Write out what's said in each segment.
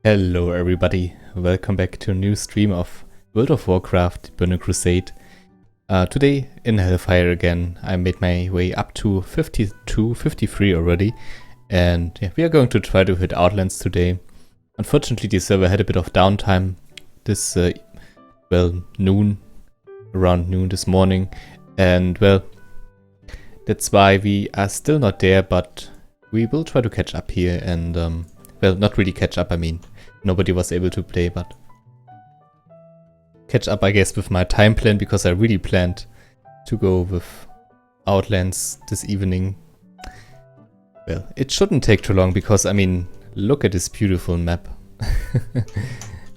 Hello everybody, welcome back to a new stream of World of Warcraft Burning Crusade. Today in Hellfire again. I made my way up to 52, 53 already, and yeah, we are going to try to hit Outlands today. Unfortunately the server had a bit of downtime this, around noon this morning, and well, that's why we are still not there, but we will try to catch up here and well, not really catch up, I mean, nobody was able to play, but catch up, I guess, with my time plan, because I really planned to go with Outlands this evening. Well, it shouldn't take too long, because, I mean, look at this beautiful map.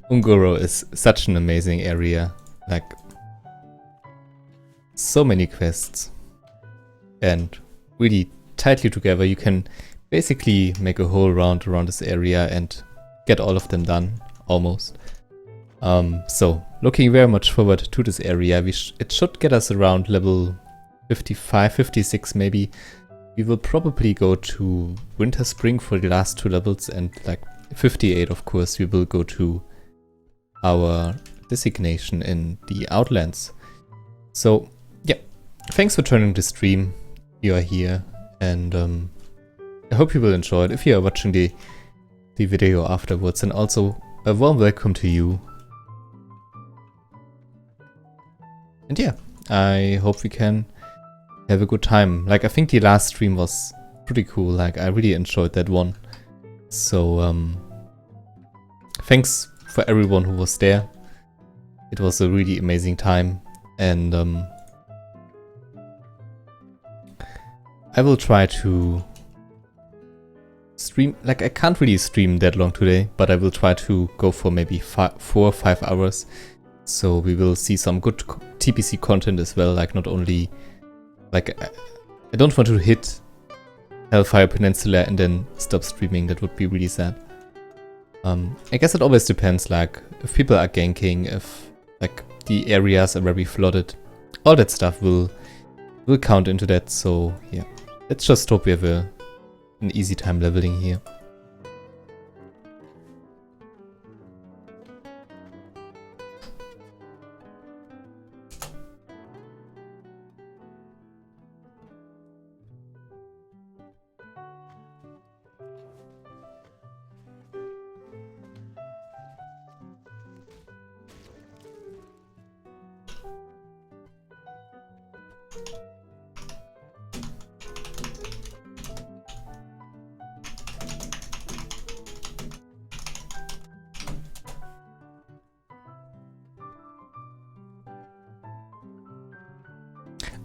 Ungoro is such an amazing area, like, so many quests, and really tightly together. You can basically make a whole round around this area and get all of them done, almost. So, looking very much forward to this area. It should get us around level 55, 56 maybe. We will probably go to Winter Spring for the last two levels, and like 58 of course we will go to our designation in the Outlands. So, yeah, thanks for joining the stream. You are here, and I hope you will enjoy it if you are watching the video afterwards, and also a warm welcome to you. And yeah, I hope we can have a good time. Like, I think the last stream was pretty cool, like I really enjoyed that one. So thanks for everyone who was there. It was a really amazing time, and I will try to stream, like I can't really stream that long today, but I will try to go for maybe 4 or 5 hours. So we will see some good TBC content as well, like not only, like I don't want to hit Hellfire Peninsula and then stop streaming. That would be really sad. I guess it always depends, like if people are ganking, if like the areas are very flooded, all that stuff will count into that. So yeah, let's just hope we have an easy time leveling here.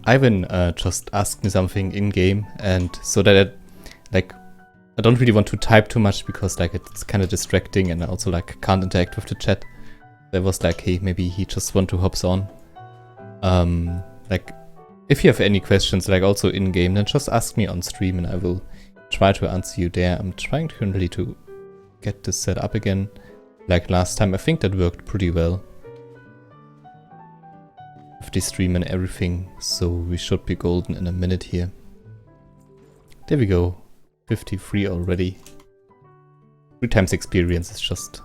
Ivan just asked me something in-game, and so that I don't really want to type too much, because like it's kind of distracting, and I also like can't interact with the chat. I was like, hey, maybe he just want to hops on. Like if you have any questions, like also in-game, then just ask me on stream and I will try to answer you there. I'm trying currently to get this set up again like last time. I think that worked pretty well with the stream and everything, so we should be golden in a minute here. There we go, 53 already. 3 times experience is just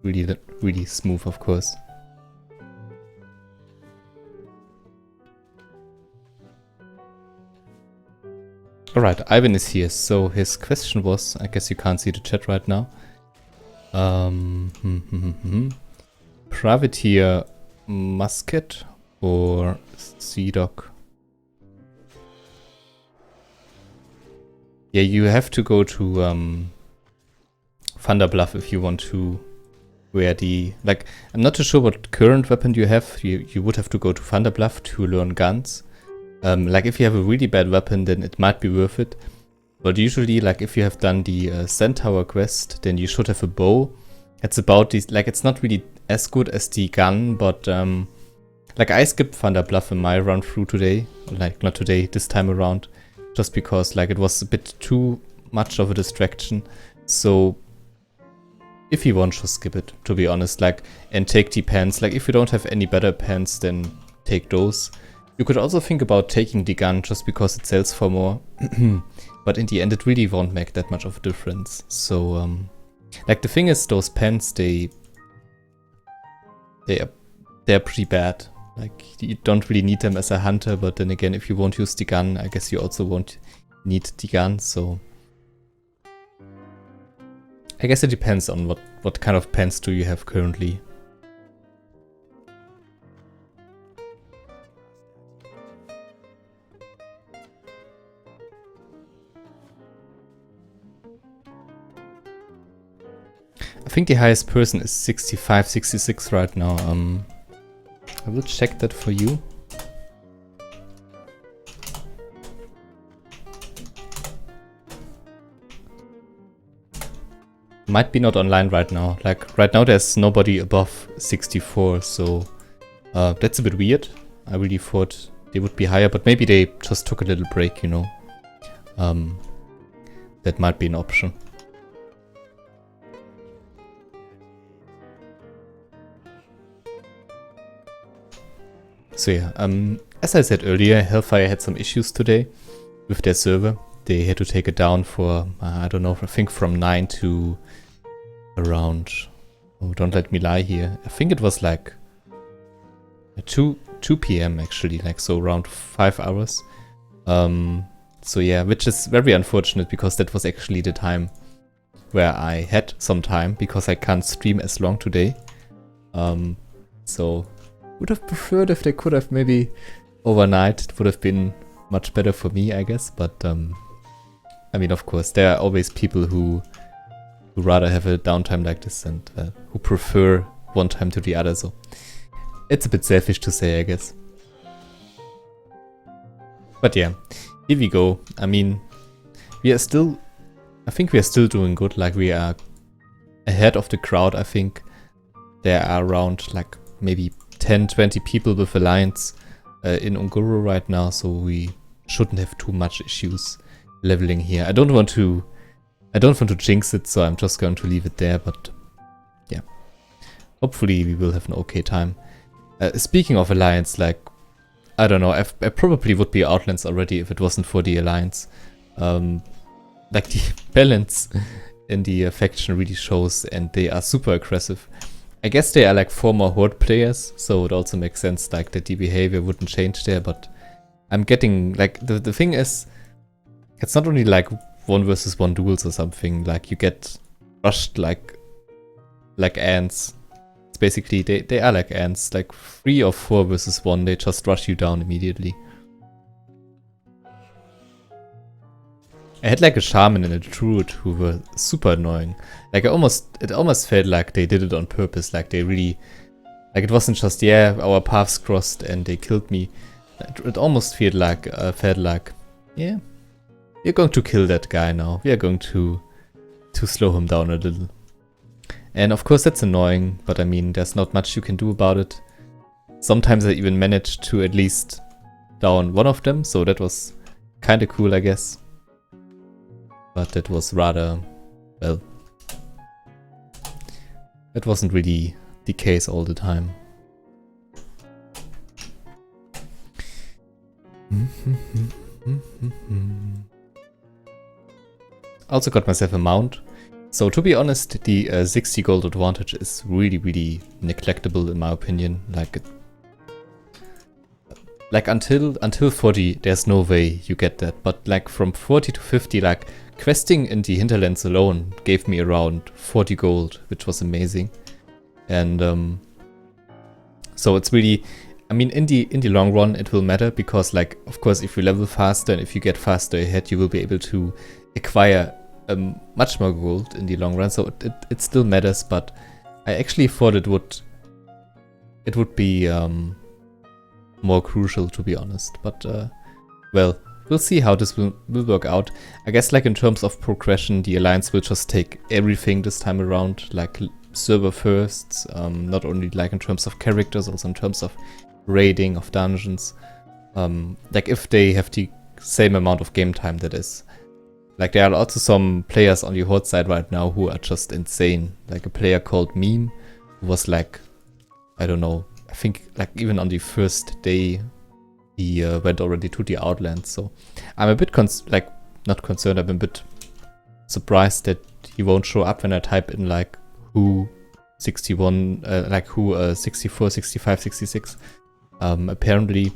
really smooth, of course. Alright, Ivan is here, so his question was, I guess you can't see the chat right now. Privateer musket or sea dog? Yeah, you have to go to Thunderbluff if you want to wear the, like, I'm not too sure what current weapon you have. You would have to go to Thunderbluff to learn guns. Like if you have a really bad weapon, then it might be worth it. But usually, like if you have done the Centaur quest, then you should have a bow. It's about this, like it's not really as good as the gun, but like I skipped Thunderbluff in my run through today, like not today, this time around, just because like it was a bit too much of a distraction. So if you want, just skip it, to be honest, like, and take the pants. Like if you don't have any better pants, then take those. You could also think about taking the gun just because it sells for more, but in the end it really won't make that much of a difference. So Like, the thing is, those pens, they're pretty bad. Like, you don't really need them as a hunter, but then again, if you won't use the gun, I guess you also won't need the gun, so... I guess it depends on what kind of pens do you have currently. I think the highest person is 65, 66 right now. I will check that for you. Might be not online right now. Like, right now there's nobody above 64, so that's a bit weird. I really thought they would be higher, but maybe they just took a little break, you know. That might be an option. So yeah, as I said earlier, Hellfire had some issues today with their server. They had to take it down for, I don't know, I think from 9 to around, oh, don't let me lie here, I think it was like 2 PM actually, like, so around 5 hours. So yeah, which is very unfortunate because that was actually the time where I had some time because I can't stream as long today. So would have preferred if they could have maybe overnight. It would have been much better for me, I guess. But I mean, of course, there are always people who rather have a downtime like this and who prefer one time to the other. So it's a bit selfish to say, I guess. But yeah, here we go. I mean, we are still, I think we are still doing good. Like, we are ahead of the crowd. I think there are around like maybe 10-20 people with Alliance in Unguru right now, so we shouldn't have too much issues leveling here. I don't want to jinx it, so I'm just going to leave it there, but yeah. Hopefully we will have an okay time. Speaking of Alliance, like, I don't know, I probably would be Outlands already if it wasn't for the Alliance. Like, the balance in the faction really shows, and they are super aggressive. I guess they are like former Horde players, so it also makes sense like that the behavior wouldn't change there, but I'm getting, like, the thing is, it's not only like 1 versus 1 duels or something, like you get rushed like ants. It's basically, they are like ants, like 3 or 4 versus 1, they just rush you down immediately. I had like a shaman and a druid who were super annoying. Like, it almost felt like they did it on purpose. Like, they really, like, it wasn't just, yeah, our paths crossed and they killed me. It almost felt like, yeah, we're going to kill that guy now. We are going to slow him down a little. And of course that's annoying, but I mean, there's not much you can do about it. Sometimes I even managed to at least down one of them, so that was kind of cool, I guess. But that was rather, well, that wasn't really the case all the time. Also got myself a mount. So to be honest, the 60 gold advantage is really neglectable in my opinion. Like until 40, there's no way you get that. But like from 40 to 50, like questing in the hinterlands alone gave me around 40 gold, which was amazing. And so it's really, I mean, in the long run, it will matter because, like, of course, if you level faster and if you get faster ahead, you will be able to acquire much more gold in the long run. So it still matters, but I actually thought it would be more crucial, to be honest. But well, we'll see how this will work out. I guess, like, in terms of progression, the Alliance will just take everything this time around, like server firsts, not only like in terms of characters, also in terms of raiding of dungeons. Like, if they have the same amount of game time, that is. Like, there are also some players on the Horde side right now who are just insane. Like a player called Meme, who was like, I don't know, I think like even on the first day he went already to the Outlands. So I'm a bit not concerned, I'm a bit surprised that he won't show up when I type in like who 61, like who 64, 65, 66. Apparently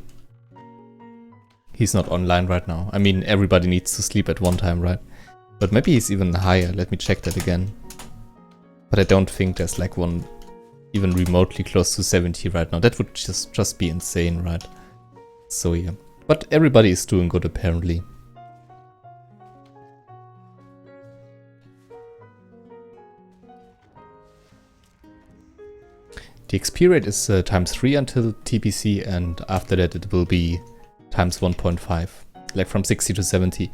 he's not online right now. I mean, everybody needs to sleep at one time, right? But maybe he's even higher. Let me check that again. But I don't think there's like one even remotely close to 70 right now. That would just be insane, right? So yeah. But everybody is doing good apparently. The XP rate is ×3 until TBC, and after that it will be ×1.5, like from 60 to 70.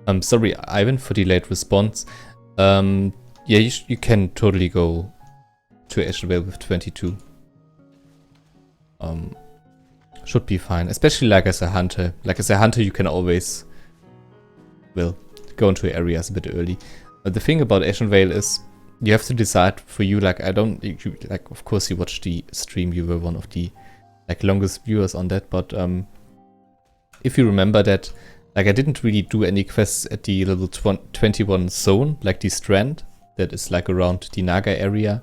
I'm sorry, Ivan, for the late response. Yeah, you can totally go to Escorting with 22. Should be fine, especially like as a hunter. Like as a hunter, you can always, well, go into areas a bit early. But the thing about Escorting is, you have to decide for you. Like like of course you watched the stream. You were one of the like longest viewers on that. But if you remember that, like I didn't really do any quests at the level 21 zone, like the strand that is like around the Naga area.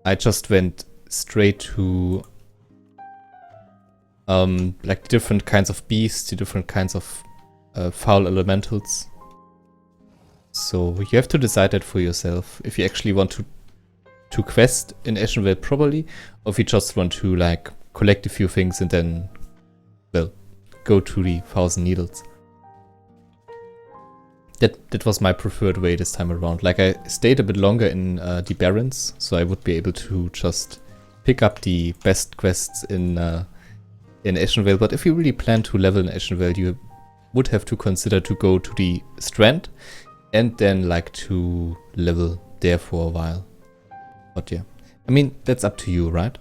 I just went straight to like different kinds of beasts, the different kinds of foul elementals. So you have to decide that for yourself if you actually want to quest in Escorting properly, or if you just want to like collect a few things and then, well, go to the 1000 Needles. That was my preferred way this time around. Like I stayed a bit longer in the Barrens, so I would be able to just pick up the best quests in Escorting. But if you really plan to level in Escorting, you would have to consider to go to the Strand and then like to level there for a while. But yeah, I mean, that's up to you, right?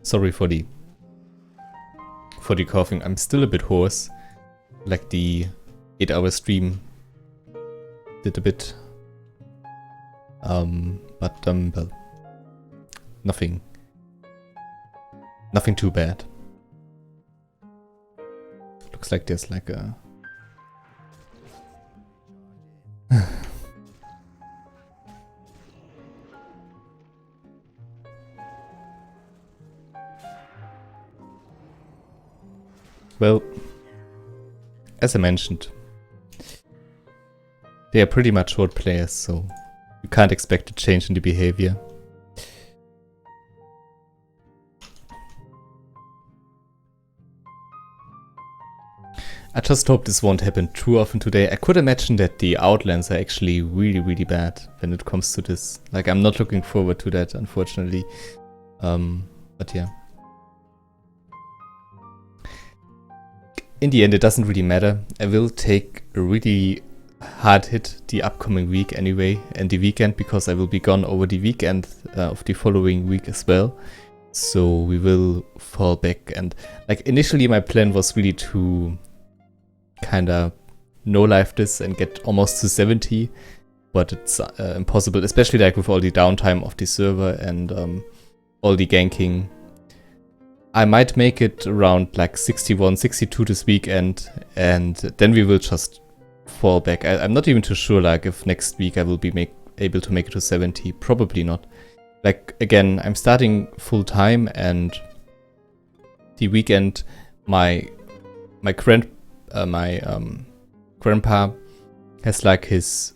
Sorry for the coughing. I'm still a bit hoarse. Like the 8-hour stream did a bit. But well, nothing too bad. Looks like there's like a well, as I mentioned, they are pretty much short players, so you can't expect a change in the behavior. I just hope this won't happen too often today. I could imagine that the Outlands are actually really, really bad when it comes to this. Like, I'm not looking forward to that, unfortunately. But yeah. In the end, it doesn't really matter. I will take a really hard hit the upcoming week anyway, and the weekend, because I will be gone over the weekend of the following week as well. So we will fall back. And like initially my plan was really to kinda no-life this and get almost to 70, but it's impossible, especially like with all the downtime of the server and all the ganking. I might make it around like 61, 62 this weekend, and then we will just fall back. I'm not even too sure like if next week I will be able to make it to 70. Probably not. Like again, I'm starting full time, and the weekend my grandpa has like his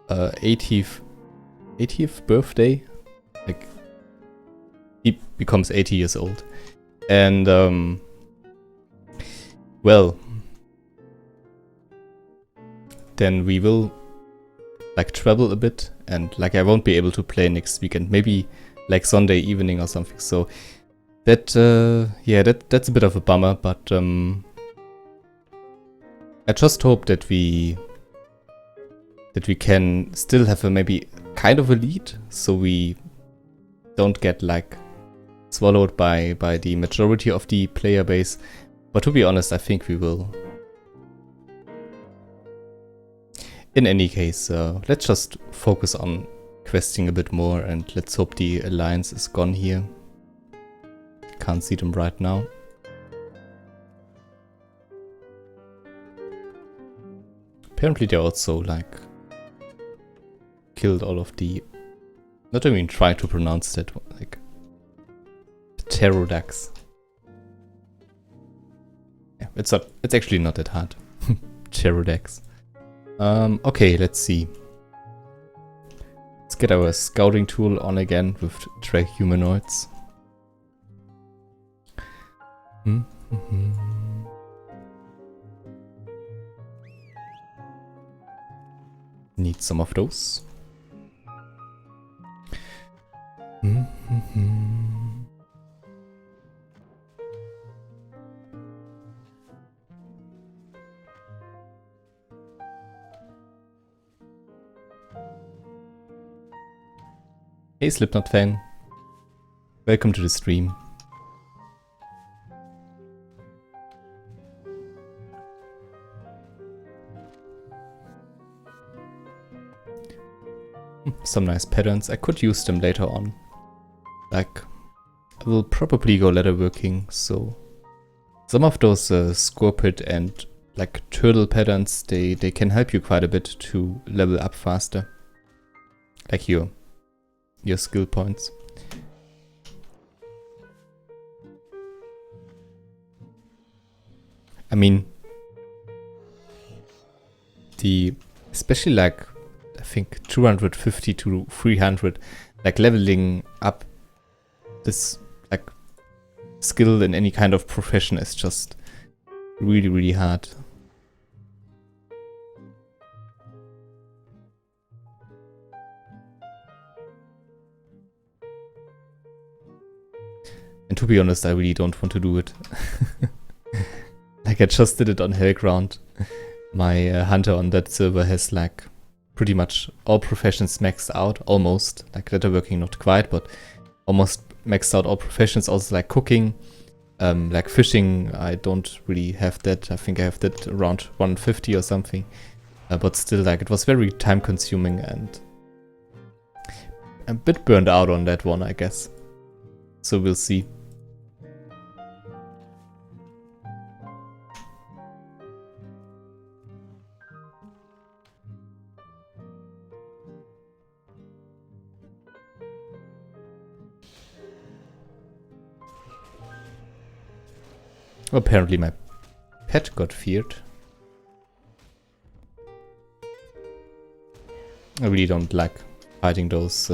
80th birthday. Like he becomes 80 years old. And well, then we will like travel a bit, and like I won't be able to play next weekend, maybe like Sunday evening or something. So that yeah, that's a bit of a bummer, but I just hope that we can still have a maybe kind of a lead, so we don't get like swallowed by the majority of the player base. But to be honest, I think we will. In any case, let's just focus on questing a bit more, and let's hope the alliance is gone here. Can't see them right now. Apparently they also like killed all of the, not even try to pronounce that one, like pterodax. Yeah, it's actually not that hard. Pterodax. Okay, let's see. Let's get our scouting tool on again with track humanoids. Need some of those. Hey Slipknot fan, welcome to the stream. Some nice patterns. I could use them later on. Like, I will probably go leatherworking, so some of those scorpid and like turtle patterns, they can help you quite a bit to level up faster. Like your skill points. I mean, especially like, I think 250 to 300, like leveling up this like skill in any kind of profession is just really, really hard. And to be honest, I really don't want to do it. Like I just did it on Hellground. My hunter on that server has like pretty much all professions maxed out, almost. Like leatherworking not quite, but almost maxed out all professions. Also like cooking, like fishing, I don't really have that. I think I have that around 150 or something. But still, like it was very time consuming and a bit burned out on that one, I guess. So we'll see. Apparently my pet got feared. I really don't like fighting those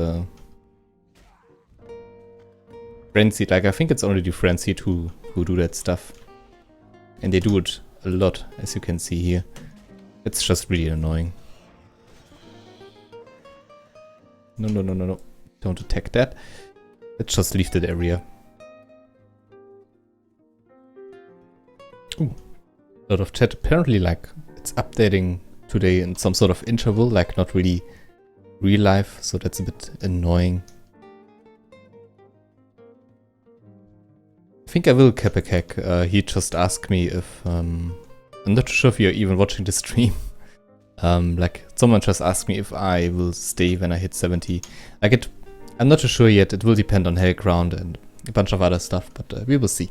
frenzied. Like I think it's already frenzied who do that stuff. And they do it a lot, as you can see here. It's just really annoying. No, no, no, no, no. Don't attack that. Let's just leave that area. Ooh, a lot of chat. Apparently, like, it's updating today in some sort of interval, like not really real life, so that's a bit annoying. I think I will cap a cack. He just asked me if, I'm not sure if you're even watching the stream. Like, someone just asked me if I will stay when I hit 70. Like, I'm not too sure yet. It will depend on Hellground and a bunch of other stuff, but we will see.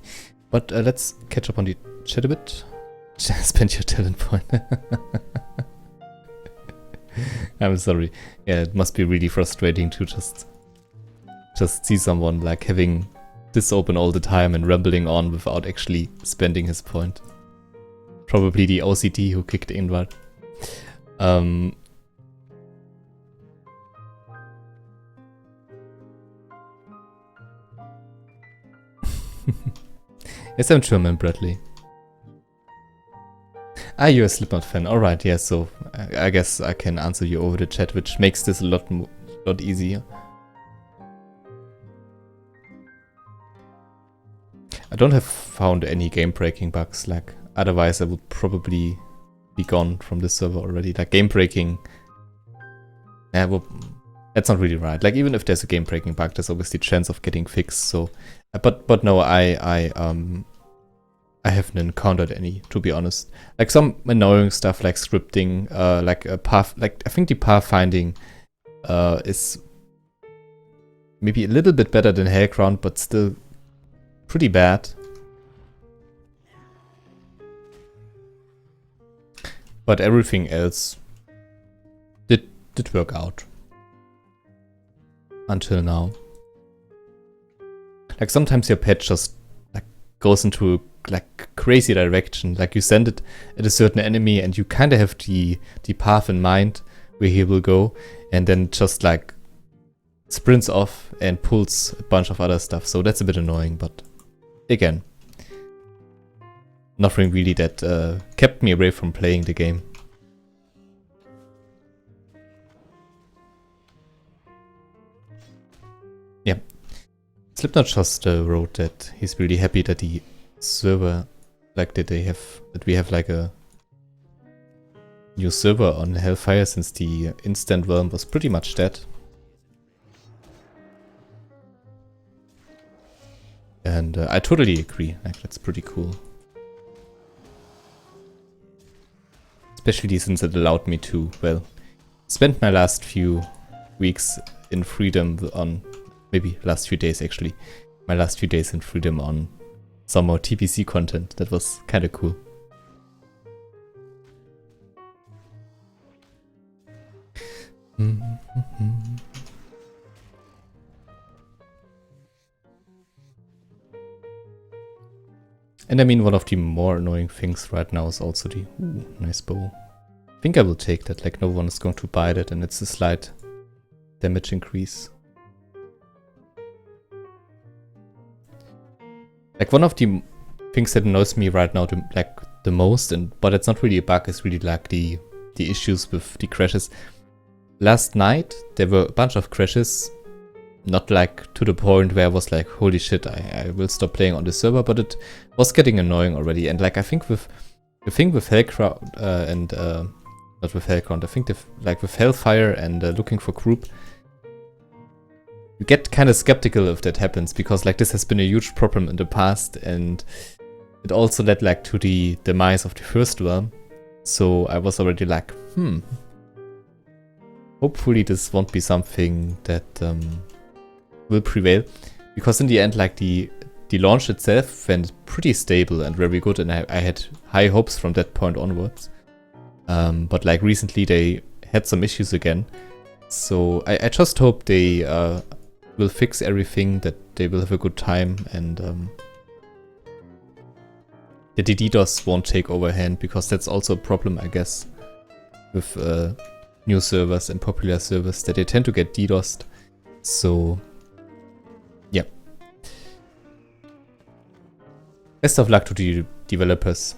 But let's catch up on the chat a bit. Spend your talent point. I'm sorry. Yeah, it must be really frustrating to just see someone like having this open all the time and rambling on without actually spending his point. Probably the OCD who kicked in, right? Yes, I'm German, Bradley. Ah, you're a Slipknot fan. Alright, yeah, so I guess I can answer you over the chat, which makes this a lot easier. I don't have found any game-breaking bugs, like, otherwise I would probably be gone from this server already. Like, game-breaking... Yeah, well, that's not really right. Like, even if there's a game-breaking bug, there's obviously a chance of getting fixed, so... But no, I haven't encountered any, to be honest. Like some annoying stuff like scripting, like a path, like I think the pathfinding is maybe a little bit better than Hellground, but still pretty bad. But everything else did work out. Until now. Like sometimes your pet just like goes into like crazy direction. Like you send it at a certain enemy and you kind of have the path in mind where he will go, and then just like sprints off and pulls a bunch of other stuff. So that's a bit annoying, but again, nothing really that kept me away from playing the game. Yeah. Slipknot just wrote that he's really happy that the server, like that we have like a new server on Hellfire, since the instant realm was pretty much dead. And I totally agree, like that's pretty cool. Especially since it allowed me to, well, spend my last few weeks in freedom on, maybe last few days actually, my last few days in freedom on some more TBC content. That was kind of cool. And I mean, one of the more annoying things right now is also the nice bow. I think I will take that, like no one is going to buy that, and it's a slight damage increase. Like one of the things that annoys me right now the most, but it's not really a bug, is really like the issues with the crashes. Last night there were a bunch of crashes, not like to the point where I was like, holy shit, I will stop playing on the server, but it was getting annoying already. And like I think with the thing with Hellcrown and not with Hellcrown, I think like with Hellfire and looking for group, you get kind of skeptical if that happens, because like this has been a huge problem in the past, and it also led like to the demise of the first realm. So I was already like, hopefully this won't be something that will prevail, because in the end, like the launch itself went pretty stable and very good, and I had high hopes from that point onwards. But like recently they had some issues again, so I just hope they will fix everything, that they will have a good time, and that the DDoS won't take overhand, because that's also a problem, I guess, with new servers and popular servers, that they tend to get DDoSed. So yeah, best of luck to the developers.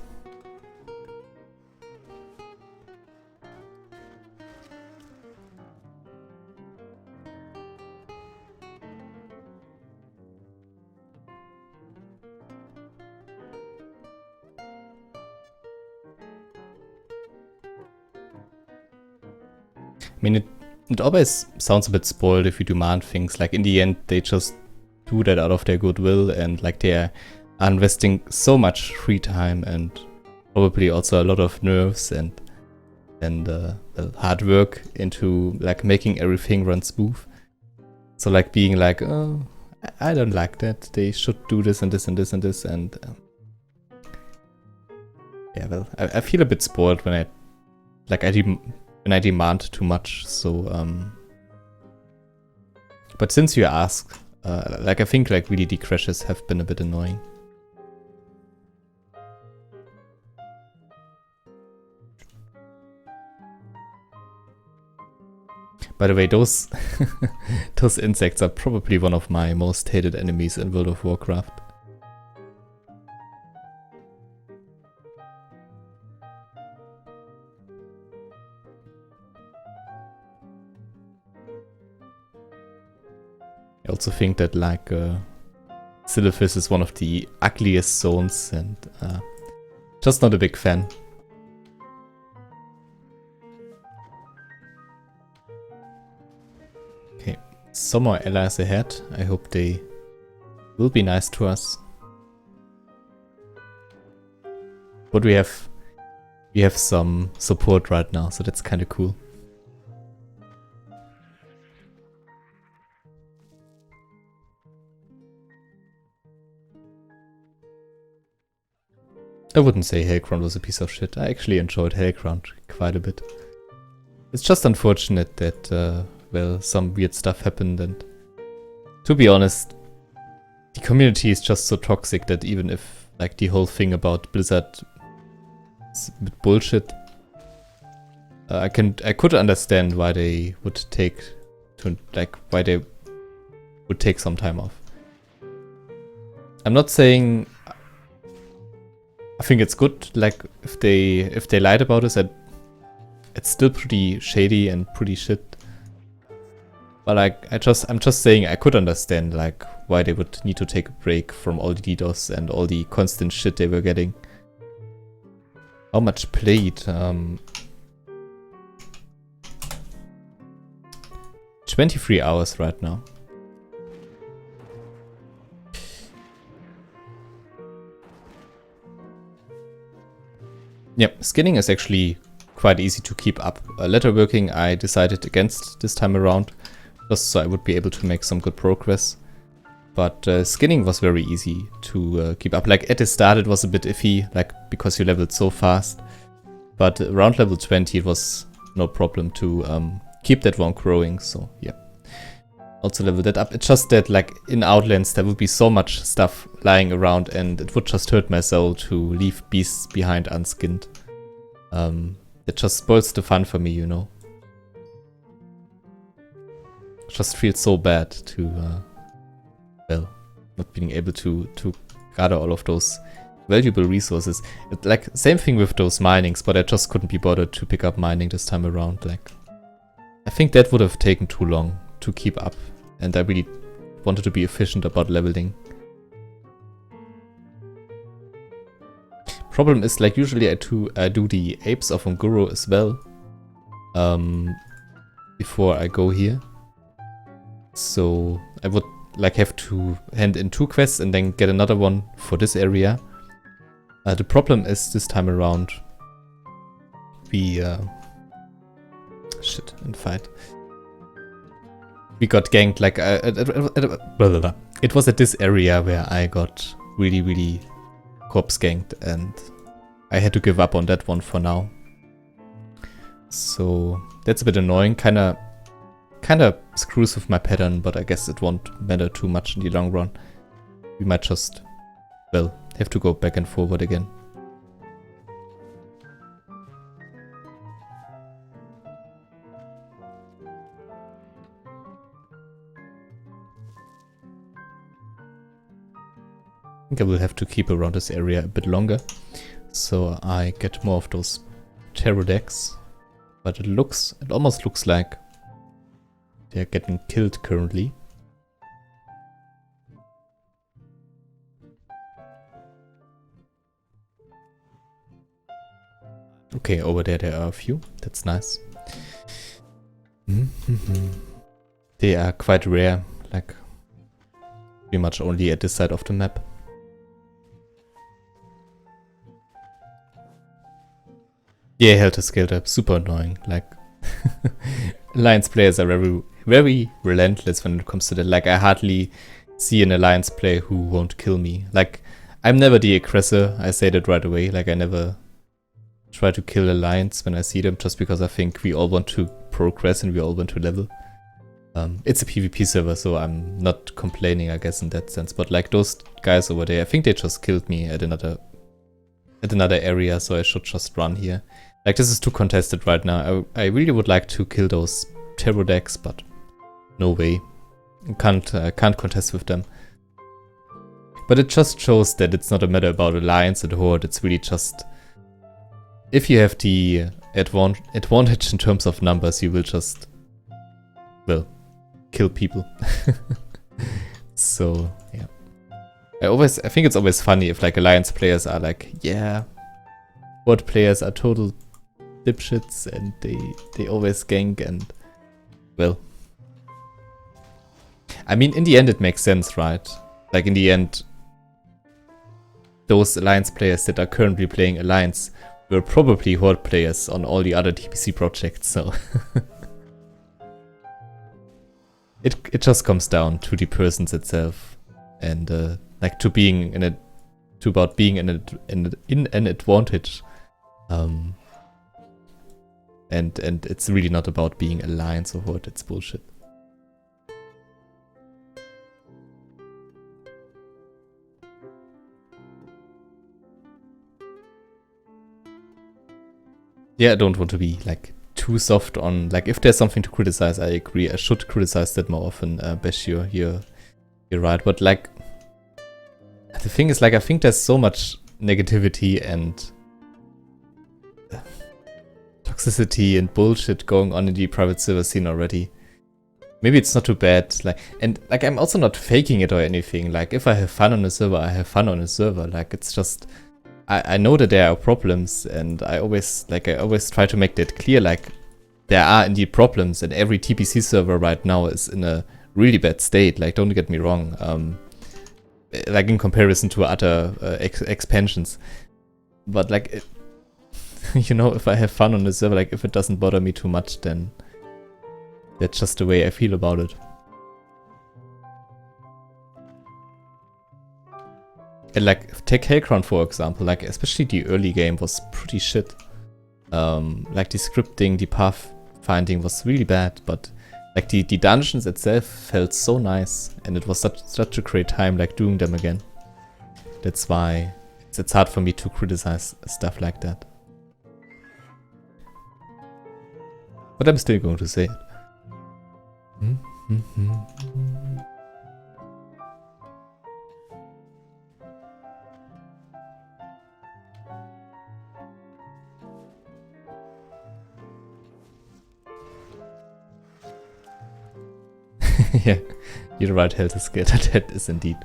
I mean, it always sounds a bit spoiled if you demand things. Like in the end, they just do that out of their goodwill, and like they are investing so much free time and probably also a lot of nerves and hard work into like making everything run smooth. So like being like, oh, I don't like that. They should do this and this and this and this, and yeah, well, I feel a bit spoiled when I demand too much. So but since you ask, like I think like really the crashes have been a bit annoying. By the way, those those insects are probably one of my most hated enemies in World of Warcraft. I also think that like Silithus is one of the ugliest zones, and just not a big fan. Okay, some more allies ahead. I hope they will be nice to us. But we have some support right now, so that's kind of cool. I wouldn't say Hellground was a piece of shit. I actually enjoyed Hellground quite a bit. It's just unfortunate that, well, some weird stuff happened, and to be honest, the community is just so toxic that even if, like, the whole thing about Blizzard is a bit bullshit, I could understand why they would take some time off. I'm not saying I think it's good, like, if they lied about us, it's still pretty shady and pretty shit. But like, I'm just saying I could understand, like, why they would need to take a break from all the DDoS and all the constant shit they were getting. How much played? 23 hours right now. Yep, skinning is actually quite easy to keep up. Letterworking I decided against this time around, just so I would be able to make some good progress. But skinning was very easy to keep up. Like, at the start it was a bit iffy, like, because you leveled so fast. But around level 20 it was no problem to keep that one growing, so yeah. Also level that up. It's just that, like, in Outlands there would be so much stuff lying around and it would just hurt my soul to leave beasts behind unskinned. It just spoils the fun for me, you know. It just feels so bad to, well, not being able to gather all of those valuable resources. Like, same thing with those minings, but I just couldn't be bothered to pick up mining this time around. Like, I think that would have taken too long to keep up, and I really wanted to be efficient about leveling. Problem is, like, usually I do the Apes of Unguro as well before I go here. So I would, like, have to hand in 2 quests and then get another one for this area. The problem is, this time around we shit, in fight. We got ganked, like, it was at this area where I got really corpse ganked, and I had to give up on that one for now. So that's a bit annoying, kinda screws with my pattern, but I guess it won't matter too much in the long run. We might just, well, have to go back and forward again. I think I will have to keep around this area a bit longer, so I get more of those pterodactyls. But it almost looks like they're getting killed currently. Okay, over there are a few. That's nice. They are quite rare, like, pretty much only at this side of the map. Yeah, Helter Skelter, super annoying. Like, Alliance players are very relentless when it comes to that. Like, I hardly see an Alliance player who won't kill me. Like, I'm never the aggressor, I say that right away. Like, I never try to kill Alliance when I see them, just because I think we all want to progress and we all want to level. It's a PvP server, so I'm not complaining, I guess, in that sense. But like, those guys over there, I think they just killed me at another area, so I should just run here. Like, this is too contested right now. I really would like to kill those pterodactyls, but no way. Can't contest with them. But it just shows that it's not a matter about Alliance and Horde. It's really just, if you have the advantage in terms of numbers, you will just, well, kill people. So yeah, I think it's always funny if, like, Alliance players are like, yeah, Horde players are total dipshits and they always gank, and, well, I mean, in the end it makes sense, right? Like, in the end, those Alliance players that are currently playing Alliance were probably Horde players on all the other TBC projects, so it just comes down to the persons itself, and like, to to about being in an advantage. And it's really not about being alliance or what, it's bullshit. Yeah, I don't want to be like too soft on, like, if there's something to criticize, I agree. I should criticize that more often, Bashir, you're right. But like, the thing is, like, I think there's so much negativity and toxicity and bullshit going on in the private server scene already. Maybe it's not too bad. Like, and like, I'm also not faking it or anything. Like, if I have fun on a server, I have fun on a server. Like, it's just, I know that there are problems, and I always try to make that clear. Like, there are indeed problems, and every TBC server right now is in a really bad state. Like, don't get me wrong. Like, in comparison to other expansions, but like, you know, if I have fun on the server, like, if it doesn't bother me too much, then that's just the way I feel about it. And like, take Hellcrown for example, like, especially the early game was pretty shit. Like, the scripting, the path finding was really bad, but like, the dungeons itself felt so nice, and it was such a great time, like, doing them again. That's why it's hard for me to criticize stuff like that. But I'm still going to say it. Yeah, you're right, Health is scared. That is indeed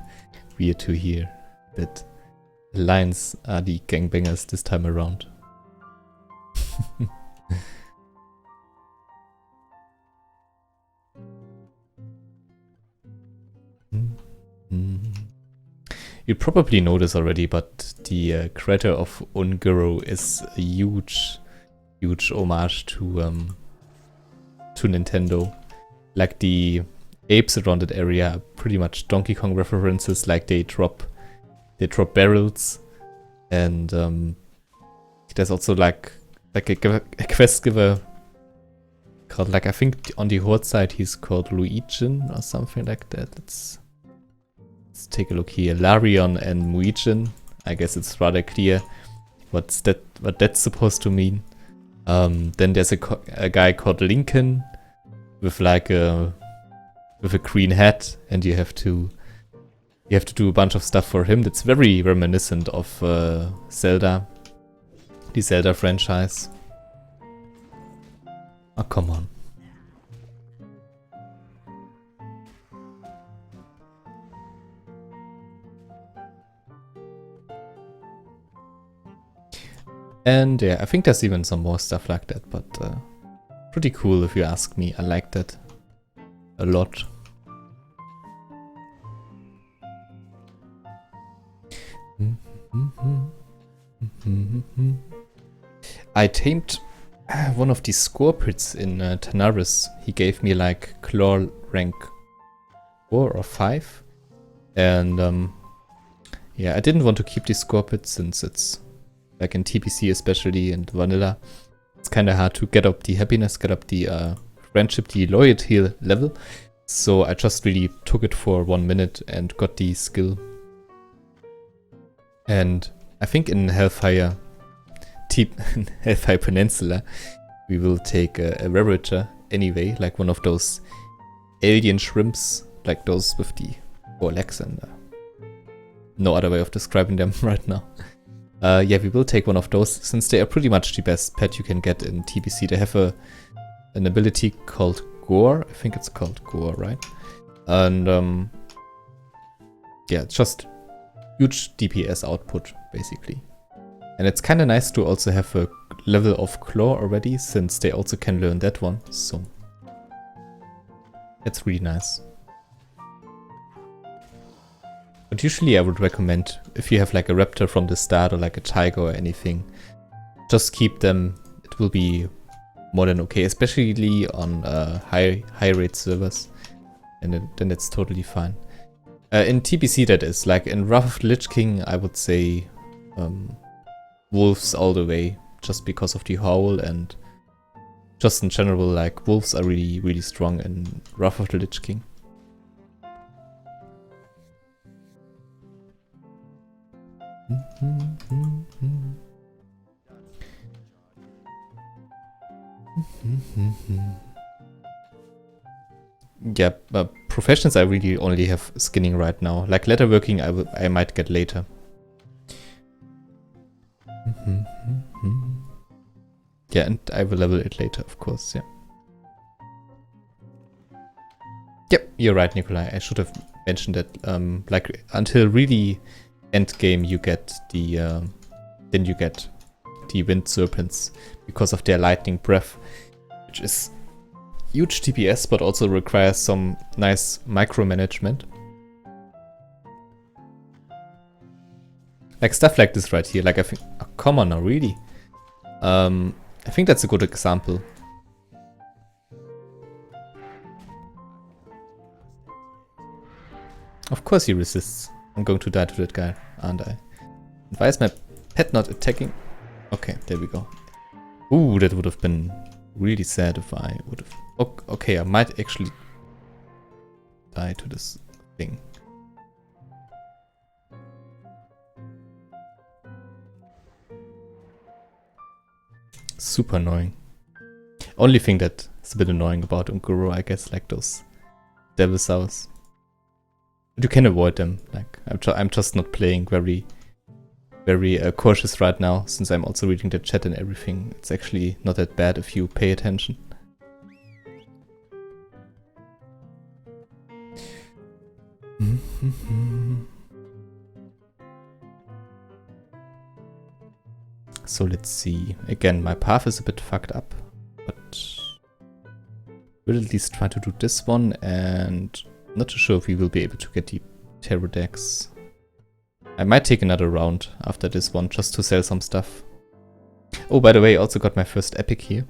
weird to hear, that Lions are the gangbangers this time around. You probably know this already, but the creator of Unguro is a huge homage to Nintendo. Like, the apes around that area are pretty much Donkey Kong references. Like, they drop barrels, and there's also like a quest giver called, like, I think on the Horde side he's called Luigin or something like that. Let's take a look here. Larion and Muijin. I guess it's rather clear what that's supposed to mean. Then there's a guy called Lincoln with like a green hat, and you have to do a bunch of stuff for him. That's very reminiscent of Zelda, the Zelda franchise. Oh, come on. And yeah, I think there's even some more stuff like that, but pretty cool if you ask me. I like that a lot. I tamed one of these scorpids in Tanaris. He gave me like claw rank 4 or 5. And yeah, I didn't want to keep these scorpids since it's like in TBC especially and vanilla. It's kind of hard to get up the happiness, get up the friendship, the loyalty level. So I just really took it for 1 minute and got the skill. And I think in Hellfire Peninsula, we will take a Ravager anyway, like one of those alien shrimps, like those with the 4 legs, and no other way of describing them right now. Yeah, we will take one of those, since they are pretty much the best pet you can get in TBC. They have an ability called Gore. I think it's called Gore, right? And yeah, it's just huge DPS output, basically. And it's kind of nice to also have a level of Claw already, since they also can learn that one. So it's really nice. But usually I would recommend, if you have like a raptor from the start or like a tiger or anything, just keep them. It will be more than okay, especially on high rate servers, and then it's totally fine. In TBC that is, like in Wrath of the Lich King, I would say wolves all the way, just because of the howl, and just in general, like wolves are really, really strong in Wrath of the Lich King. Yeah, professions I really only have skinning right now. Like leatherworking I might get later. Yeah, and I will level it later, of course, yeah. Yep, you're right, Nikolai. I should have mentioned that, like, until really end game you get the, then you get the Wind Serpents because of their lightning breath, which is huge DPS, but also requires some nice micromanagement. Like stuff like this right here, like I think, oh, come on now, really? I think that's a good example. Of course he resists. I'm going to die to that guy, aren't I? Why is my pet not attacking? Okay, there we go. Ooh, that would have been really sad if I would have... Okay, I might actually die to this thing. Super annoying. Only thing that is a bit annoying about Unguro, I guess, like those devil sows. But you can avoid them. Like I'm just not playing very cautious right now, since I'm also reading the chat and everything. It's actually not that bad if you pay attention. So let's see. Again, my path is a bit fucked up, but we'll at least try to do this one, and not too sure if we will be able to get the Pterodax. I might take another round after this one just to sell some stuff. Oh, by the way, I also got my first epic here.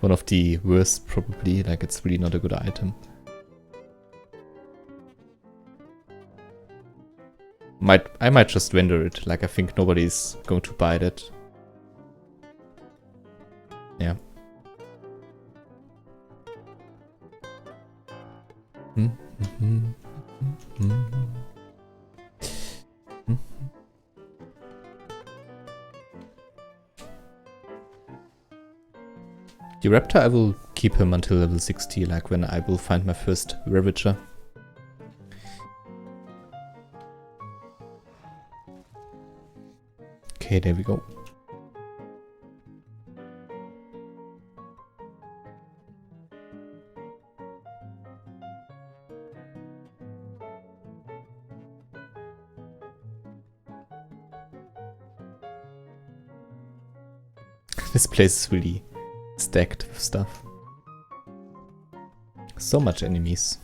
One of the worst probably, like it's really not a good item. I might just vendor it, like I think nobody's going to buy that. Yeah. The Raptor, I will keep him until level 60, like when I will find my first Ravager. Okay, there we go. This place is really stacked with stuff. So much enemies.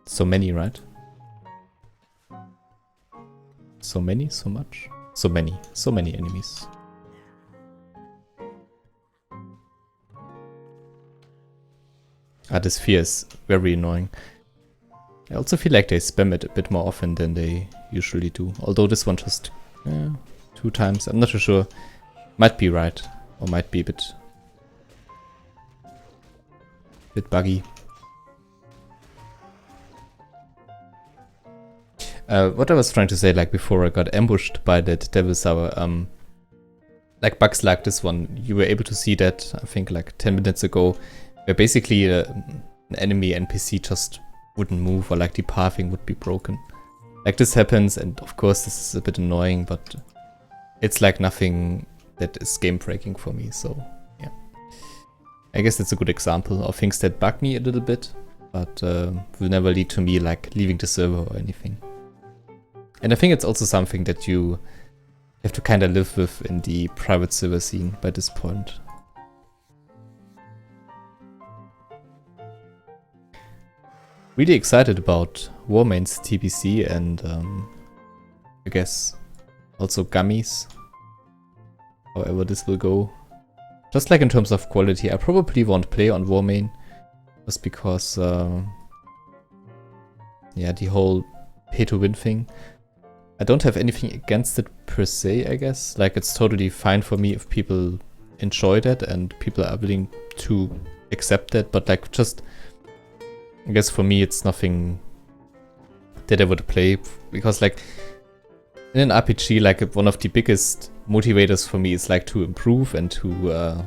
So many, right? So many, so much. So many enemies. Ah, this fear is very annoying. I also feel like they spam it a bit more often than they usually do. Although this one just 2 times. I'm not too sure. Might be right. Or might be a bit buggy. What I was trying to say, like before I got ambushed by that Devil Sour, like bugs like this one, you were able to see that, I think like 10 minutes ago, where basically an enemy NPC just wouldn't move, or like the pathing would be broken. Like this happens, and of course this is a bit annoying, but it's like nothing that is game breaking for me, so yeah. I guess that's a good example of things that bug me a little bit, but will never lead to me like leaving the server or anything. And I think it's also something that you have to kind of live with in the private server scene by this point. Really excited about Warmane's TBC and I guess also gummies. However this will go. Just like in terms of quality, I probably won't play on Warmane just because yeah, the whole pay-to-win thing. I don't have anything against it per se, I guess. Like, it's totally fine for me if people enjoy that and people are willing to accept that, but like, just, I guess for me it's nothing that I would play, because like, in an RPG, like, one of the biggest motivators for me is like to improve and to,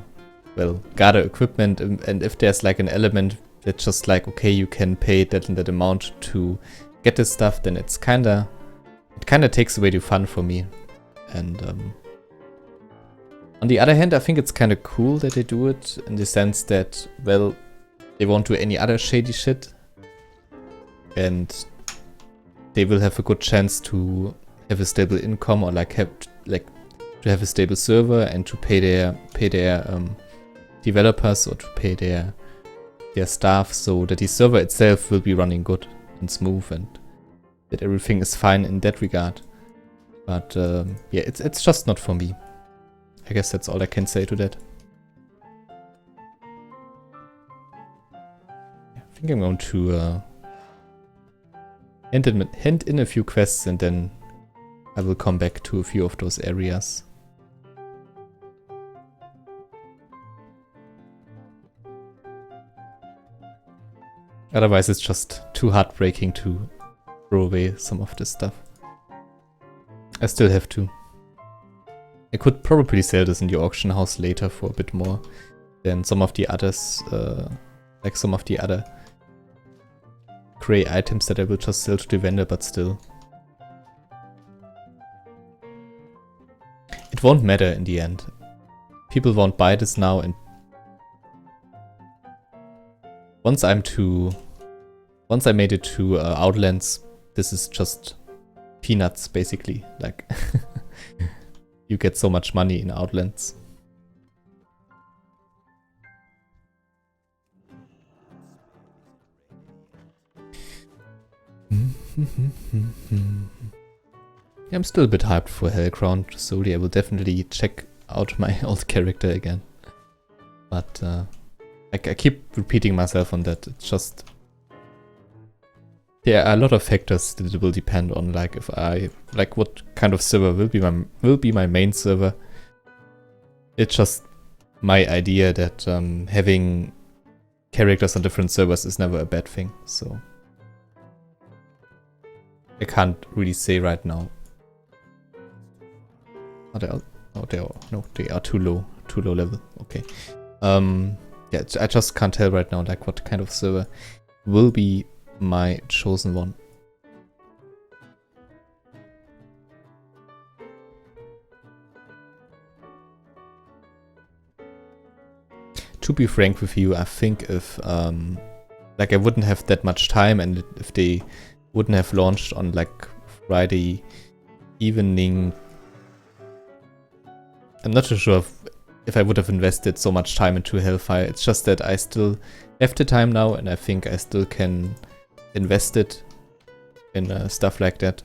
well, gather equipment, and if there's like an element that's just like, okay, you can pay that and that amount to get this stuff, then it kind of takes away the fun for me. And on the other hand, I think it's kind of cool that they do it, in the sense that, well, they won't do any other shady shit, and they will have a good chance to have a stable income, or like to have a stable server and to pay their developers, or to pay their staff, so that the server itself will be running good and smooth, and that everything is fine in that regard. But yeah, it's just not for me. I guess that's all I can say to that. I think I'm going to hand in a few quests, and then I will come back to a few of those areas. Otherwise, it's just too heartbreaking to throw away some of this stuff. I still have to. I could probably sell this in the auction house later for a bit more than some of the others, like some of the other gray items that I will just sell to the vendor, but still. It won't matter in the end. People won't buy this now, and once I made it to Outlands, this is just peanuts, basically. Like, you get so much money in Outlands. I'm still a bit hyped for Hellcrown. Slowly I will definitely check out my old character again. But I keep repeating myself on that. It's just, there are a lot of factors that it will depend on, like if like what kind of server will be my main server. It's just my idea that having characters on different servers is never a bad thing, so I can't really say right now. They are too low level. Okay. Yeah, I just can't tell right now, like, what kind of server will be my chosen one. To be frank with you, I think if like I wouldn't have that much time, and if they wouldn't have launched on like Friday evening, I'm not too sure if I would have invested so much time into Hellfire. It's just that I still have the time now, and I think I still can invest it in stuff like that.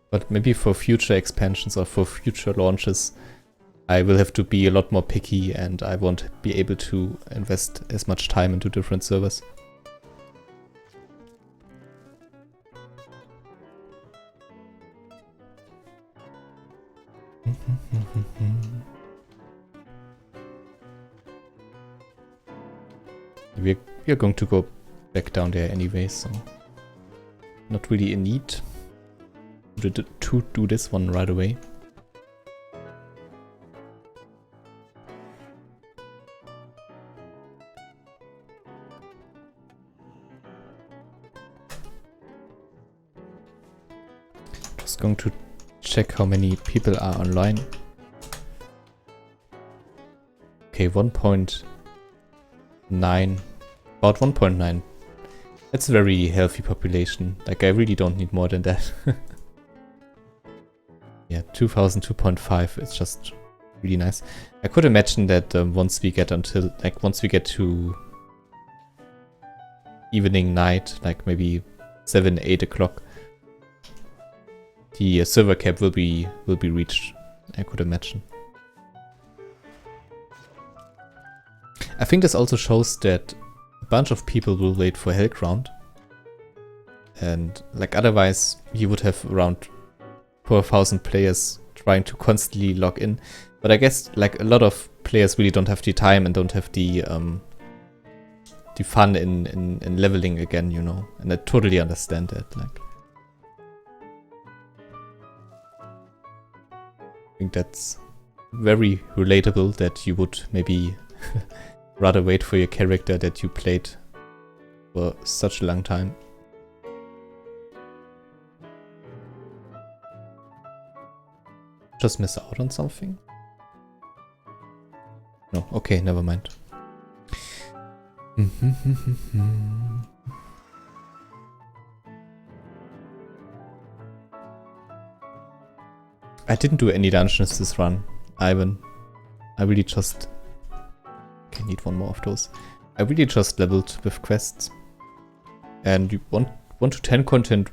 But maybe for future expansions or for future launches, I will have to be a lot more picky, and I won't be able to invest as much time into different servers. We're going to go back down there anyway, so not really a need to do this one right away. Just going to check how many people are online. Okay, 1.9. About 1.9. That's a very healthy population. Like, I really don't need more than that. Yeah, 2,000, 2.5. It's just really nice. I could imagine that once we get to evening, night, like maybe 7, 8 o'clock, the server cap will be reached. I could imagine. I think this also shows that bunch of people will wait for Hellground. And like otherwise you would have around 4,000 players trying to constantly log in. But I guess like a lot of players really don't have the time and don't have the fun in leveling again, you know. And I totally understand that. Like, I think that's very relatable that you would maybe rather wait for your character that you played for such a long time. Just miss out on something? No, okay, never mind. I didn't do any dungeons this run, Ivan. I really just... Okay, need one more of those. I really just leveled with quests. And 1 to 10 content,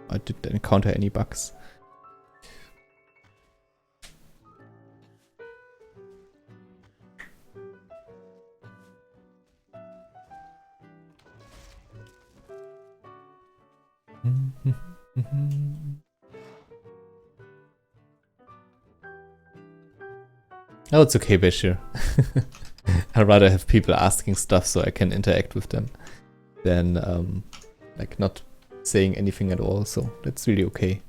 I didn't encounter any bugs. Oh, it's okay, Bashir. I'd rather have people asking stuff so I can interact with them than like not saying anything at all, so that's really okay.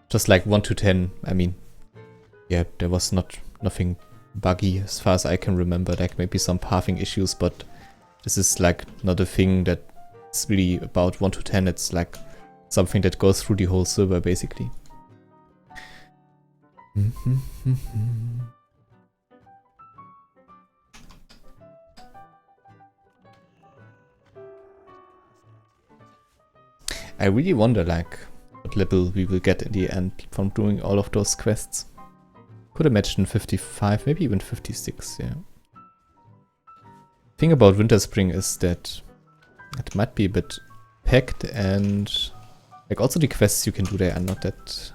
Just like 1 to 10, I mean, yeah, there was nothing buggy as far as I can remember, like maybe some pathing issues, but this is like not a thing that's really about 1 to 10, it's like something that goes through the whole server basically. I really wonder like what level we will get in the end from doing all of those quests. Could imagine 55, maybe even 56, yeah. Thing about Winter Spring is that it might be a bit packed, and like also the quests you can do there are not that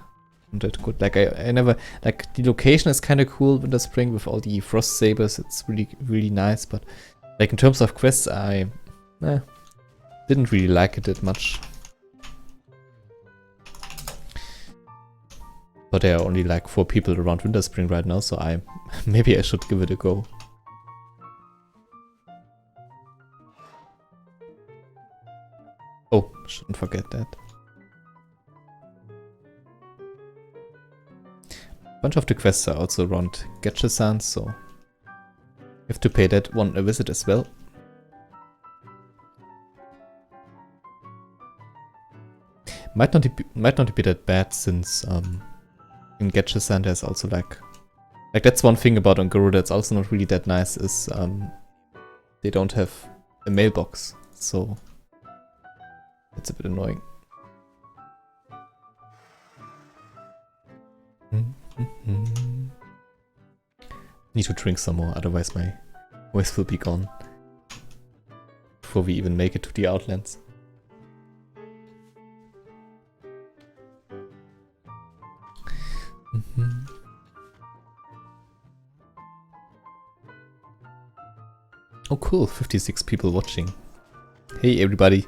good. Like I never, like the location is kind of cool, Winter Spring, with all the frost sabers, it's really nice, but like in terms of quests I didn't really like it that much. But there are only like 4 people around Winter Spring right now, so maybe I should give it a go. Oh, shouldn't forget that. A bunch of the quests are also around Getchesan, so you have to pay that one a visit as well. Might not be that bad, since in Getchesan there's also like that's one thing about Ongoro that's also not really that nice, is they don't have a mailbox, so it's a bit annoying. Need to drink some more, otherwise my voice will be gone before we even make it to the Outlands. Oh cool, 56 people watching. Hey everybody.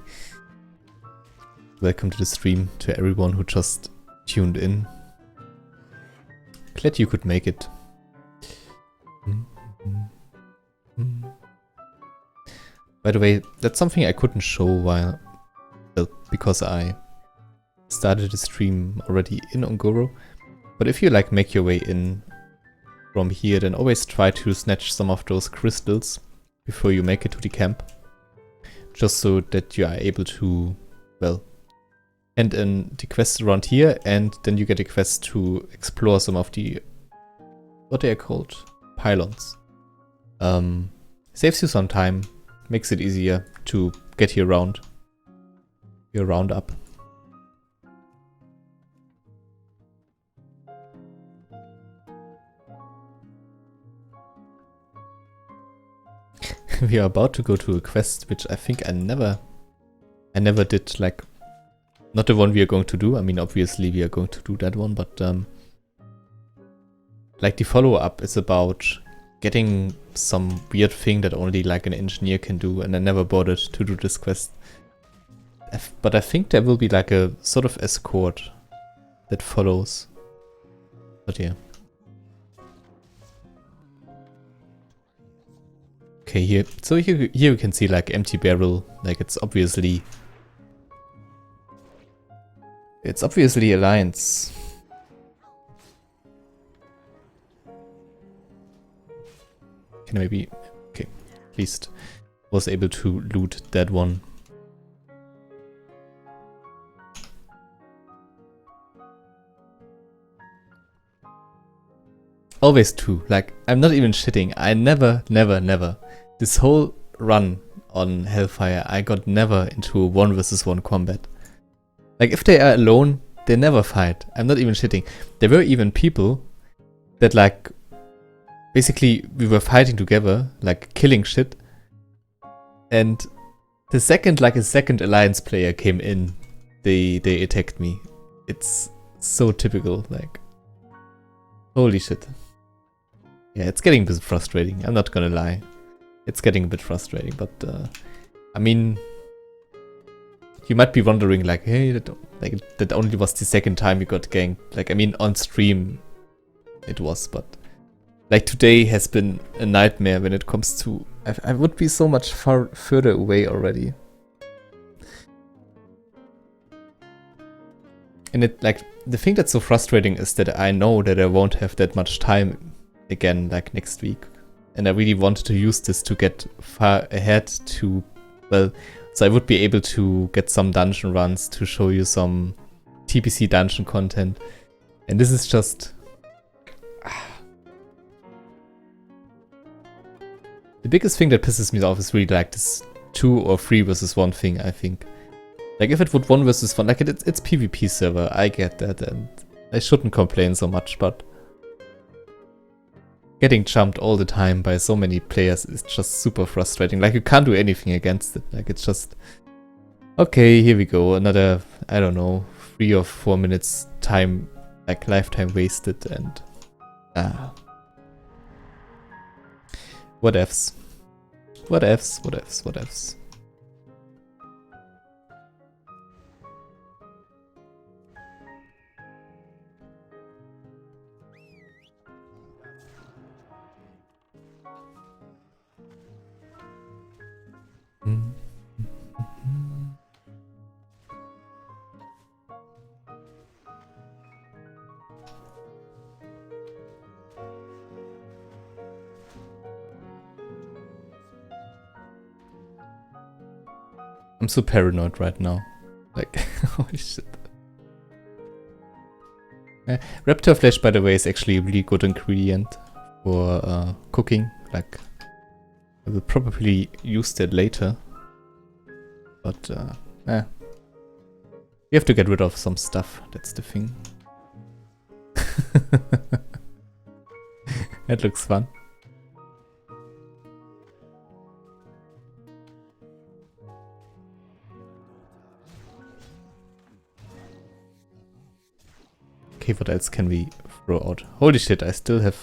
Welcome to the stream, to everyone who just tuned in. Glad you could make it. By the way, that's something I couldn't show because I started the stream already in Ongoro. But if you like make your way in from here, then always try to snatch some of those crystals before you make it to the camp. Just so that you are able to, well, end in the quests around here, and then you get a quest to explore some of the, what they are called, pylons. Saves you some time, makes it easier to get your roundup. We are about to go to a quest which I think I never did, like, not the one we are going to do. I mean, obviously we are going to do that one, but like the follow-up is about getting some weird thing that only like an engineer can do, and I never bothered to do this quest. But I think there will be like a sort of escort that follows. But yeah. Okay, here, so here you can see like empty barrel, like it's obviously Alliance. Can I maybe, okay, at least was able to loot that one. Always two, like I'm not even shitting, I never, this whole run on Hellfire, I got never into a 1v1 combat. Like if they are alone, they never fight, I'm not even shitting. There were even people that like, basically we were fighting together, like killing shit, and the second like a second Alliance player came in, they attacked me. It's so typical, like, holy shit. Yeah, it's getting a bit frustrating, I'm not gonna lie. It's getting a bit frustrating, but I mean, you might be wondering like, hey, that only was the second time you got ganked. Like, I mean, on stream it was, but like today has been a nightmare when it comes to, I would be so much further away already. And it, like, the thing that's so frustrating is that I know that I won't have that much time again, like next week. And I really wanted to use this to get far ahead to, well, so I would be able to get some dungeon runs to show you some TBC dungeon content. And this is just... The biggest thing that pisses me off is really like this 2 or 3 versus 1 thing, I think. Like if it would 1 versus 1, like it's PvP server, I get that, and I shouldn't complain so much, but getting jumped all the time by so many players is just super frustrating. Like you can't do anything against it. Like it's just, okay, here we go, another, I don't know, 3 or 4 minutes time, like lifetime wasted, and whatevs. Whatevs. I'm so paranoid right now. Like, holy shit. Raptor flesh, by the way, is actually a really good ingredient for cooking. Like, I will probably use that later. But, you have to get rid of some stuff. That's the thing. That looks fun. Okay, what else can we throw out? Holy shit, I still have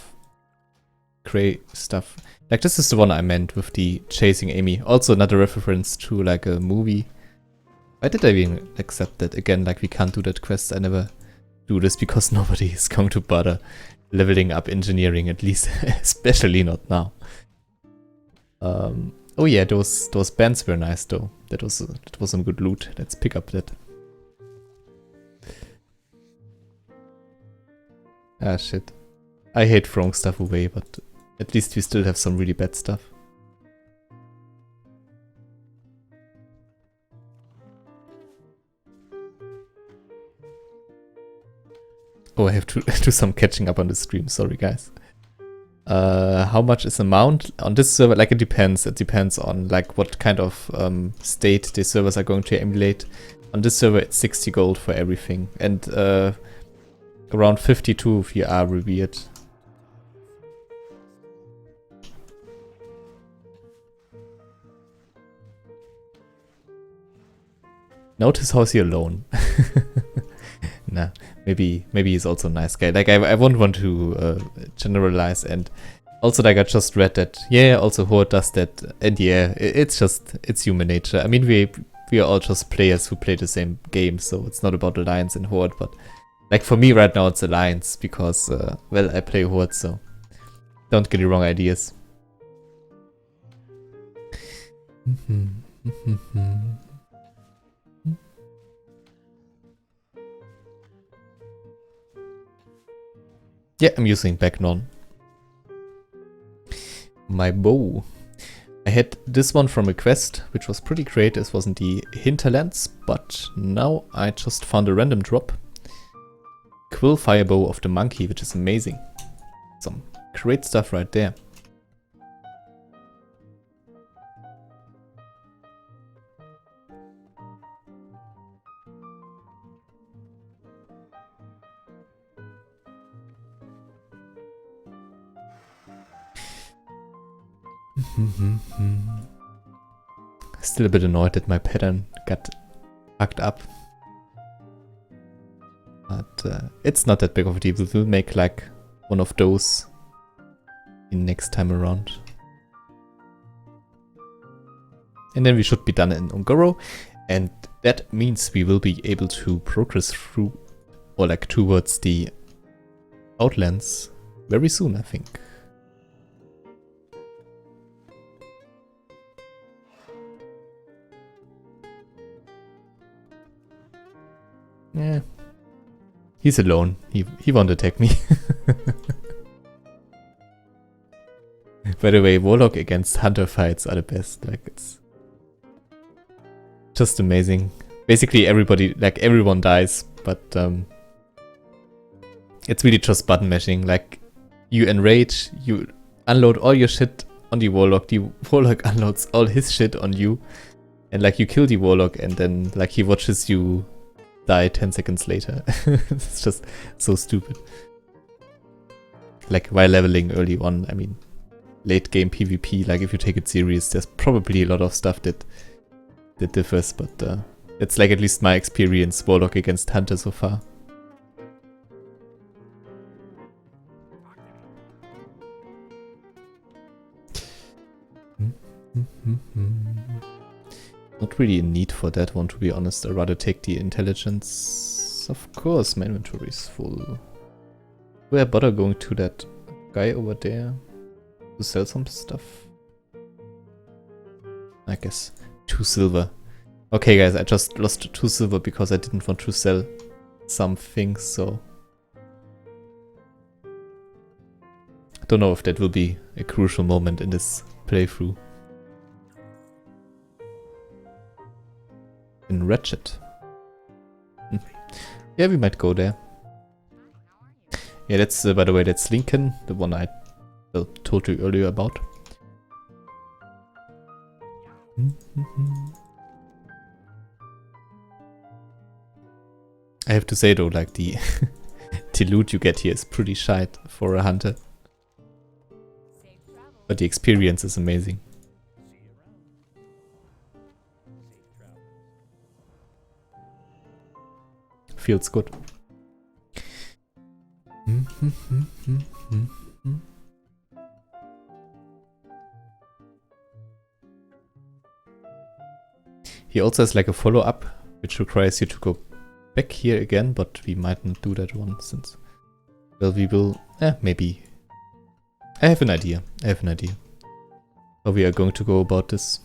grey stuff. Like, this is the one I meant with the chasing Amy. Also another reference to like a movie. Why did I even accept that? Again, like we can't do that quest. I never do this because nobody is going to bother leveling up engineering, at least, especially not now. Oh yeah, those bands were nice though. That was some good loot. Let's pick up that. Ah, shit. I hate throwing stuff away, but at least we still have some really bad stuff. Oh, I have to do some catching up on the stream. Sorry, guys. How much is the mount on this server? Like, it depends. It depends on like what kind of state the servers are going to emulate. On this server, it's 60 gold for everything, and around 52 if you are revered. Notice how's he alone. Nah, maybe he's also a nice guy. Like I won't want to generalize, and Also, like, I just read that, yeah, also Horde does that, and yeah, it's human nature. I mean, we are all just players who play the same game, so it's not about Alliance and Horde, but, like, for me right now it's Alliance, because, well, I play Horde, so don't get the wrong ideas. Yeah, I'm using Bagnon. My bow. I had this one from a quest, which was pretty great. This wasn't the Hinterlands, but now I just found a random drop. Quill Firebow of the Monkey, which is amazing. Some great stuff right there. Still a bit annoyed that my pattern got fucked up. But it's not that big of a deal. We'll make like one of those in next time around. And then we should be done in Ungoro. And that means we will be able to progress through, or like towards the Outlands very soon, I think. Yeah. He's alone. He won't attack me. By the way, Warlock against Hunter fights are the best. Like, it's just amazing. Basically everybody, like everyone dies, but it's really just button mashing. Like, you enrage, you unload all your shit on the Warlock unloads all his shit on you, and like you kill the Warlock, and then like he watches you die 10 seconds later. It's just so stupid. Like, while leveling early on, I mean, late game PvP, like if you take it serious, there's probably a lot of stuff that differs, but it's like at least my experience, Warlock against Hunter so far. Not really a need for that one, to be honest. I'd rather take the intelligence. Of course, my inventory is full. Do I bother going to that guy over there to sell some stuff? I guess 2 silver. Okay, guys, I just lost 2 silver because I didn't want to sell some things, so I don't know if that will be a crucial moment in this playthrough. In Ratchet. Yeah, we might go there. Yeah, that's, by the way, that's Lincoln, the one I told you earlier about. I have to say though, like the loot you get here is pretty shite for a hunter. But the experience is amazing. Feels good. He also has like a follow-up, which requires you to go back here again, but we might not do that one since, well, we will, maybe. I have an idea. How we are going to go about this.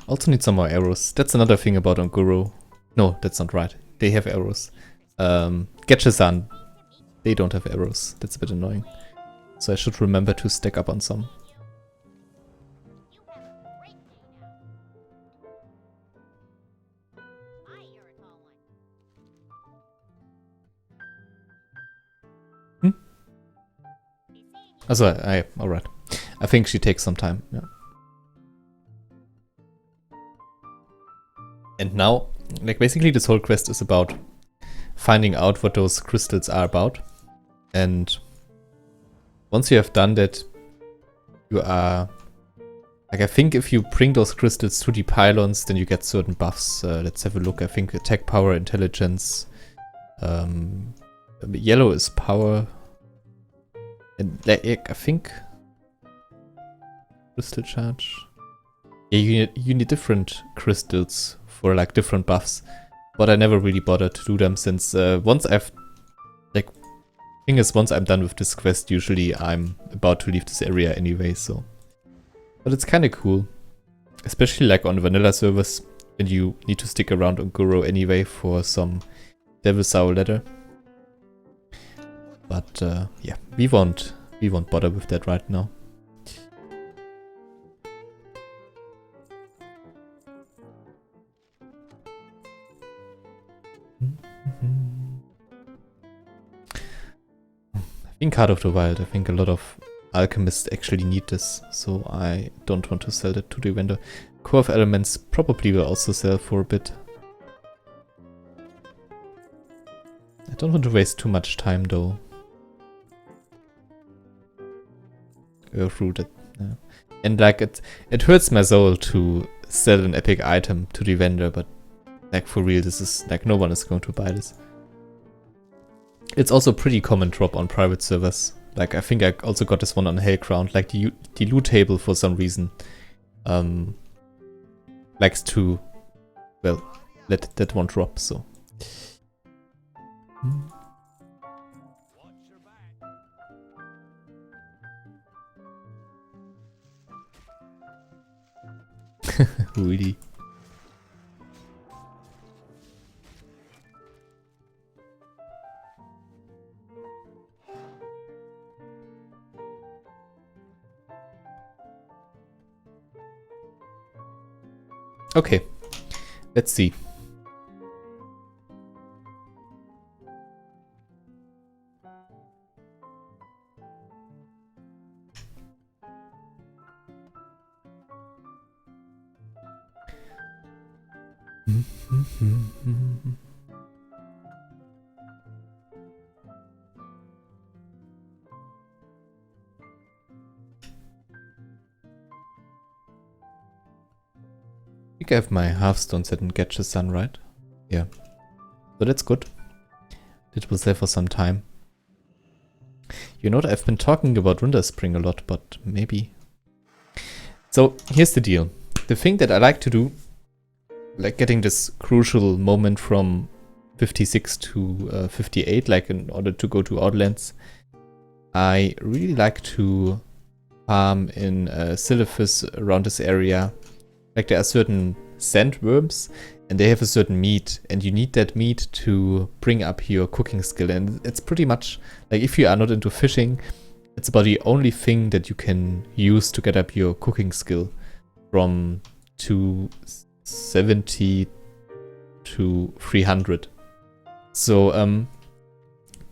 Also need some more arrows. That's another thing about Ungoro. No, that's not right. They have arrows. Getchesan, they don't have arrows. That's a bit annoying. So I should remember to stack up on some. Also, alright. I think she takes some time, yeah. And now, like, basically this whole quest is about finding out what those crystals are about. And once you have done that, you are Like, I think if you bring those crystals to the pylons, then you get certain buffs. Let's have a look. I think attack, power, intelligence. Yellow is power. And like, I think crystal charge. Yeah, you need different crystals for like different buffs. But I never really bothered to do them since once I've like, thing is, once I'm done with this quest, usually I'm about to leave this area anyway, so. But it's kind of cool, especially like on vanilla servers, when you need to stick around on Guru anyway for some Devil Soul leather. But yeah, we won't bother with that right now. In Card of the Wild, I think a lot of alchemists actually need this, so I don't want to sell that to the vendor. Core of Elements probably will also sell for a bit. I don't want to waste too much time though. Through that, yeah. And like it hurts my soul to sell an epic item to the vendor, but like for real, this is like no one is going to buy this. It's also pretty common drop on private servers. Like, I think I also got this one on Hellground. Like, the loot table, for some reason, likes to, well, let that one drop, so. Really? Okay, let's see. I think I have my half-stone set and Getcha Sun, right? Yeah. So that's good. It was there for some time. You know what, I've been talking about Winter Spring a lot, but maybe... So, here's the deal. The thing that I like to do, like getting this crucial moment from 56 to 58, like in order to go to Outlands, I really like to farm in Silphus around this area. Like, there are certain sandworms, and they have a certain meat, and you need that meat to bring up your cooking skill. And it's pretty much, like, if you are not into fishing, it's about the only thing that you can use to get up your cooking skill from 270 to 300. So,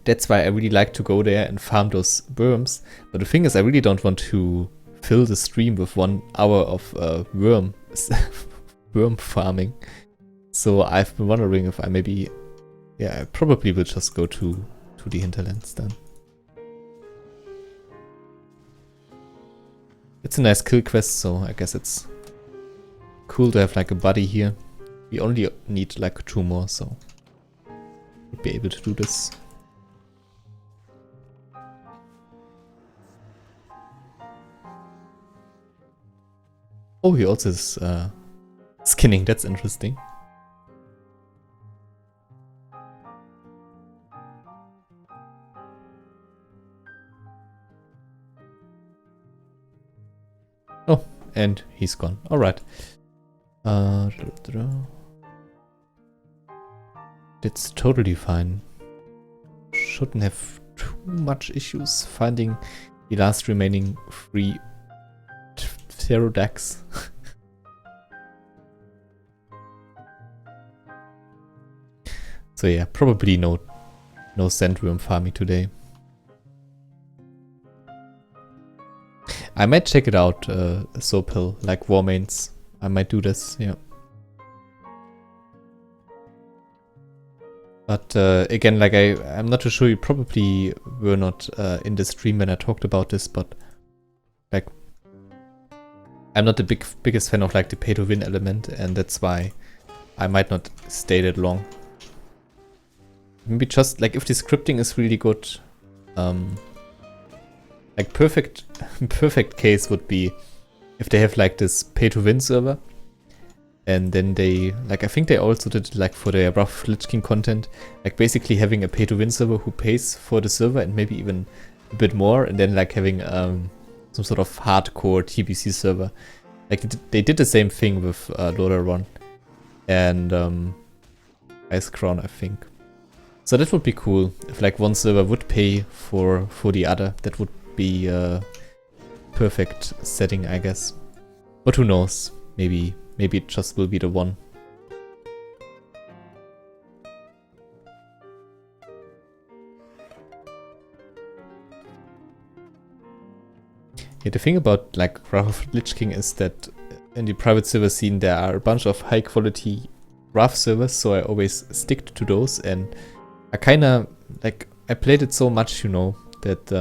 that's why I really like to go there and farm those worms. But the thing is, I really don't want to fill the stream with 1 hour of worm farming. So I've been wondering if I maybe, yeah, I probably will just go to the hinterlands then. It's a nice kill quest, so I guess it's cool to have like a buddy here. We only need like 2 more, so we'll be able to do this. Oh, he also is skinning, that's interesting. Oh, and he's gone. Alright. That's totally fine. Shouldn't have too much issues finding the last remaining 3 pterodactyls. So yeah, probably no sandworm farming today. I might check it out, Sopel, like Warmains. I might do this, yeah. But again, like I'm not too sure, you probably were not in the stream when I talked about this, but like I'm not the biggest fan of like the pay to win element, and that's why I might not stay that long. Maybe just like if the scripting is really good, like perfect case would be if they have like this pay to win server, and then they like, I think they also did like for their rough Lich King content, like basically having a pay to win server who pays for the server and maybe even a bit more, and then like having some sort of hardcore TBC server. Like they did the same thing with Lodaron and Ice Crown, I think. So that would be cool if like one server would pay for the other. That would be a perfect setting, I guess. But who knows? Maybe it just will be the one. Yeah, the thing about like Wrath of Lich King is that in the private server scene there are a bunch of high quality Wrath servers, so I always stick to those, and I kinda like, I played it so much, you know, that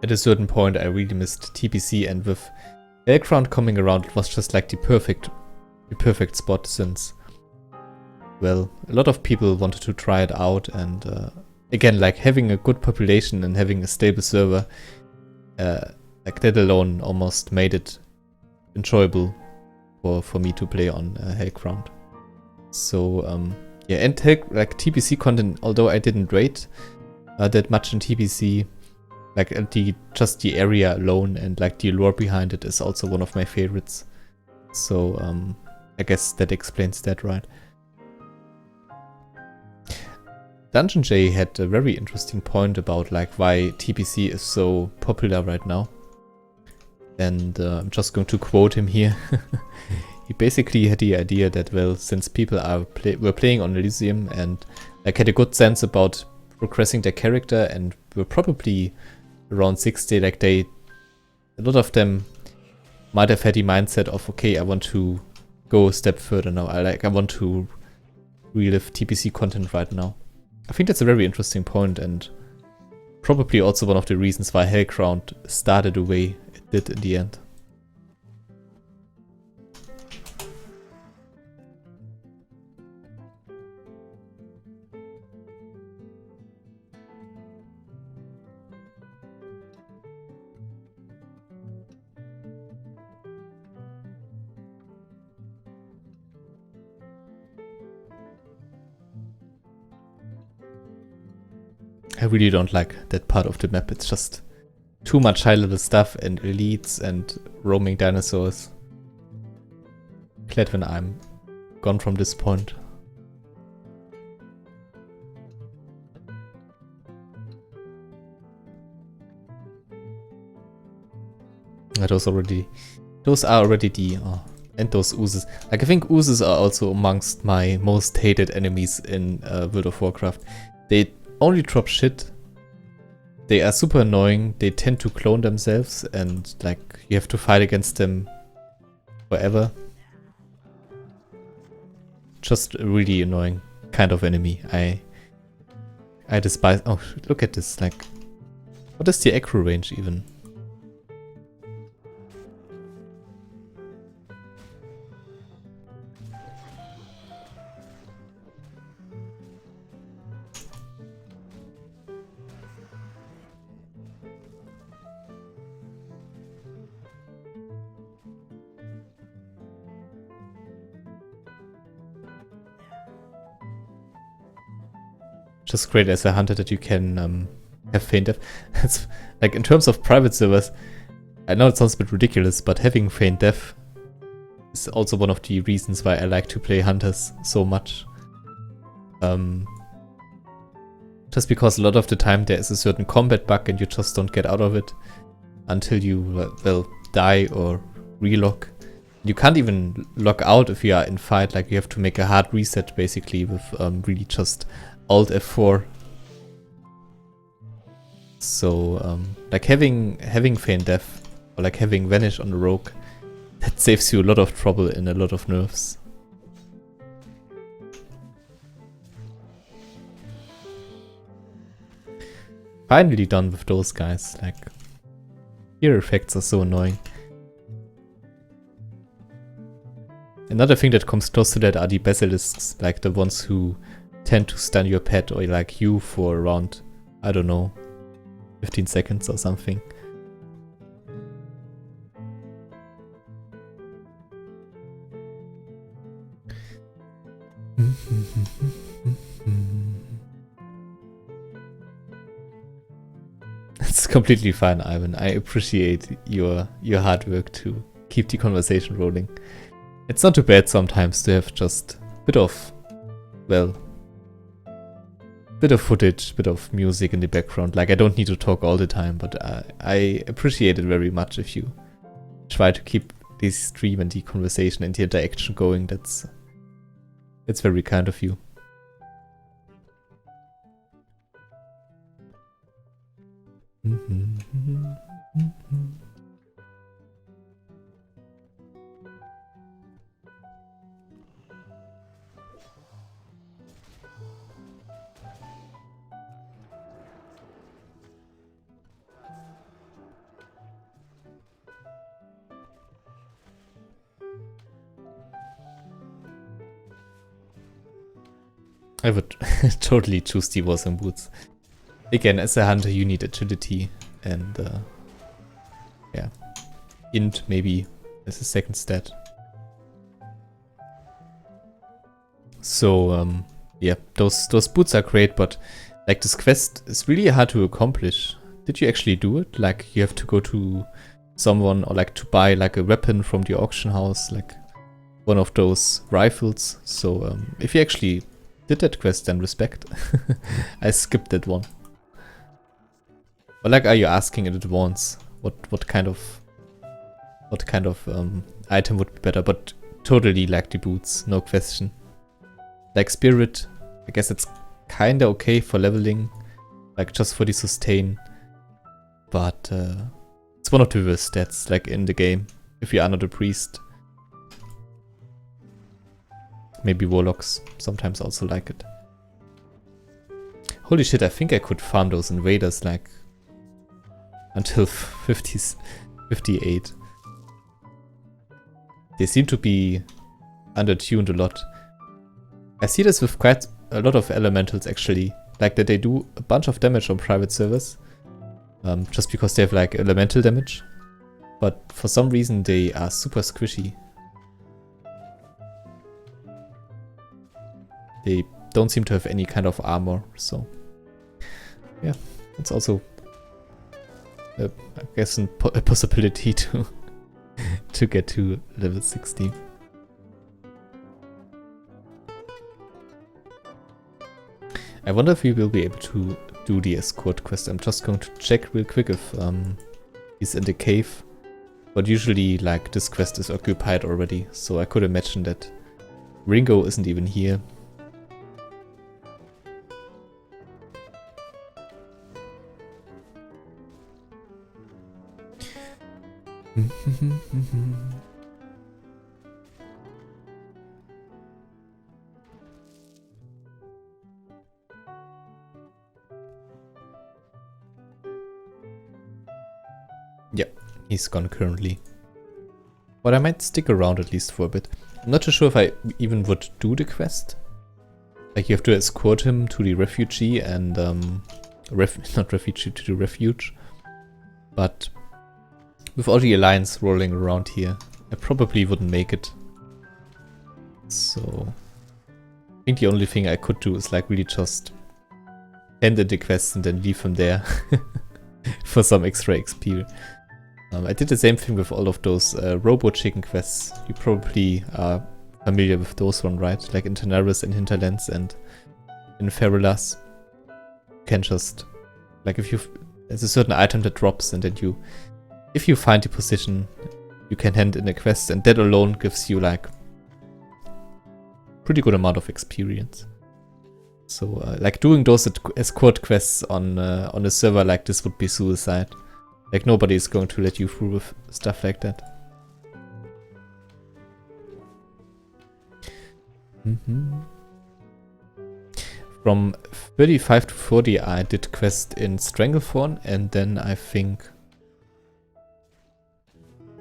at a certain point I really missed TBC, and with Hellfire coming around it was just like the perfect spot, since, well, a lot of people wanted to try it out, and again, like having a good population and having a stable server, like that alone almost made it enjoyable for me to play on Hellground. So yeah, and like TBC content, although I didn't rate that much in TBC, like just the area alone and like the lore behind it is also one of my favorites. So I guess that explains that, right? Dungeon J had a very interesting point about like why TBC is so popular right now. And I'm just going to quote him here. He basically had the idea that, well, since people were playing on Elysium and like had a good sense about progressing their character and were probably around 60, like a lot of them might have had the mindset of, okay, I want to go a step further now. I want to relive TBC content right now. I think that's a very interesting point, and probably also one of the reasons why Hellground started the way it did in the end. I really don't like that part of the map. It's just too much high level stuff and elites and roaming dinosaurs. Glad when I'm gone from this point. Those are already the and those oozes. Like, I think oozes are also amongst my most hated enemies in World of Warcraft. They only drop shit. They are super annoying. They tend to clone themselves, and like you have to fight against them forever. Just a really annoying kind of enemy. I despise. Oh, look at this! Like, what is the aggro range even? Just great as a hunter that you can have feint death. It's like, in terms of private servers, I know it sounds a bit ridiculous, but having feint death is also one of the reasons why I like to play hunters so much. Just because a lot of the time there is a certain combat bug and you just don't get out of it until you well die or relock. You can't even log out if you are in fight. Like, you have to make a hard reset basically with really just Alt F4. So like having feint death or like having vanish on the rogue, that saves you a lot of trouble and a lot of nerfs. Finally done with those guys. Like, ear effects are so annoying. Another thing that comes close to that are the basilisks, like the ones who tend to stun your pet or like you for around, I don't know, 15 seconds or something. It's completely fine, Ivan. I appreciate your hard work to keep the conversation rolling. It's not too bad sometimes to have just a bit of, well, bit of footage, bit of music in the background. Like, I don't need to talk all the time, but I appreciate it very much if you try to keep this stream and the conversation and the interaction going. That's very kind of you. I would totally choose the Warzone boots. Again, as a hunter, you need agility and yeah, int maybe as a second stat. So yeah, those boots are great, but like this quest is really hard to accomplish. Did you actually do it? Like you have to go to someone or like to buy like a weapon from the auction house, like one of those rifles. So if you actually did that quest, then respect. I skipped that one. But like, are you asking in advance what kind of item would be better? But totally like the boots, no question. Like spirit, I guess it's kinda okay for leveling, like just for the sustain. But it's one of the worst stats like in the game if you are not a priest. Maybe warlocks sometimes also like it. Holy shit, I think I could farm those invaders like until 58. They seem to be undertuned a lot. I see this with quite a lot of elementals actually. Like that they do a bunch of damage on private servers. Just because they have like elemental damage. But for some reason they are super squishy. They don't seem to have any kind of armor, so yeah, it's also I guess a possibility to get to level 16. I wonder if we will be able to do the escort quest. I'm just going to check real quick if he's in the cave. But usually like this quest is occupied already, so I could imagine that Ringo isn't even here. Yeah, he's gone currently. But I might stick around at least for a bit. I'm not too sure if I even would do the quest. Like you have to escort him to the refugee and not refugee, to the refuge. But with all the alliance rolling around here, I probably wouldn't make it. So I think the only thing I could do is like really just end the quest and then leave him there for some extra XP. I did the same thing with all of those Robo Chicken quests. You probably are familiar with those one, right? Like in Tenaris and Hinterlands and in Ferulas. You can just, like if there's a certain item that drops and then you, if you find the position, you can hand in a quest and that alone gives you like pretty good amount of experience. So like doing those escort quests on a server like this would be suicide. Like nobody is going to let you through with stuff like that. From 35 to 40 I did quest in Stranglethorn and then I think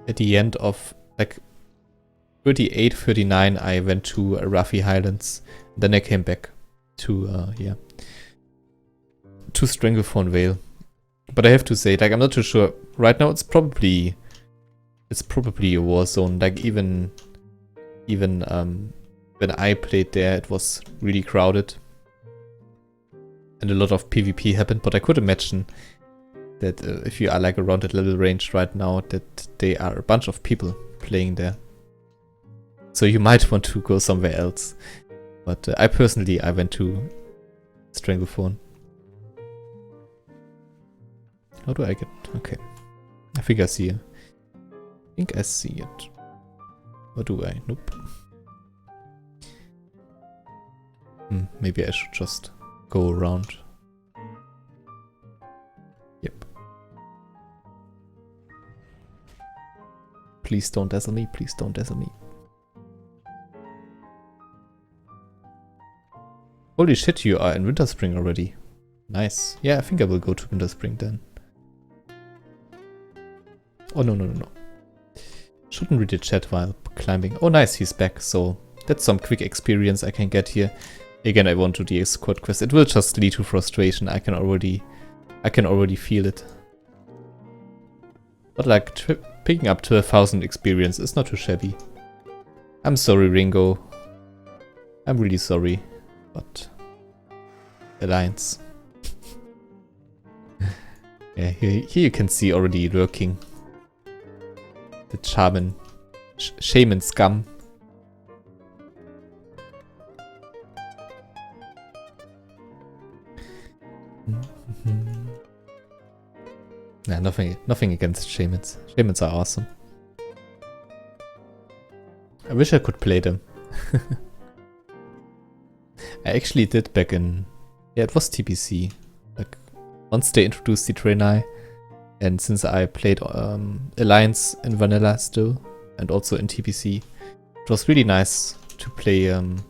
at the end of like 38, 39, I went to Rafi Highlands. Then I came back to, yeah, to Stranglethorn Vale. But I have to say, like, I'm not too sure. Right now, it's probably a war zone. Like, even when I played there, it was really crowded. And a lot of PvP happened, but I could imagine that if you are like around that level range right now, that there are a bunch of people playing there. So you might want to go somewhere else. But I personally, I went to Stranglethorn. How do I get... Okay. I think I see it. I think I see it. Or do I? Nope. Maybe I should just go around. Yep. Please don't dazzle me. Please don't dazzle me. Holy shit, you are in Winterspring already. Nice. Yeah, I think I will go to Winterspring then. Oh, no. Shouldn't read the chat while climbing. Oh, nice, he's back. So that's some quick experience I can get here. Again, I won't do the escort quest. It will just lead to frustration. I can already feel it. But like picking up 12,000 experience is not too shabby. I'm sorry, Ringo. I'm really sorry. But Alliance. Yeah, here you can see already lurking the shaman scum. Nah, nothing against shamans. Shamans are awesome. I wish I could play them. I actually did back in... Yeah, it was TBC. Like, once they introduced the Draenei. And since I played Alliance in Vanilla still, and also in TBC, it was really nice to play one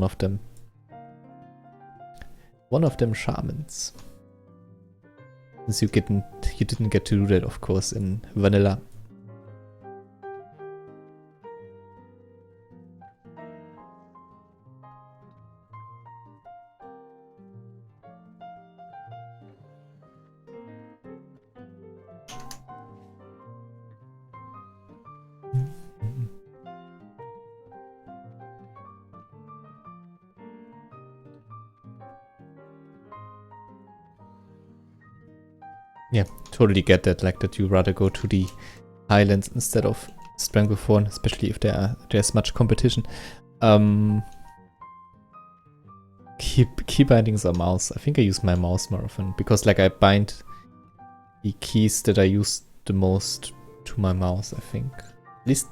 of them. One of them shamans. Since you didn't get to do that, of course, in Vanilla. Yeah, totally get that, like that you rather go to the Highlands instead of Stranglethorn, especially if there's much competition. Key bindings are mouse. I think I use my mouse more often because like I bind the keys that I use the most to my mouse, I think. At least,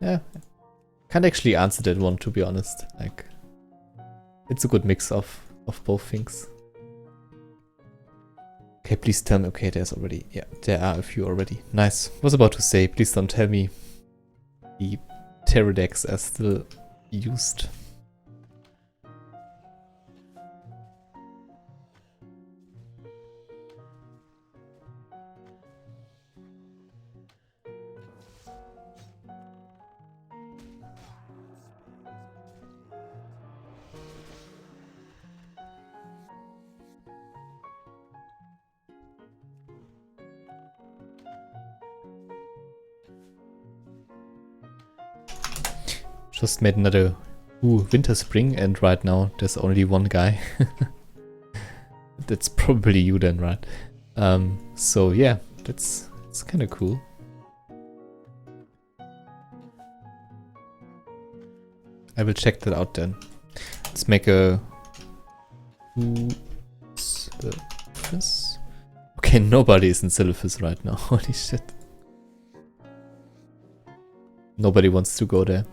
yeah, can't actually answer that one, to be honest. Like, it's a good mix of both things. Okay, please tell me. Okay, there's already... Yeah, there are a few already. Nice. Was about to say, please don't tell me the pterodex are still used. Just made another winter spring, and right now there's only one guy. That's probably you then, right? So yeah, it's kind of cool. I will check that out then. Let's make a... Okay, nobody is in Silphus right now. Holy shit. Nobody wants to go there.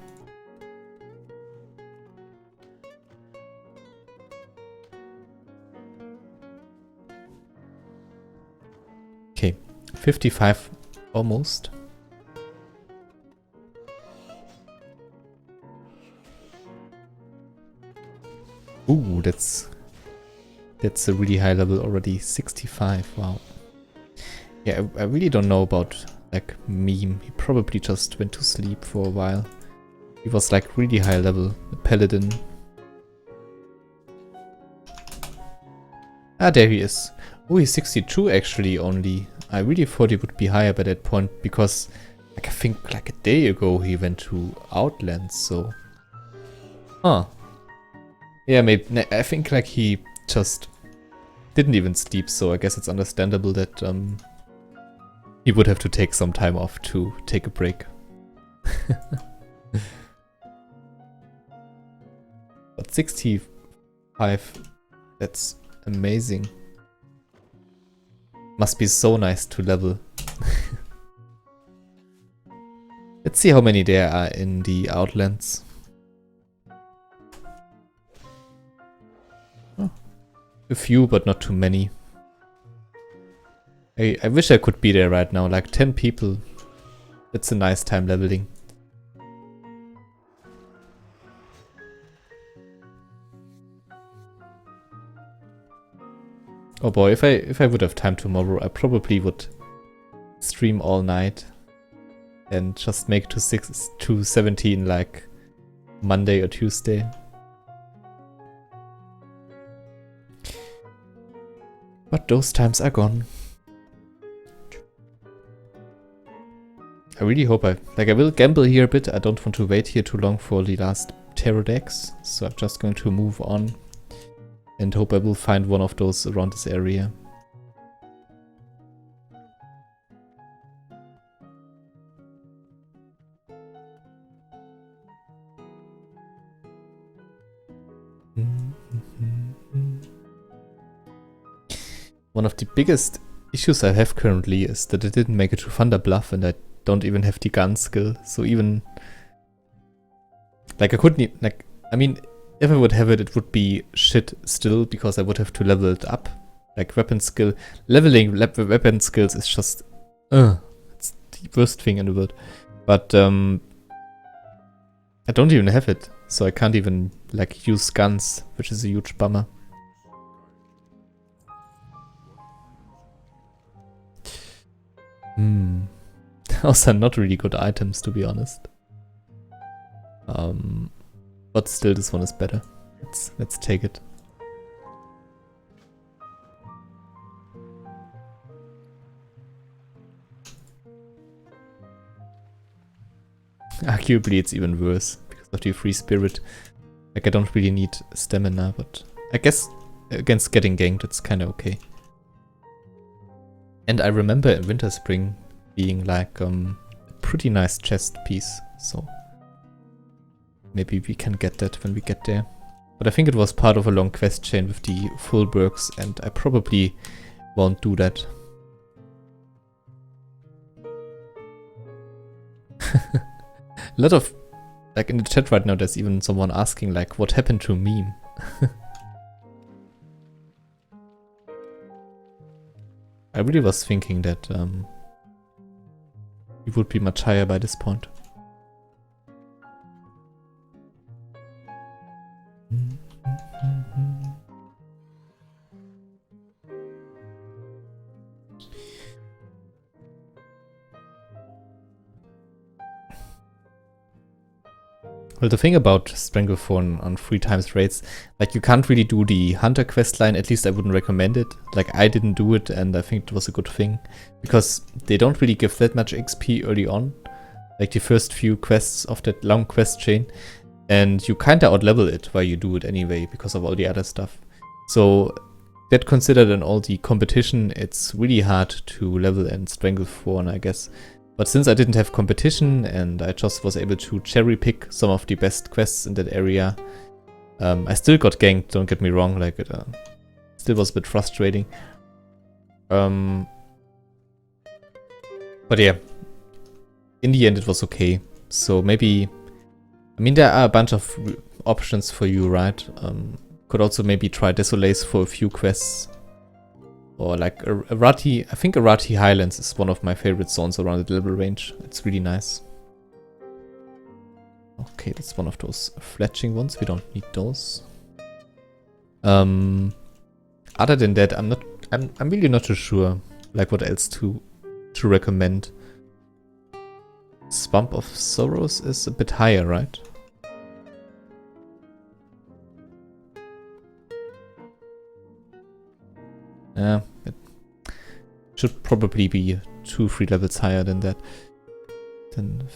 Okay, 55 almost. Ooh, that's a really high level already. 65, wow. Yeah, I really don't know about like meme. He probably just went to sleep for a while. He was like really high level, a paladin. Ah, there he is. Oh, he's 62 actually only. I really thought he would be higher by that point because like I think like a day ago he went to Outlands, so... Huh. Yeah, maybe, I think like he just didn't even sleep, so I guess it's understandable that he would have to take some time off to take a break. But 65, that's amazing. Must be so nice to level. Let's see how many there are in the Outlands. Oh, a few, but not too many. I wish I could be there right now, like 10 people. It's a nice time leveling. Oh boy, if I would have time tomorrow, I probably would stream all night and just make to 6 to 17 like Monday or Tuesday. But those times are gone. I really hope I will gamble here a bit. I don't want to wait here too long for the last tarot decks, so I'm just going to move on and hope I will find one of those around this area. One of the biggest issues I have currently is that I didn't make it to Thunder Bluff and I don't even have the gun skill, so even like I couldn't like, I mean, if I would have it, it would be shit still because I would have to level it up. Like weapon skill, leveling weapon skills is just it's the worst thing in the world. But I don't even have it, so I can't even like use guns, which is a huge bummer. Those are not really good items, to be honest. But still, this one is better. Let's take it. Arguably, it's even worse because of the free spirit. Like, I don't really need stamina, but I guess against getting ganked, it's kind of okay. And I remember in Winter Spring being like a pretty nice chest piece, so maybe we can get that when we get there. But I think it was part of a long quest chain with the full perks, and I probably won't do that. A lot of, like in the chat right now, there's even someone asking like, what happened to meme? I really was thinking that he would be much higher by this point. Well, the thing about Stranglethorn on 3 times raids, like you can't really do the Hunter quest line, at least I wouldn't recommend it. Like I didn't do it and I think it was a good thing, because they don't really give that much XP early on, like the first few quests of that long quest chain, and you kinda outlevel it while you do it anyway because of all the other stuff. So that considered in all the competition, it's really hard to level in Stranglethorn, I guess. But since I didn't have competition and I just was able to cherry pick some of the best quests in that area, I still got ganked, don't get me wrong, like it still was a bit frustrating. But yeah, in the end it was okay. So maybe, I mean there are a bunch of options for you, right? Could also maybe try Desolace for a few quests. Or like Arati, I think Arati Highlands is one of my favorite zones around the level range. It's really nice. Okay, that's one of those fletching ones. We don't need those. Other than that, I'm really not too sure like what else to recommend. Swamp of Sorrows is a bit higher, right? Yeah, it should probably be 2-3 levels higher than that. Then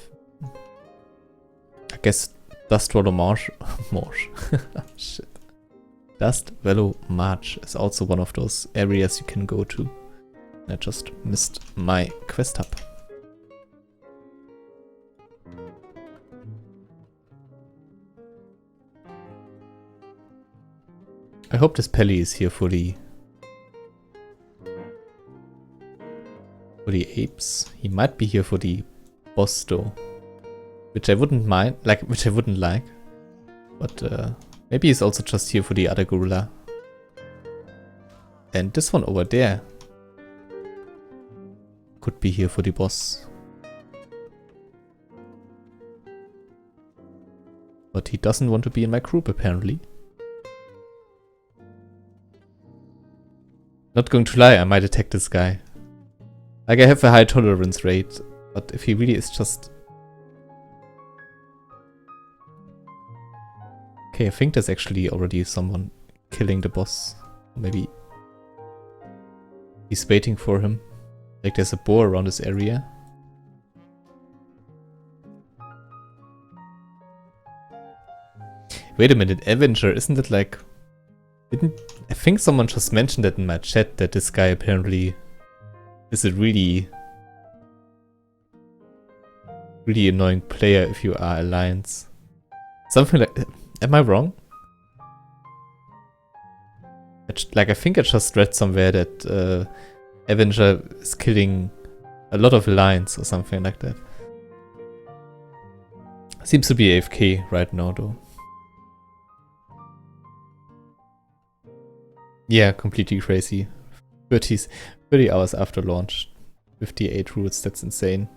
I guess Dust Velo Marsh. Shit. Dust Velo March is also one of those areas you can go to. I just missed my quest hub. I hope this Pelly is here for the apes. He might be here for the boss though, which I wouldn't mind, which I wouldn't like. But maybe he's also just here for the other gorilla. And this one over there could be here for the boss. But he doesn't want to be in my group apparently. Not going to lie, I might attack this guy. Like, I have a high tolerance rate, but if he really is just... Okay, I think there's actually already someone killing the boss. Maybe he's waiting for him. Like, there's a boar around this area. Wait a minute, Avenger, isn't it like... I think someone just mentioned that in my chat, that this guy apparently is a really annoying player if you are Alliance. Something like... Am I wrong? I think I just read somewhere that Avenger is killing a lot of Alliance or something like that. Seems to be AFK right now though. Yeah, completely crazy. 30 hours after launch. 58 roots, that's insane.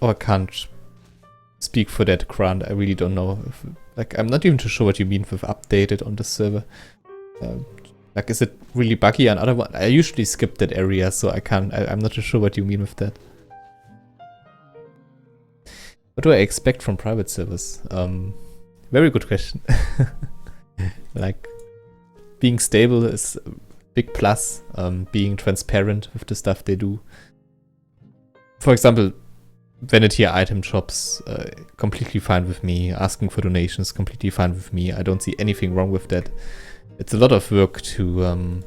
Oh, I can't speak for that, Grant. I really don't know. I'm not even too sure what you mean with updated on the server. Is it really buggy on other one? I usually skip that area, so I'm not too sure what you mean with that. What do I expect from private servers? Very good question. Being stable is a big plus. Being transparent with the stuff they do. For example, vanity item shops, completely fine with me. Asking for donations, completely fine with me. I don't see anything wrong with that. It's a lot of work to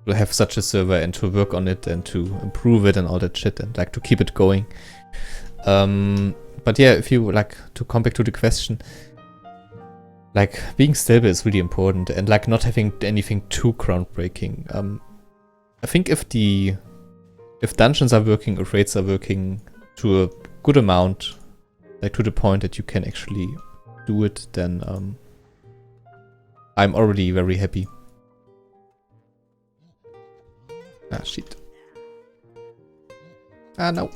have such a server and to work on it and to improve it and all that shit and to keep it going. But yeah, if you to come back to the question, being stable is really important and not having anything too groundbreaking. I think if dungeons are working, if raids are working to a good amount, to the point that you can actually do it, then I'm already very happy. Ah, shit. Ah, no.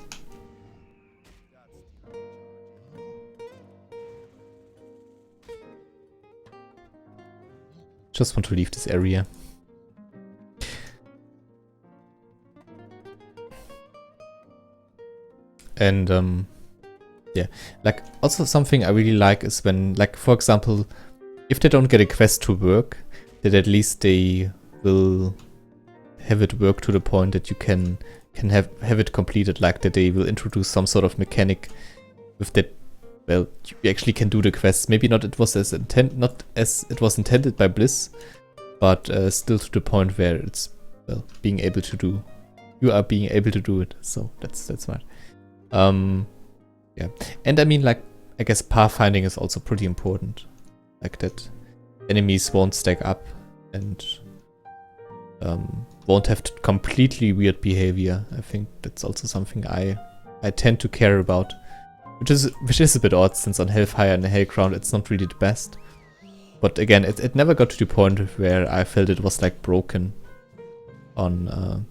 Just want to leave this area. And yeah, also something I really like is when, for example, if they don't get a quest to work, that at least they will have it work to the point that you can have it completed, that they will introduce some sort of mechanic with that. Well, you actually can do the quests. Maybe not it was not as it was intended by Bliss, but still to the point where it's being able to do. You are being able to do it, so that's fine. Yeah, and I mean, I guess pathfinding is also pretty important. That enemies won't stack up and won't have completely weird behavior. I think that's also something I tend to care about, which is a bit odd since on Hellfire and Hellground it's not really the best. But again, it never got to the point where I felt it was broken on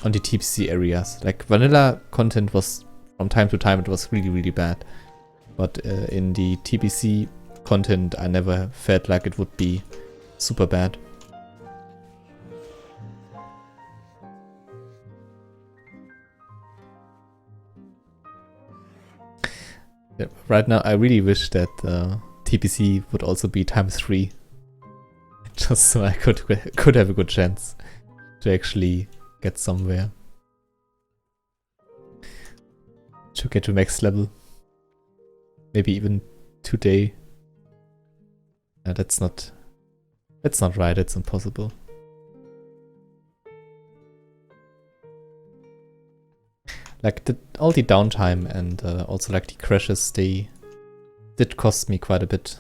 on the TBC areas. Like vanilla content was from time to time it was really really bad, but in the TBC content I never felt like it would be super bad. Yeah, right now I really wish that TBC would also be ×3, just so I could have a good chance to actually get somewhere, to get to max level. Maybe even today. That's not right. It's impossible. Like all the downtime and also like the crashes, they did cost me quite a bit.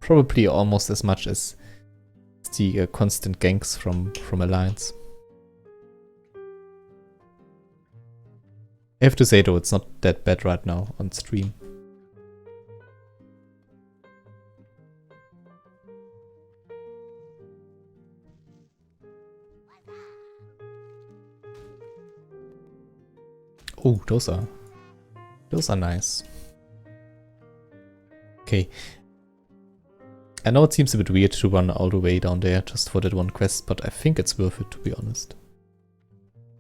Probably almost as much as the constant ganks from Alliance. I have to say though, it's not that bad right now on stream. Oh, those are nice. Okay. I know it seems a bit weird to run all the way down there just for that one quest, but I think it's worth it, to be honest.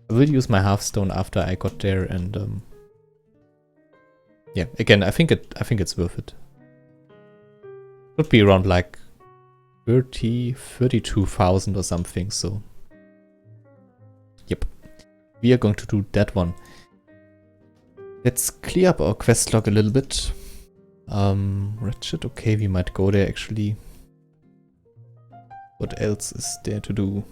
I will use my Hearthstone after I got there, and yeah, again, I think it's worth it. Should be around like 32,000 or something, so yep. We are going to do that one. Let's clear up our quest log a little bit. Wretched, okay, we might go there actually. What else is there to do?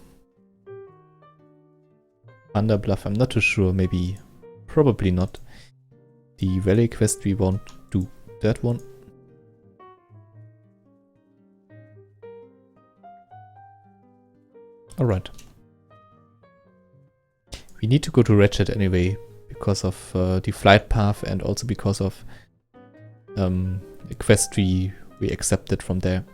Underbluff, I'm not too sure, maybe, probably not. The Valley quest, we won't do that one. Alright. We need to go to Wretched anyway, because of the flight path and also because of a quest we accepted from there.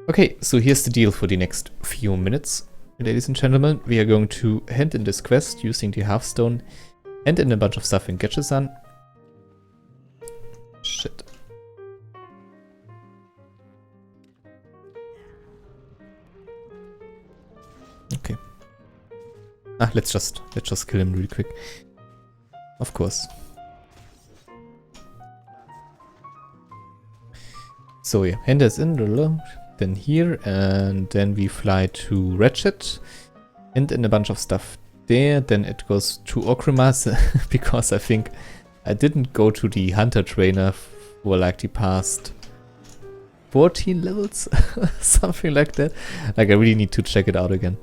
Okay, so here's the deal for the next few minutes. Ladies and gentlemen, we are going to hand in this quest using the Hearthstone, hand in a bunch of stuff in Getchesan. Shit. Okay. Let's just kill him really quick. Of course. So yeah, hand us in, then here, and then we fly to Wretched, and in a bunch of stuff there. Then it goes to Okrimas, because I think I didn't go to the Hunter Trainer for like the past 14 levels, something like that. Like I really need to check it out again.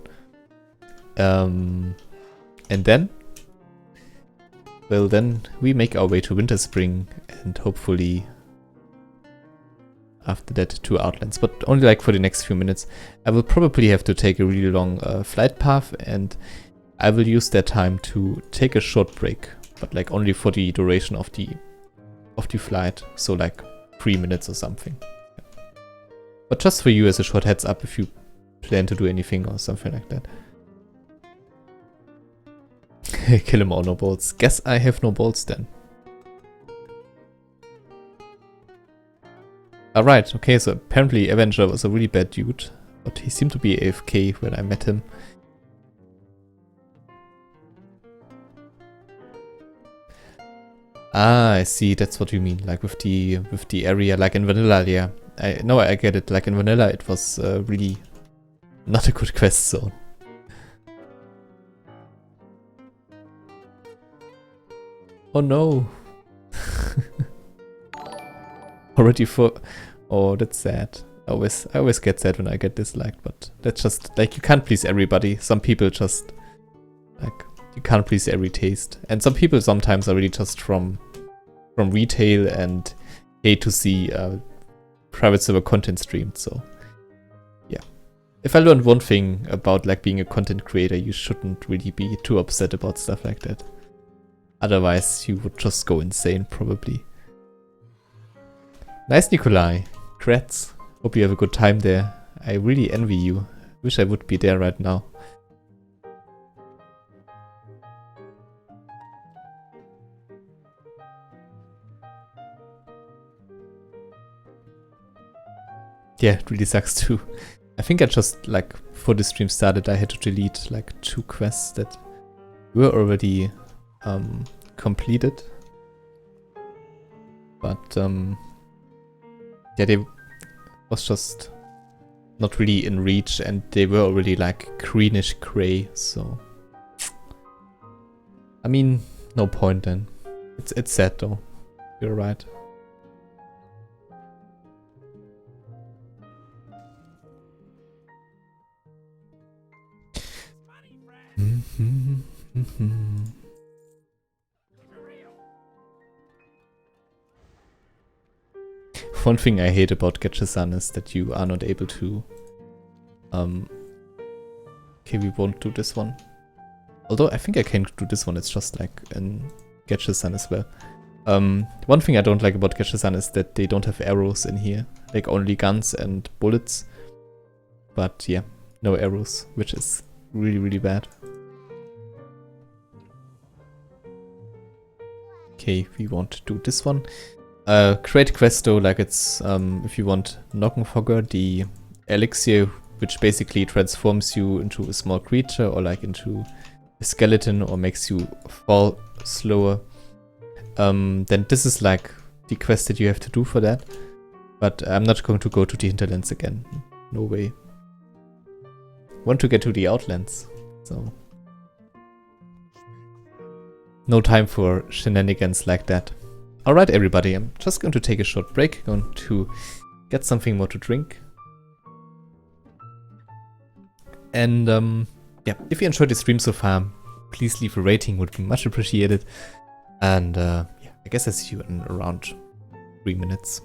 And then, well, then we make our way to Winterspring, and hopefully after that to Outlands, but only like for the next few minutes. I will probably have to take a really long flight path, and I will use that time to take a short break, but like only for the duration of the flight, so like 3 minutes or something. But just for you as a short heads up if you plan to do anything or something like that. Kill him all, no bolts. Guess I have no bolts then. Alright, okay, so apparently Avenger was a really bad dude, but he seemed to be AFK when I met him. Ah, I see, that's what you mean, like with the area, like in vanilla, yeah. I get it, like in vanilla it was really not a good quest zone. Oh no. Already for... Oh, that's sad. I always get sad when I get disliked, but that's just... Like, you can't please everybody. Some people just... Like, you can't please every taste. And some people sometimes are really just from retail and hate to see private server content streamed, so... Yeah. If I learned one thing about, like, being a content creator, you shouldn't really be too upset about stuff like that. Otherwise, you would just go insane, probably. Nice, Nikolai. Congrats. Hope you have a good time there. I really envy you. Wish I would be there right now. Yeah, it really sucks too. I think I just, like, before the stream started, I had to delete, like, 2 quests that were already completed. But, yeah, they was just not really in reach, and they were already, like, greenish gray, so... I mean, no point then. It's sad though. You're right. One thing I hate about Getcha-san is that you are not able to... Okay, we won't do this one. Although I think I can do this one, it's just like in Getcha-san as well. One thing I don't like about Getcha-san is that they don't have arrows in here. Like only guns and bullets. But yeah, no arrows, which is really, really bad. Okay, we won't do this one. Great quest though, like it's, if you want Nockenfogger, the elixir, which basically transforms you into a small creature or like into a skeleton or makes you fall slower, then this is like the quest that you have to do for that. But I'm not going to go to the hinterlands again. No way. Want to get to the Outlands, so... No time for shenanigans like that. Alright everybody, I'm just going to take a short break, going to get something more to drink. And yeah, if you enjoyed the stream so far, please leave a rating, would be much appreciated. And yeah, I guess I see you in around 3 minutes.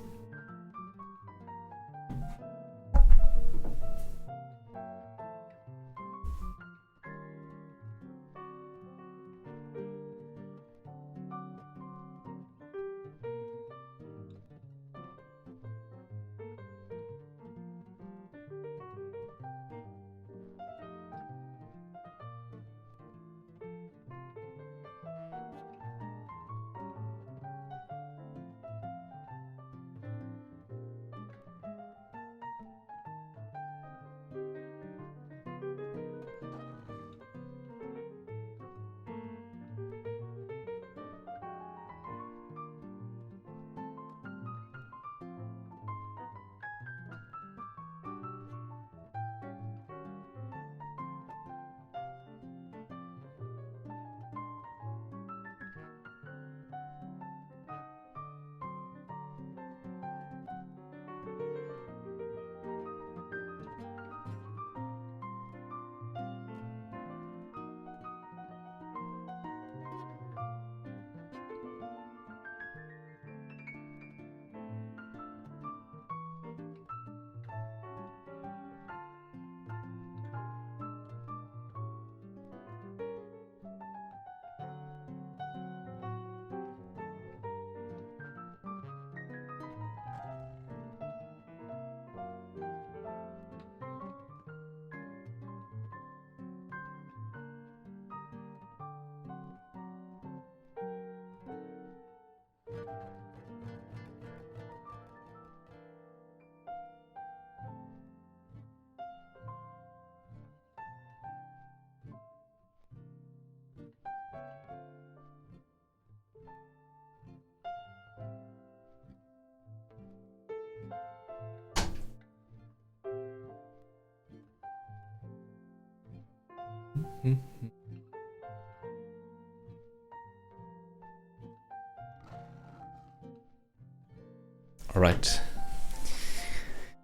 Alright.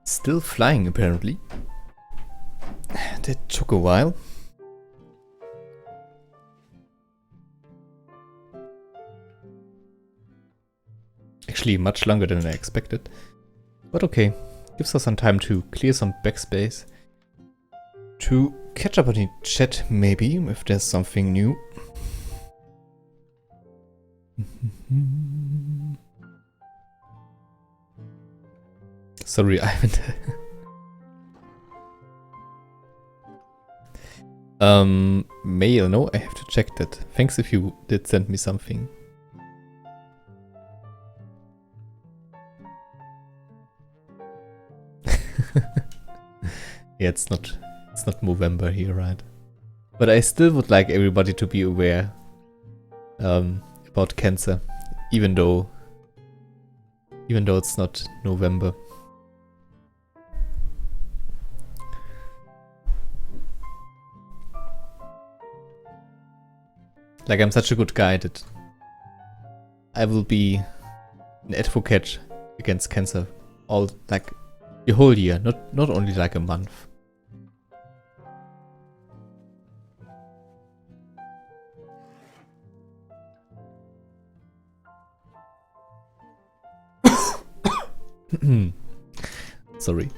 Still flying apparently. That took a while. Actually much longer than I expected. But okay. Gives us some time to clear some backspace. To catch up on the chat maybe, if there's something new. Sorry, I haven't... Mail, no, I have to check that. Thanks if you did send me something. Yeah, it's not Movember here, right? But I still would like everybody to be aware about cancer, even though it's not November. Like, I'm such a good guy that I will be an advocate against cancer all, like, the whole year, not only like a month. Sorry.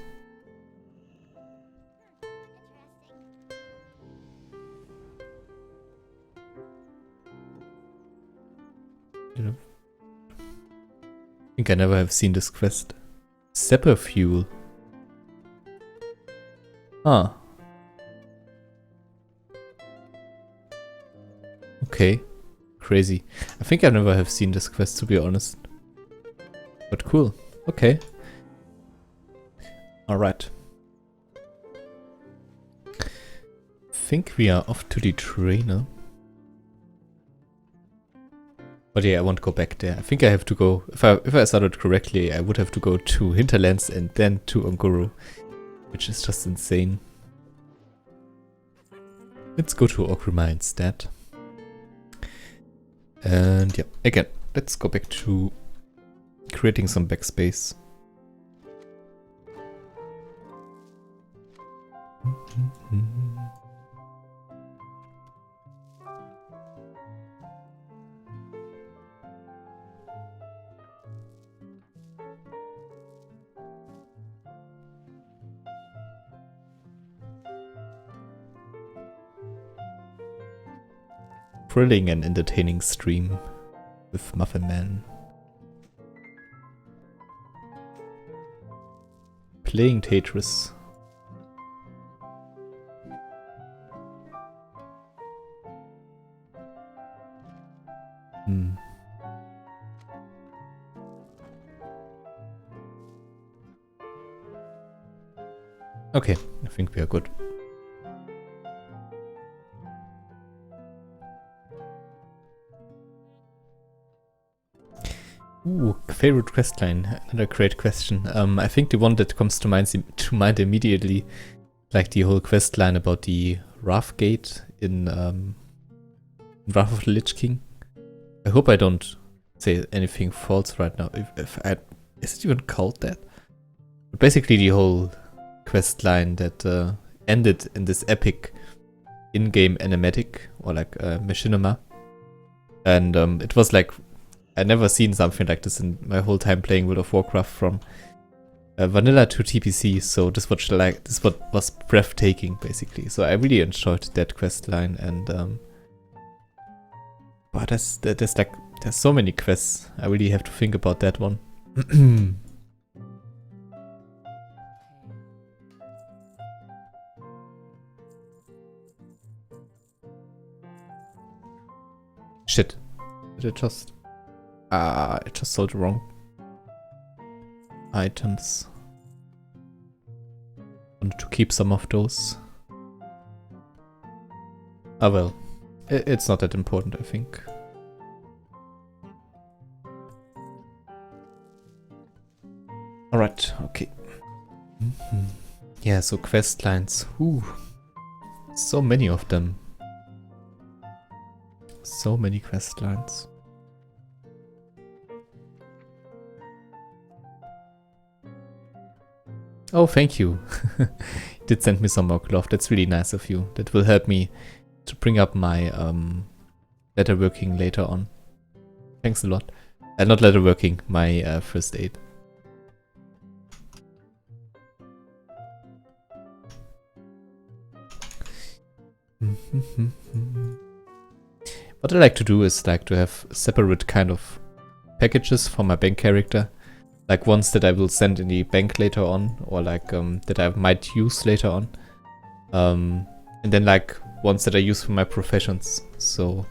You know, I think I never have seen this quest. Fuel. Huh. Okay. Crazy. I think I never have seen this quest, to be honest. But cool. Okay. Alright. Think we are off to the trainer. But yeah, I won't go back there. I think I have to go, if I started correctly, I would have to go to Hinterlands and then to Ongoro, which is just insane. Let's go to Okrima instead. And yeah, again, let's go back to creating some backspace. Thrilling and entertaining stream with Muffin Man. Playing Tetris. Okay, I think we are good. Ooh, favorite questline. Another great question. I think the one that comes to mind immediately, like the whole questline about the Wrath Gate in Wrath of the Lich King. I hope I don't say anything false right now. Is it even called that? But basically, the whole questline that ended in this epic in-game animatic or like machinima, and it was like, I'd never seen something like this in my whole time playing World of Warcraft, from vanilla to TBC. So this was breathtaking, basically. So I really enjoyed that quest line, and but there's so many quests. I really have to think about that one. Shit! Did I just sold wrong items. Wanted to keep some of those. Ah well, it's not that important, I think. Alright, okay. Yeah, so quest lines. Ooh, so many of them. So many quest lines. Oh, thank you. You did send me some more cloth. That's really nice of you. That will help me to bring up my letterworking later on. Thanks a lot. Not letterworking, my first aid. What I like to do is like to have separate kind of packages for my bank character. Like ones that I will send in the bank later on, or like that I might use later on. And then like ones that I use for my professions. So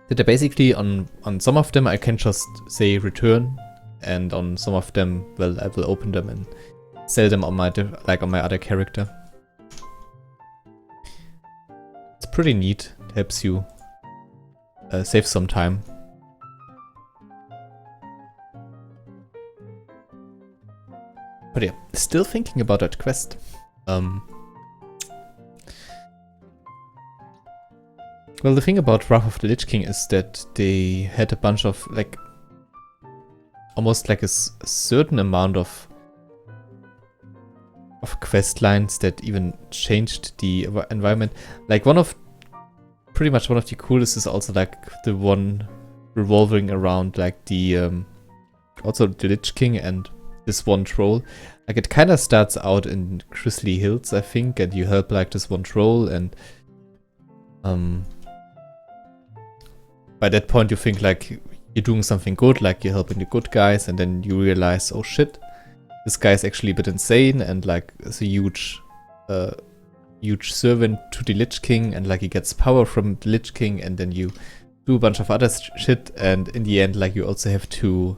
that basically on some of them I can just say return, and on some of them, well, I will open them and sell them on my on my other character. It's pretty neat. It helps you save some time. But yeah, still thinking about that quest. Well, the thing about Wrath of the Lich King is that they had a bunch of, like, almost like a certain amount of quest lines that even changed the environment. Like, pretty much one of the coolest is also, like, the one revolving around, like, the, also the Lich King and this one troll. Like, it kind of starts out in Grizzly Hills, I think, and you help, like, this one troll, and, by that point you think, like, you're doing something good, like, you're helping the good guys, and then you realize, oh shit, this guy's actually a bit insane, and, like, is a huge servant to the Lich King, and, like, he gets power from the Lich King, and then you do a bunch of other shit, and in the end, like, you also have to,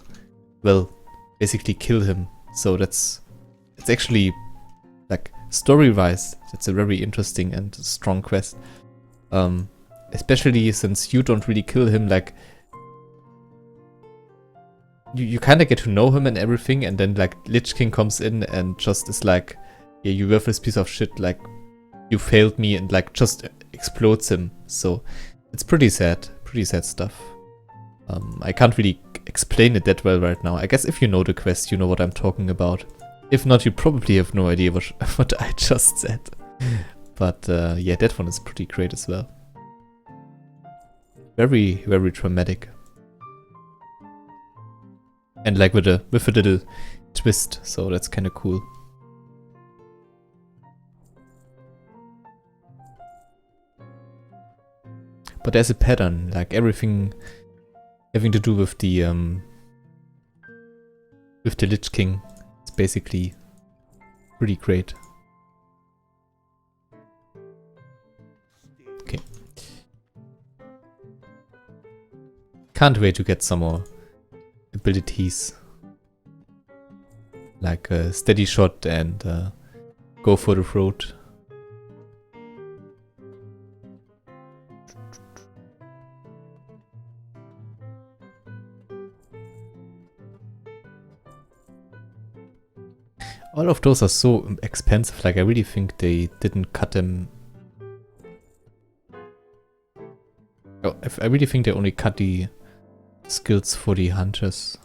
well, basically kill him. So it's actually, like, story-wise, it's a very interesting and strong quest. Especially since you don't really kill him, like, you kind of get to know him and everything, and then, like, Lich King comes in and just is like, yeah, you worthless piece of shit, like, you failed me, and, like, just explodes him. So it's pretty sad stuff. I can't really explain it that well right now. I guess if you know the quest, you know what I'm talking about. If not, you probably have no idea what I just said. But yeah, that one is pretty great as well. Very, very dramatic. And, like, with a little twist, so that's kind of cool. But there's a pattern, like, everything having to do with the Lich King. It's basically pretty great. Okay. Can't wait to get some more abilities. Like Steady Shot and Go for the Throat. All of those are so expensive, like, I really think they didn't cut them. Oh, I really think they only cut the skills for the hunters.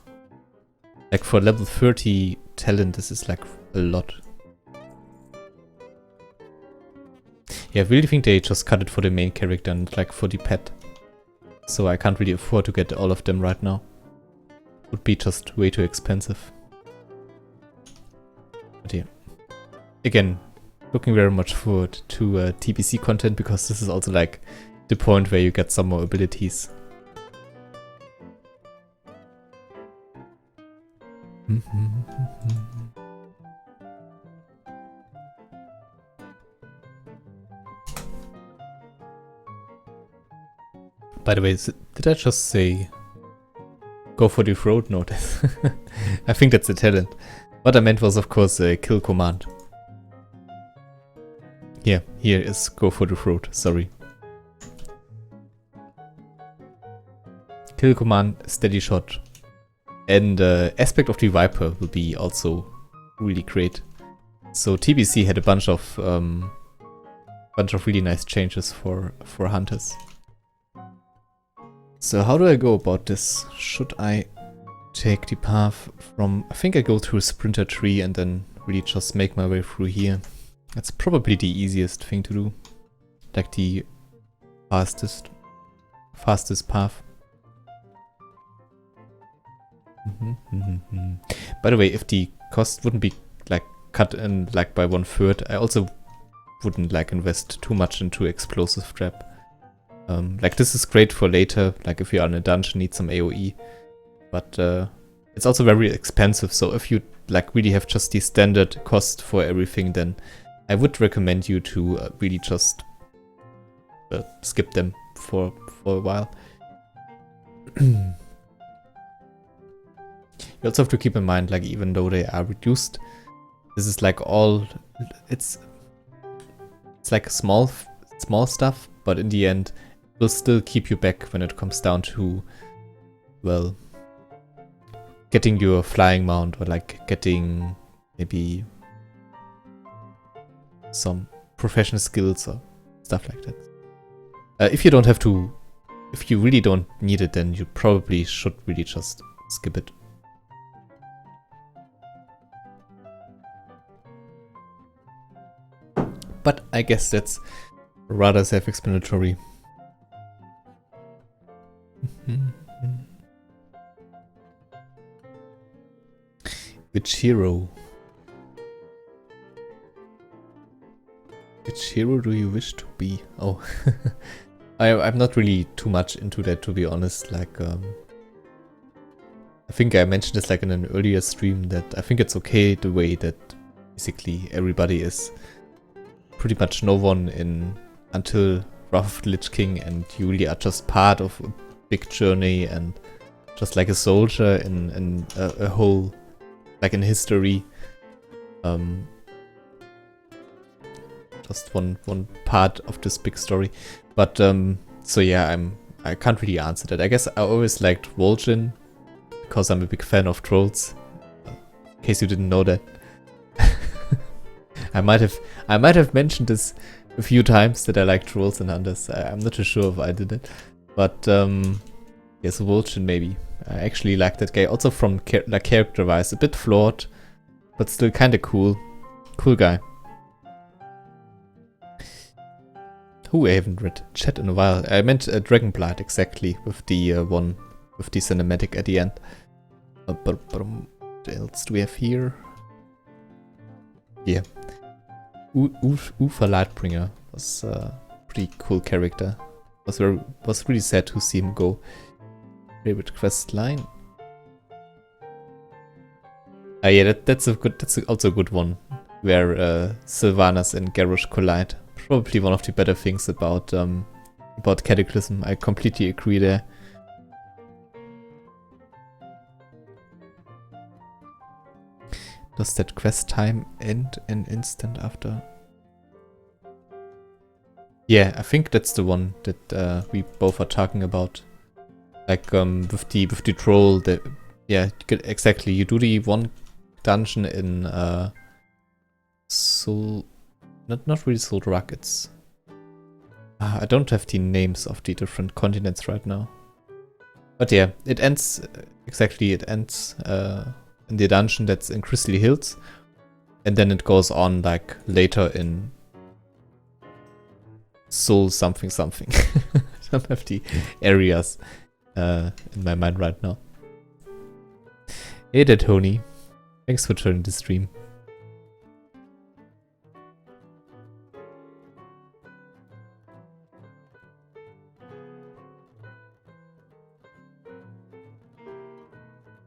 Like, for level 30 talent, this is, like, a lot. Yeah, I really think they just cut it for the main character and, like, for the pet. So I can't really afford to get all of them right now. Would be just way too expensive. But yeah. Again, looking very much forward to TBC content, because this is also, like, the point where you get some more abilities. By the way, did I just say go for the throat? No, I think that's a talent. What I meant was, of course, a kill command. Yeah, here is go for the throat, sorry. Kill command, Steady Shot. And Aspect of the Viper will be also really great. So TBC had a bunch of really nice changes for hunters. So how do I go about this? Should I take the path from... I think I go through Sprinter Tree and then really just make my way through here. That's probably the easiest thing to do. Like the fastest path. By the way, if the cost wouldn't be, like, cut in, like, by 1/3, I also wouldn't, like, invest too much into Explosive Trap. Like, this is great for later, like, if you're in a dungeon, need some AoE. But it's also very expensive, so if you, like, really have just the standard cost for everything, then I would recommend you to really just skip them for a while. You also have to keep in mind, like, even though they are reduced, this is like all, it's like small stuff, but in the end it will still keep you back when it comes down to, well, getting your flying mount, or like getting maybe some professional skills or stuff like that. If you don't have to, if you really don't need it, then you probably should really just skip it. But I guess that's rather self-explanatory. Which hero? Which hero do you wish to be? Oh, I'm not really too much into that, to be honest. Like, I think I mentioned this like in an earlier stream, that I think it's okay the way that basically everybody is pretty much no one in until Wrath of the Lich King, and you really are just part of a big journey and just like a soldier in a whole, like in history. Just one part of this big story. But so yeah, I can't really answer that. I guess I always liked Vol'jin because I'm a big fan of trolls. In case you didn't know that. I might have mentioned this a few times that I like trolls and hunters. I'm not too sure if I did it, but yes, Vol'jin maybe. I actually like that guy. Also from like character-wise, a bit flawed, but still kind of cool. Cool guy. Who I haven't read chat in a while. I meant Dragonblight exactly, with the one with the cinematic at the end. But what else do we have here? Yeah. Ufa Lightbringer was a pretty cool character. Was really sad to see him go. Favorite quest line. Yeah, that's also a good one, where Sylvanas and Garrosh collide. Probably one of the better things about Cataclysm. I completely agree there. Does that quest time end an instant after? Yeah, I think that's the one that we both are talking about. Like with the troll. Yeah, exactly. You do the one dungeon in Soul. Not really Soul Rock. It's I don't have the names of the different continents right now. But yeah, it ends exactly. It ends in the dungeon that's in Crystal Hills, and then it goes on like later in Soul something. I don't have the areas in my mind right now. Hey there, Tony. Thanks for joining the stream.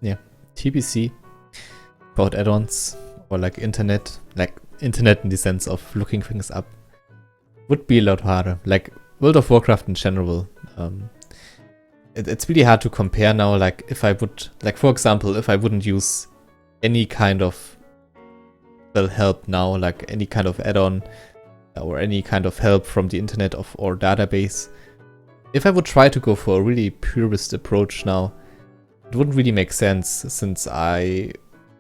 Yeah, TBC about add-ons, or like internet in the sense of looking things up, would be a lot harder. Like World of Warcraft in general, it's really hard to compare now. Like if I would, like for example, if I wouldn't use any kind of help now, like any kind of add-on or any kind of help from the internet or database, if I would try to go for a really purist approach now, it wouldn't really make sense, since I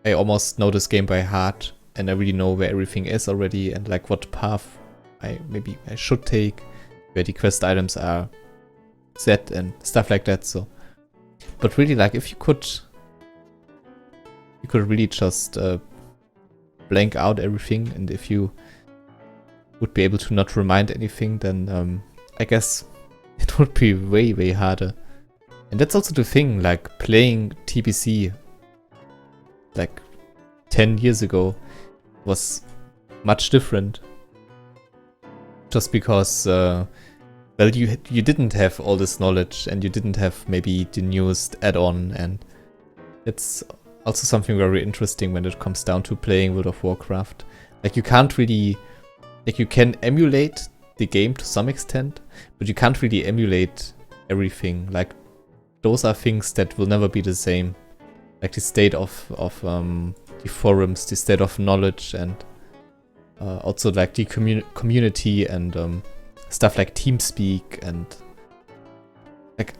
almost know this game by heart, and I really know where everything is already, and like what path I should take, where the quest items are set and stuff like that. So, but really, like if you could really just blank out everything, and if you would be able to not remind anything, then I guess it would be way harder. And that's also the thing, like playing TBC like 10 years ago was much different. Just because, well, you didn't have all this knowledge, and you didn't have maybe the newest add-on, and it's also something very interesting when it comes down to playing World of Warcraft. Like you can't really Like, you can emulate the game to some extent, but you can't really emulate everything. Like, those are things that will never be the same. Like the state of the forums, the state of knowledge, and also like the community and stuff like TeamSpeak and like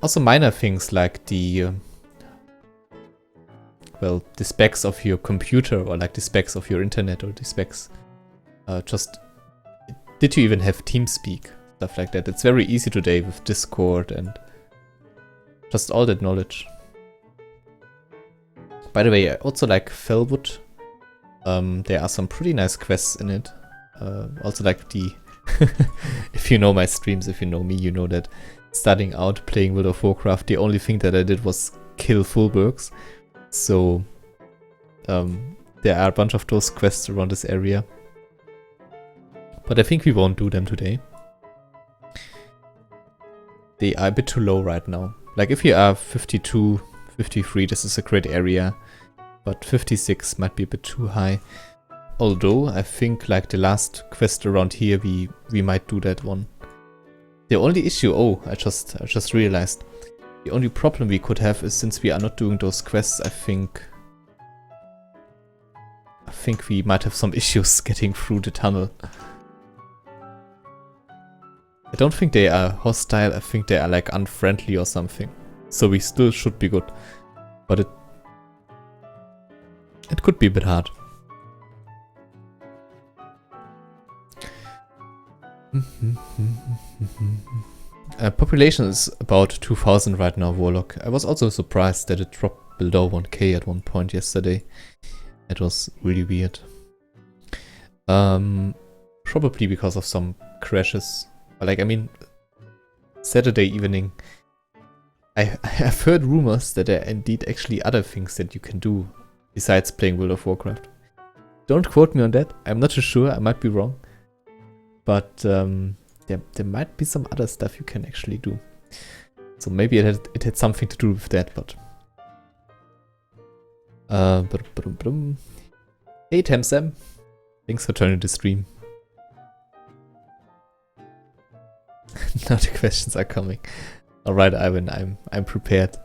also minor things like the well, the specs of your computer or like the specs of your internet or the specs. Just did you even have TeamSpeak? Stuff like that. It's very easy today with Discord and just all that knowledge. By the way, I also like Fellwood. There are some pretty nice quests in it. Also like the... if you know my streams, if you know me, you know that starting out playing World of Warcraft, the only thing that I did was kill Fullbergs. So there are a bunch of those quests around this area. But I think we won't do them today. They are a bit too low right now. Like if you are 52, 53, this is a great area. But 56 might be a bit too high. Although I think like the last quest around here, we might do that one. The only issue, oh, I just realized. The only problem we could have is since we are not doing those quests, I think we might have some issues getting through the tunnel. I don't think they are hostile, I think they are like unfriendly or something. So we still should be good. But it could be a bit hard. Population is about 2000 right now, Warlock. I was also surprised that it dropped below 1k at one point yesterday. It was really weird. Probably because of some crashes. Like, I mean, Saturday evening, I've heard rumors that there are indeed actually other things that you can do besides playing World of Warcraft. Don't quote me on that. I'm not too sure. I might be wrong. But there might be some other stuff you can actually do. So maybe it had something to do with that, but... Hey Tamsam, thanks for joining the stream. Now the questions are coming. Alright, Ivan, I'm prepared.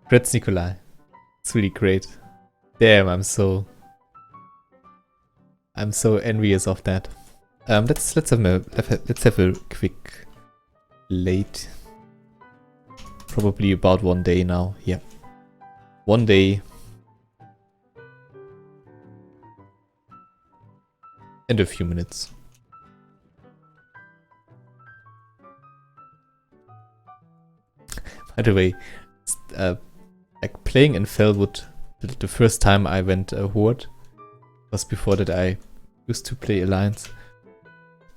Congrats, Nikolai. It's really great. Damn, I'm so envious of that. Let's have a quick late. Probably about 1 day now. Yeah, 1 day and a few minutes. By the way, like playing in Fellwood, the first time I went Horde was before that I used to play Alliance.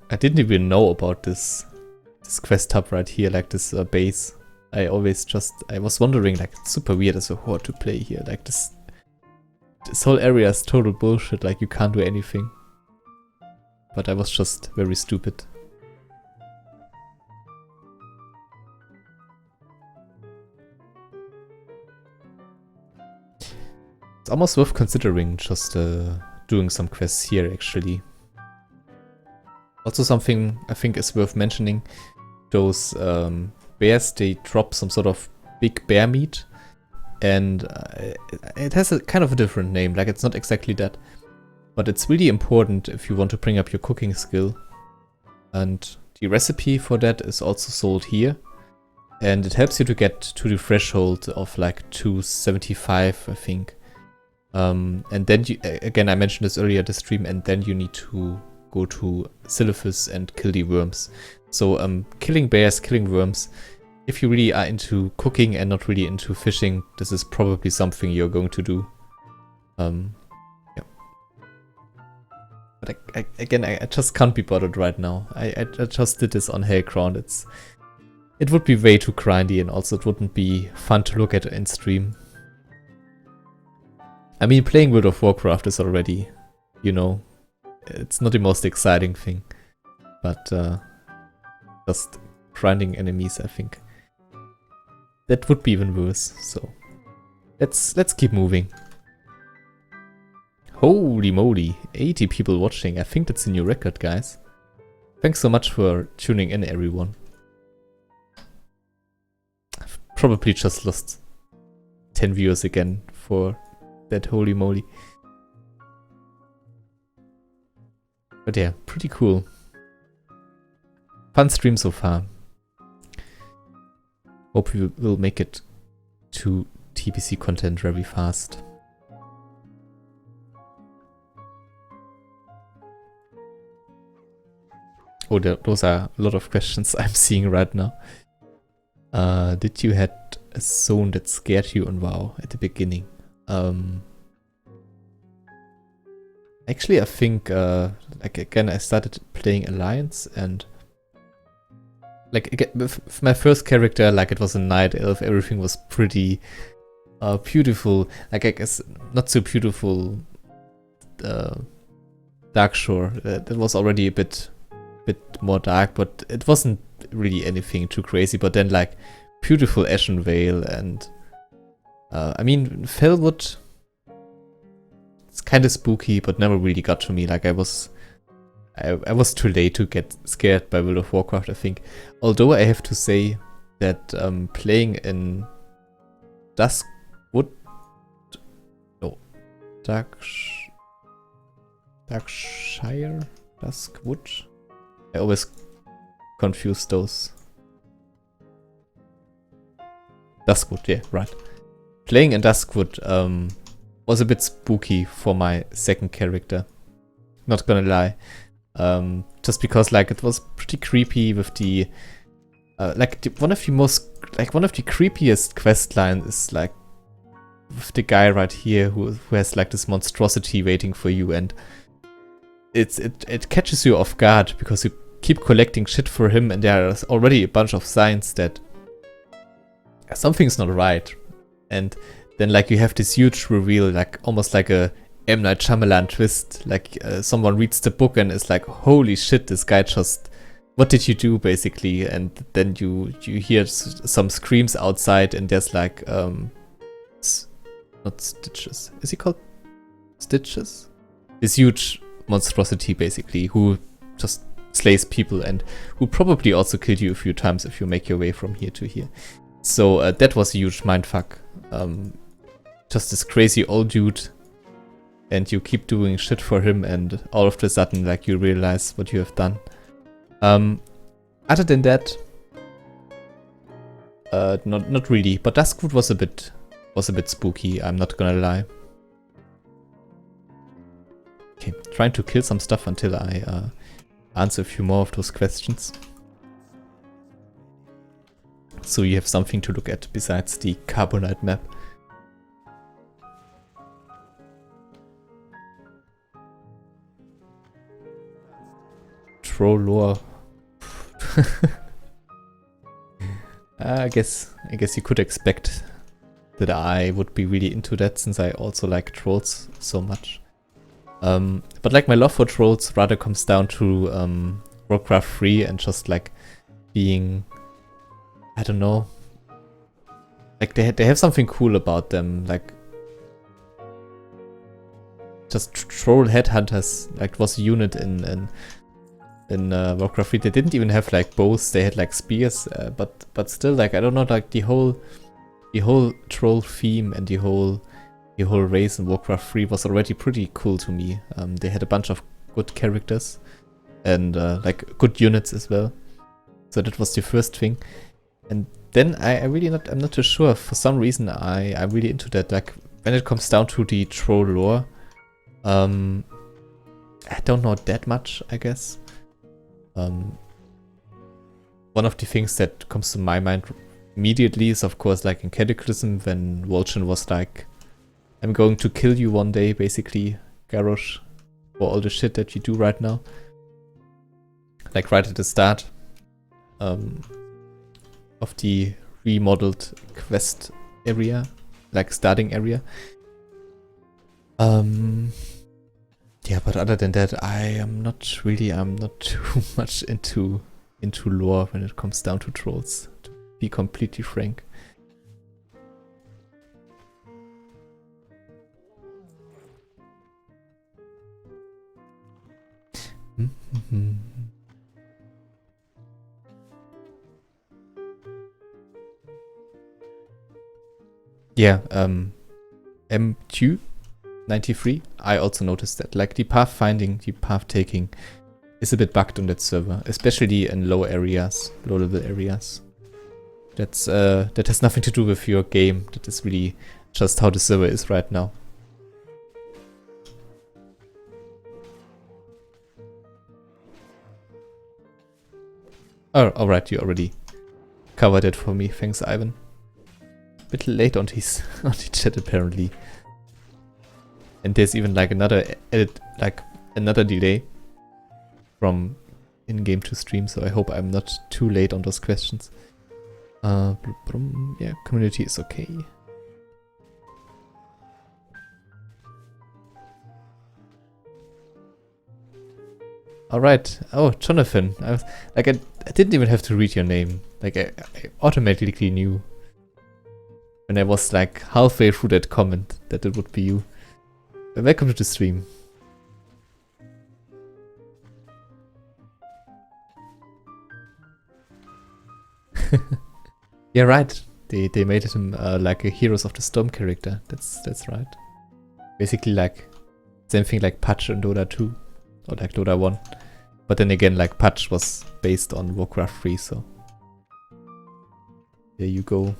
I didn't even know about this quest hub right here, like this base. I was wondering, like, it's super weird as a Horde to play here. Like this whole area is total bullshit, like you can't do anything. But I was just very stupid. It's almost worth considering just doing some quests here actually. Also something I think is worth mentioning, those bears, they drop some sort of big bear meat, and it has a kind of a different name, like it's not exactly that. But it's really important if you want to bring up your cooking skill. And the recipe for that is also sold here. And it helps you to get to the threshold of like 275, I think. And then you, again, I mentioned this earlier in the stream, and then you need to go to Silphus and kill the worms. So killing bears, killing worms, if you really are into cooking and not really into fishing, this is probably something you're going to do. Yeah. But I just can't be bothered right now. I just did this on Hellground. It would be way too grindy, and also it wouldn't be fun to look at in stream. I mean, playing World of Warcraft is already, you know, it's not the most exciting thing, but just grinding enemies, I think that would be even worse. So let's keep moving. Holy moly, 80 people watching. I think that's a new record, guys. Thanks so much for tuning in, everyone. I've probably just lost 10 viewers again for that, holy moly. But yeah, pretty cool. Fun stream so far. Hope we will make it to TBC content very fast. Oh, those are a lot of questions I'm seeing right now. Did you had a zone that scared you on WoW at the beginning? Actually, I think, like again, I started playing Alliance and like again, with my first character, like it was a night elf, everything was pretty beautiful. Like I guess not so beautiful. Darkshore, that was already a bit more dark, but it wasn't really anything too crazy. But then like beautiful Ashenvale and I mean Fellwood, it's kind of spooky, but never really got to me. Like I was too late to get scared by World of Warcraft, I think. Although I have to say that playing in Duskwood, no, Darkshire, Duskwood. I always confuse those. Duskwood, yeah, right. Playing in Duskwood was a bit spooky for my second character. Not gonna lie. Just because like it was pretty creepy with the one of the creepiest quest lines is like with the guy right here who has like this monstrosity waiting for you, and it catches you off guard because you keep collecting shit for him, and there's already a bunch of signs that something's not right. And then like you have this huge reveal, like almost like a M. Night Shyamalan twist, like someone reads the book and is like, holy shit, this guy just, what did you do, basically? And then you hear some screams outside, and there's like not Stitches, is he called Stitches? This huge monstrosity basically, who just slays people and who probably also killed you a few times if you make your way from here to here. So that was a huge mindfuck. Just this crazy old dude, and you keep doing shit for him, and all of a sudden like you realize what you have done. Other than that, not really, but Duskwood was a bit spooky, I'm not gonna lie. Okay, trying to kill some stuff until I answer a few more of those questions. So you have something to look at besides the Carbonite map. Troll lore. I guess you could expect that I would be really into that, since I also like trolls so much. But like my love for trolls rather comes down to Warcraft 3 and just like being, I don't know, like they have something cool about them, like just troll headhunters. Like was a unit in Warcraft 3. They didn't even have like bows, they had like spears, but still, like I don't know, like the whole troll theme and the whole race in Warcraft 3 was already pretty cool to me. They had a bunch of good characters and like good units as well. So that was the first thing. And then I'm not too sure. For some reason I'm really into that. Like when it comes down to the troll lore, I don't know that much, I guess. One of the things that comes to my mind immediately is of course like in Cataclysm, when Vol'jin was like, I'm going to kill you one day, basically, Garrosh, for all the shit that you do right now. Like right at the start of the remodeled quest area, like starting area. Yeah, but other than that, I'm not too much into lore when it comes down to trolls, to be completely frank. Yeah, M293, I also noticed that. Like the path finding, the path taking is a bit bugged on that server, especially in low areas, low level areas. That's that has nothing to do with your game. That is really just how the server is right now. Oh, alright, you already covered it for me. Thanks, Ivan. Bit late on his on the chat apparently. And there's even like another edit, like another delay from in-game to stream, so I hope I'm not too late on those questions. Yeah, community is okay. Alright. Oh, Jonathan. I didn't even have to read your name. Like I automatically knew when I was like halfway through that comment that it would be you. Welcome to the stream. Yeah, right. They made him like a Heroes of the Storm character. That's right. Basically like same thing like Patch and Dota 2 or like Dota 1. But then again, like Patch was based on Warcraft 3, so there you go.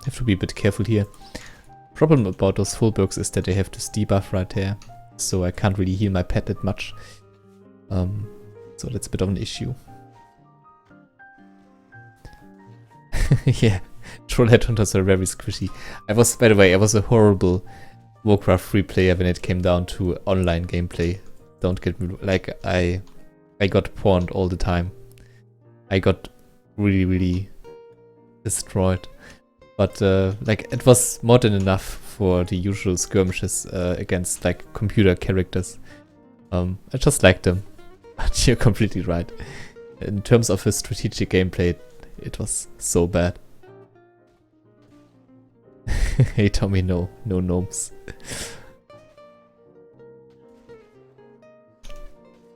Have to be a bit careful here. Problem about those full perks is that they have this debuff right there, so I can't really heal my pet that much. So that's a bit of an issue. Yeah, troll headhunters are very squishy. By the way, I was a horrible Warcraft 3 player when it came down to online gameplay. Don't get me, like I got pawned all the time. I got really destroyed. But like it was more than enough for the usual skirmishes against like computer characters. I just liked them. But you're completely right. In terms of a strategic gameplay, it was so bad. Hey Tommy, no gnomes.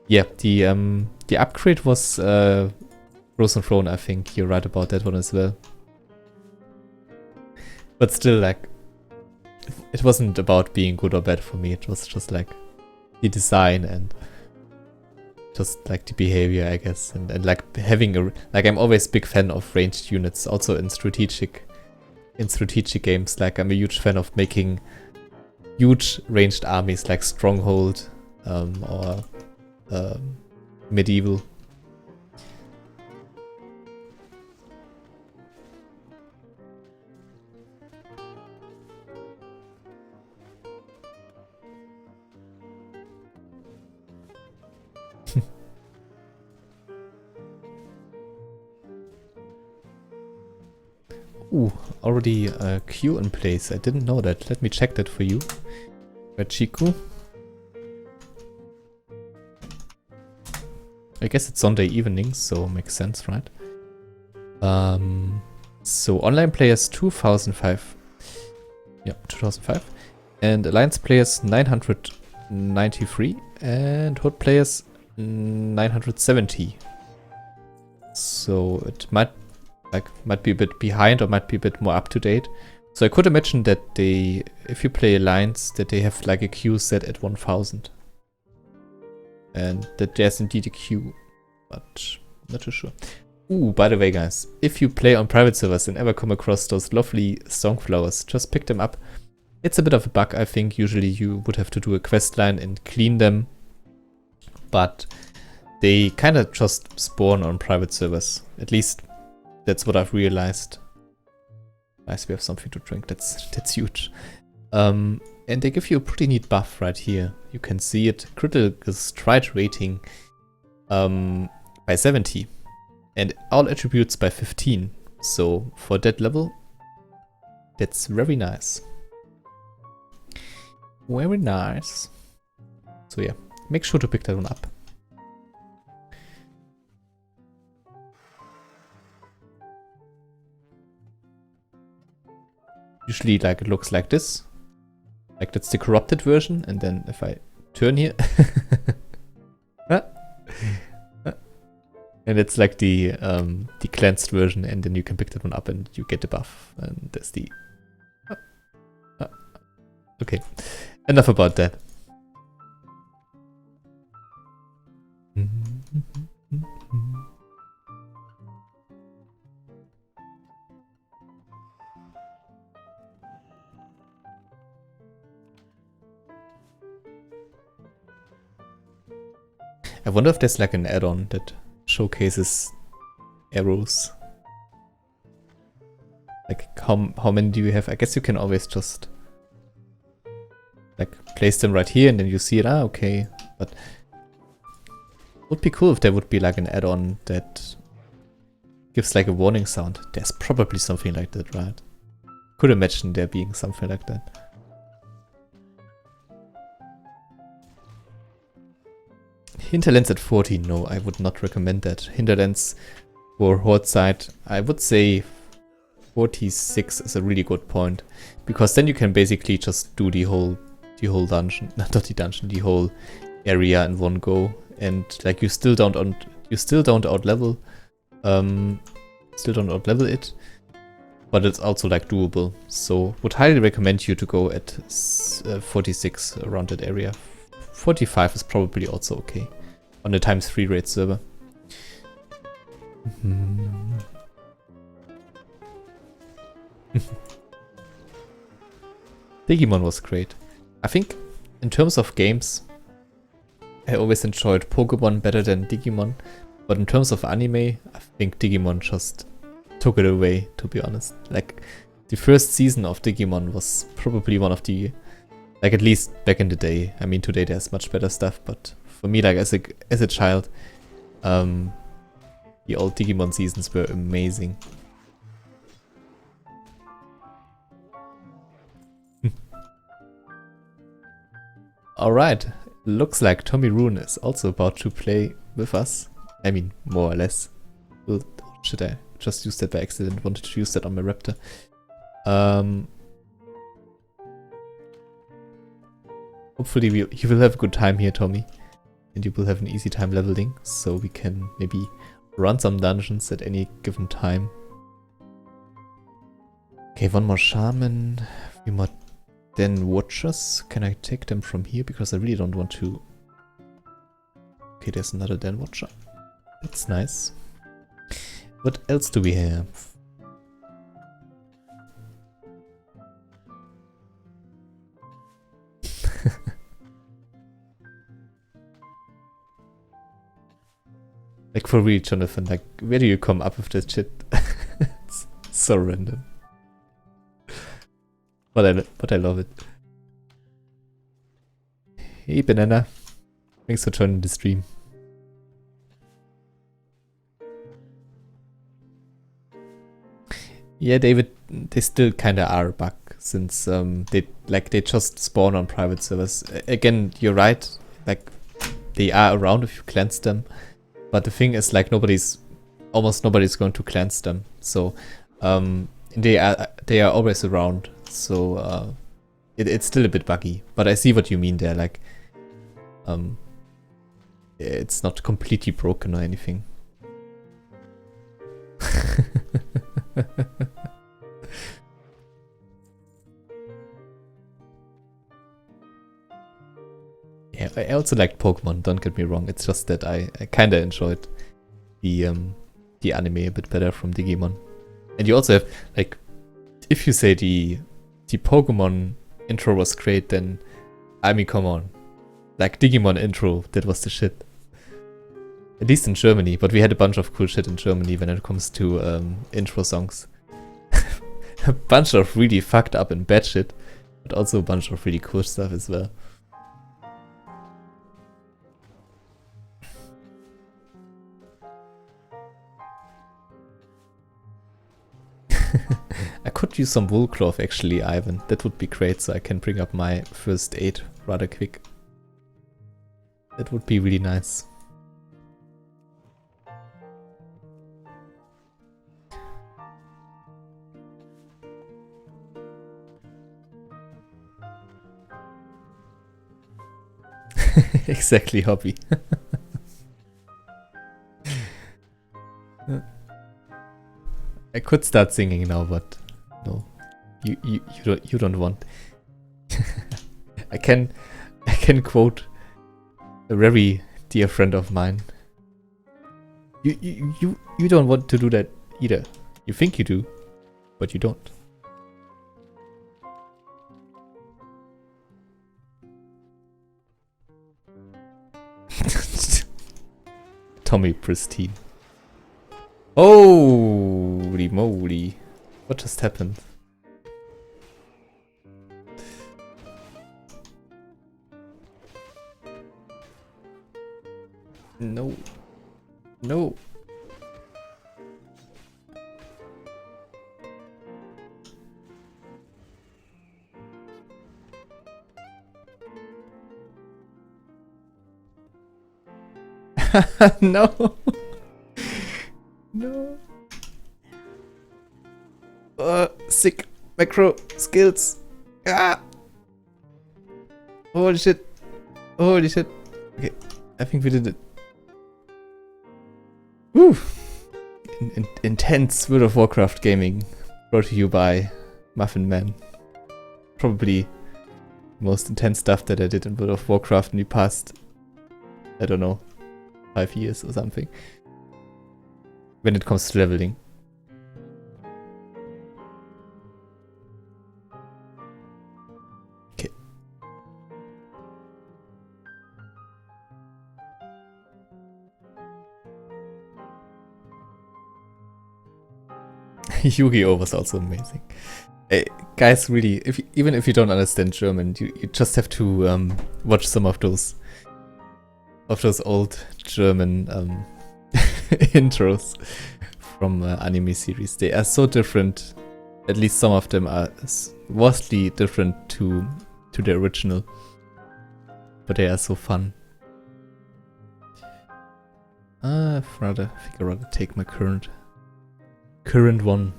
Yeah, the upgrade was Frozen Throne, I think. You're right about that one as well. But still, like, it wasn't about being good or bad for me. It was just like the design and just like the behavior, I guess. And like having a, like I'm always a big fan of ranged units, also in strategic games. Like I'm a huge fan of making huge ranged armies like Stronghold or Medieval. Ooh, already a queue in place. I didn't know that. Let me check that for you. Chiku. I guess it's Sunday evening, so makes sense, right? So online players 2005. Yeah, 2005. And alliance players 993 and horde players 970. So it might be a bit behind or might be a bit more up to date. So I could imagine that if you play Alliance, that they have like a queue set at 1000. And that there's indeed a queue, but not too sure. Ooh, by the way guys, if you play on private servers and ever come across those lovely songflowers, just pick them up. It's a bit of a bug, I think. Usually you would have to do a quest line and clean them, but they kind of just spawn on private servers. At least that's what I've realized. Nice, we have something to drink. That's huge. And they give you a pretty neat buff right here. You can see it. Critical strike rating by 70. And all attributes by 15. So for that level, that's very nice. Very nice. So yeah, make sure to pick that one up. Usually like it looks like this. Like that's the corrupted version, and then if I turn here and it's like the cleansed version, and then you can pick that one up and you get the buff. And that's the okay. Enough about that. I wonder if there's like an add-on that showcases arrows. Like how many do you have? I guess you can always just like place them right here and then you see it. Ah, okay. But it would be cool if there would be like an add-on that gives like a warning sound. There's probably something like that, right? Could imagine there being something like that. Hinterlands at 40, no, I would not recommend that. Hinterlands for Horde side, I would say 46 is a really good point. Because then you can basically just do the whole dungeon, not the dungeon, the whole area in one go. And like you still don't outlevel it. But it's also like doable. So would highly recommend you to go at 46 around that area. 45 is probably also okay on a ×3 raid server. Digimon was great. I think in terms of games, I always enjoyed Pokemon better than Digimon. But in terms of anime, I think Digimon just took it away, to be honest. Like, the first season of Digimon was probably one of the, like, at least back in the day. I mean, today there's much better stuff, but for me, like, as a child, the old Digimon seasons were amazing. Alright, looks like Tommy Rune is also about to play with us. I mean, more or less. Oh, should I just use that by accident? Wanted to use that on my Raptor. Hopefully you will have a good time here, Tommy. And you will have an easy time leveling, so we can maybe run some dungeons at any given time. Okay, one more Shaman. 3 more Den Watchers. Can I take them from here? Because I really don't want to... Okay, there's another Den Watcher. That's nice. What else do we have? Like, for real, Jonathan, like, where do you come up with this shit? It's so random. But I love it. Hey, Banana. Thanks for joining the stream. Yeah, David, they still kinda are a bug, since they just spawn on private servers. Again, you're right, like, they are around if you cleanse them. But the thing is, like, almost nobody's going to cleanse them. So, they are always around. So, it's still a bit buggy. But I see what you mean there. Like, it's not completely broken or anything. Yeah, I also liked Pokemon, don't get me wrong. It's just that I kinda enjoyed the anime a bit better from Digimon. And you also have, like, if you say the Pokemon intro was great, then, I mean, come on. Like, Digimon intro, that was the shit. At least in Germany, but we had a bunch of cool shit in Germany when it comes to intro songs. A bunch of really fucked up and bad shit, but also a bunch of really cool stuff as well. I could use some wool cloth actually, Ivan. That would be great, so I can bring up my first aid rather quick. That would be really nice. Exactly, hobby. I could start singing now, but no, you don't want. I can quote a very dear friend of mine. You don't want to do that either. You think you do, but you don't. Tommy Pristine. Holy moly. What just happened? No. No. No. No. Sick macro skills. Ah. Holy shit. Holy shit. Okay, I think we did it. Woo. Intense World of Warcraft gaming brought to you by Muffin Man. Probably the most intense stuff that I did in World of Warcraft in the past, I don't know, 5 years or something. When it comes to leveling. Okay. Yu-Gi-Oh! Was also amazing. Guys, really, even if you don't understand German, you just have to watch some of those old German intros from anime series. They are so different. At least some of them are vastly different to the original, but they are so fun. I think I'd rather take my current one.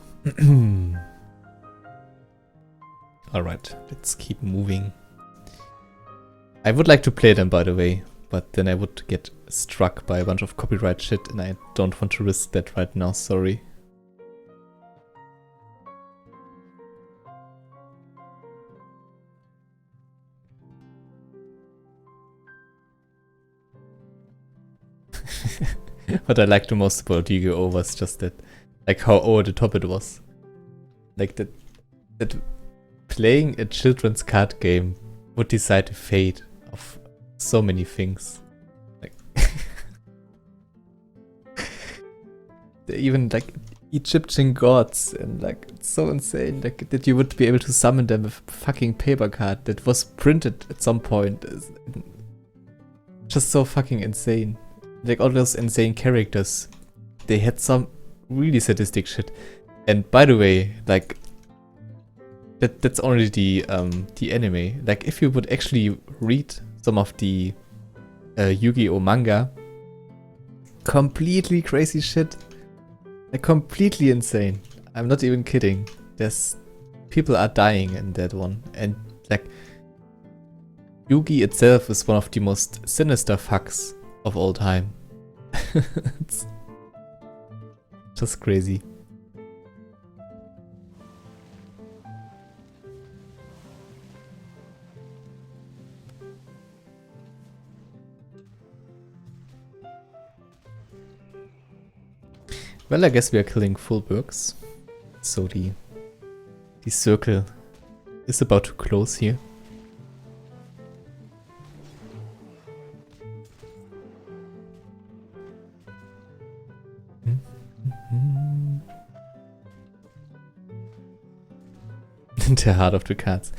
Alright, let's keep moving. I would like to play them, by the way, but then I would get struck by a bunch of copyright shit, and I don't want to risk that right now, sorry. What I liked the most about Yu-Gi-Oh! Was just that, like, how over the top it was. Like, that playing a children's card game would decide the fate of so many things. Like, even like Egyptian gods, and like, it's so insane, like, that you would be able to summon them with a fucking paper card that was printed at some point. Just so fucking insane. Like, all those insane characters, they had some really sadistic shit. And by the way, like, that's only the anime. Like, if you would actually read some of the Yu-Gi-Oh! Manga, completely crazy shit. Like, completely insane. I'm not even kidding. People are dying in that one. And like, Yugi itself is one of the most sinister fucks of all time. It's just crazy. Well, I guess we are killing full burgs, so the circle is about to close here. The heart of the cards.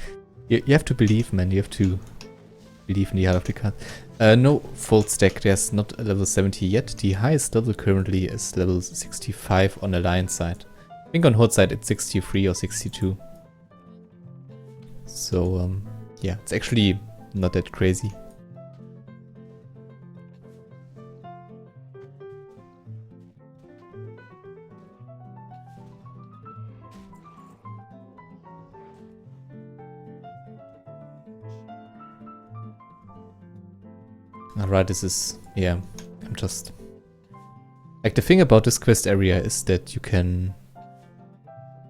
You have to believe, man. You have to believe in the heart of the cards. No full stack. There's not a level 70 yet. The highest level currently is level 65 on Alliance side. I think on Horde side it's 63 or 62. So, yeah, it's actually not that crazy. Alright, this is... yeah, I'm just... like, the thing about this quest area is that you can...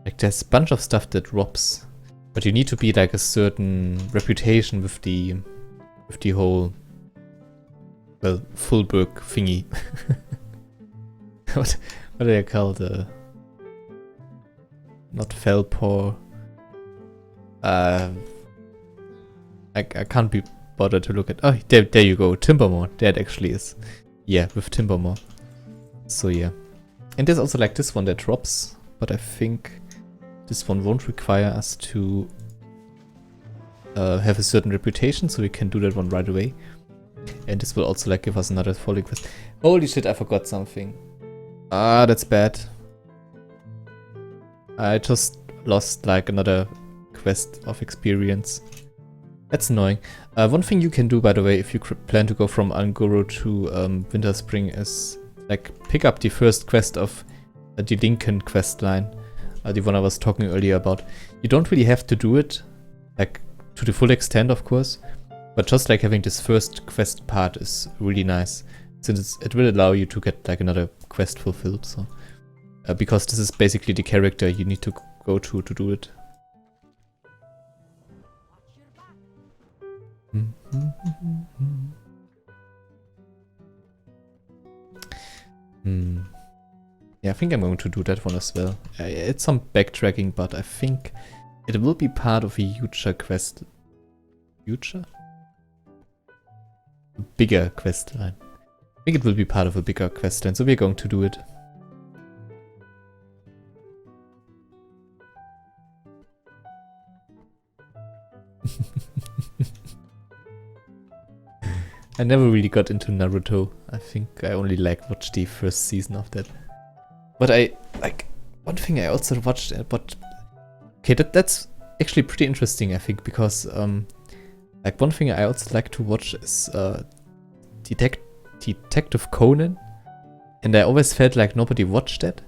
like, there's a bunch of stuff that drops, but you need to be like a certain reputation with the whole... well, full book thingy. what do they call the... not Felpaw. I can't be bothered to look at... oh, there you go, Timbermore. That actually is. Yeah, with Timbermore. So yeah. And there's also like this one that drops, but I think this one won't require us to have a certain reputation, so we can do that one right away. And this will also like give us another falling quest. Holy shit, I forgot something. Ah, that's bad. I just lost like another quest of experience. That's annoying. One thing you can do, by the way, if you plan to go from Angoro to Winter Spring is like pick up the first quest of the Lincoln quest line, the one I was talking earlier about. You don't really have to do it like to the full extent, of course, but just like having this first quest part is really nice, since it will allow you to get like another quest fulfilled. So because this is basically the character you need to go to do it. Yeah, I think I'm going to do that one as well. It's some backtracking, but I think it will be part of a future quest. Future? Bigger quest line. I think it will be part of a bigger quest line, so we're going to do it. I never really got into Naruto. I think I only like watched the first season of that. But I like one thing I also watched, but okay, that's actually pretty interesting, I think, because like one thing I also like to watch is Detective Conan, and I always felt like nobody watched that.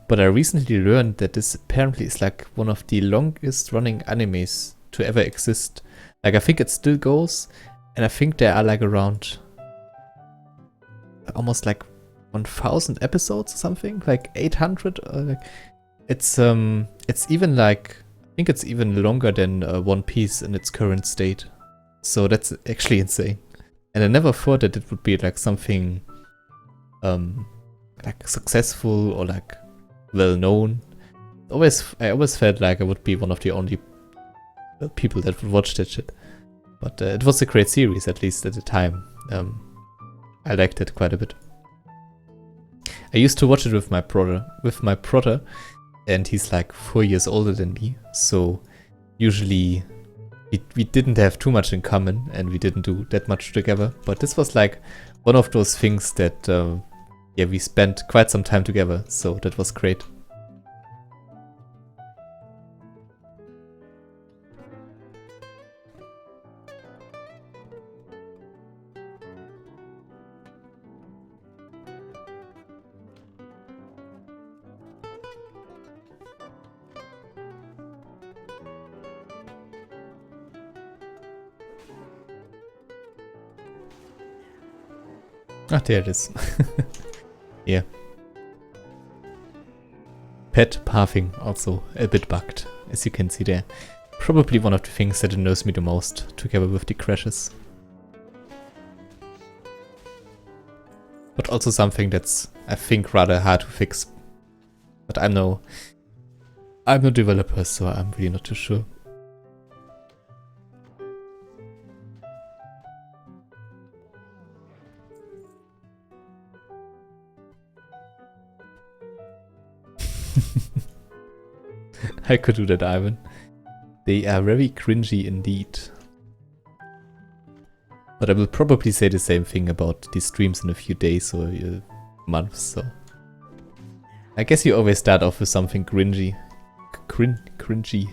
But I recently learned that this apparently is like one of the longest running animes to ever exist. Like I think it still goes. And I think there are like around almost like 1000 episodes or something, like 800. Like it's even like, I think it's even longer than One Piece in its current state. So that's actually insane. And I never thought that it would be like something like successful or like well known. I always felt like I would be one of the only people that would watch that shit. But it was a great series, at least at the time. I liked it quite a bit. I used to watch it with my brother, and he's like 4 years older than me. So usually we didn't have too much in common, and we didn't do that much together. But this was like one of those things that yeah, we spent quite some time together. So that was great. Ah, there it is. Yeah. Pet pathing also a bit bugged, as you can see there. Probably one of the things that annoys me the most, together with the crashes. But also something that's, I think, rather hard to fix. But I'm no developer, so I'm really not too sure. I could do that, Ivan. They are very cringy indeed. But I will probably say the same thing about these streams in a few days or months, so... I guess you always start off with something cringy. Cringy.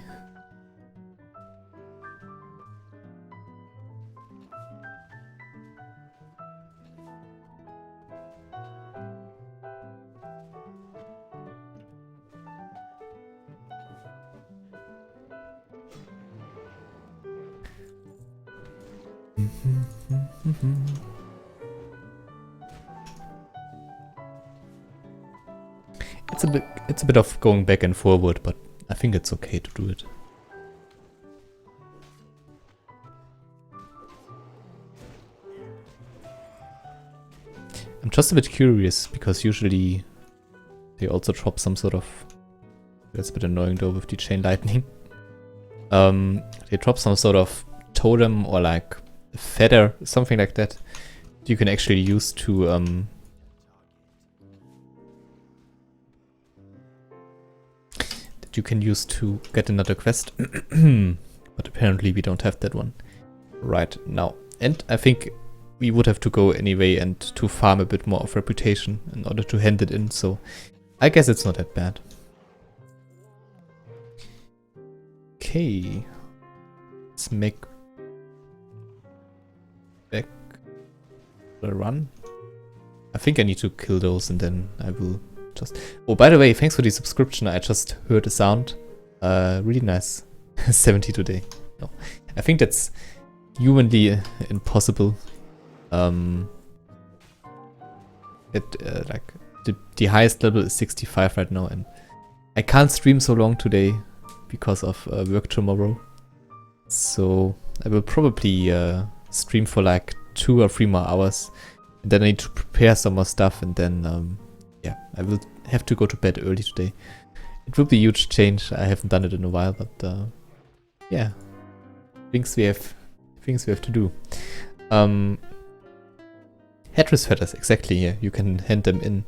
it's a bit of going back and forward, but I think it's okay to do it. I'm just a bit curious because usually they also drop some sort of, that's a bit annoying though with the chain lightning. They drop some sort of totem or like a feather, something like that you can actually use to that you can use to get another quest. But apparently we don't have that one right now. And I think we would have to go anyway and to farm a bit more of reputation in order to hand it in, so I guess it's not that bad. Okay, let's make back the run. I think I need to kill those and then I will just... Oh, by the way, thanks for the subscription. I just heard a sound. Really nice. 70 today. No, I think that's humanly impossible. Like the highest level is 65 right now, and I can't stream so long today because of work tomorrow. So I will probably stream for like 2 or 3 more hours, and then I need to prepare some more stuff, and then yeah, I will have to go to bed early today. It will be a huge change. I haven't done it in a while, but yeah, things we have to do. Headrest feathers, exactly. Yeah, you can hand them in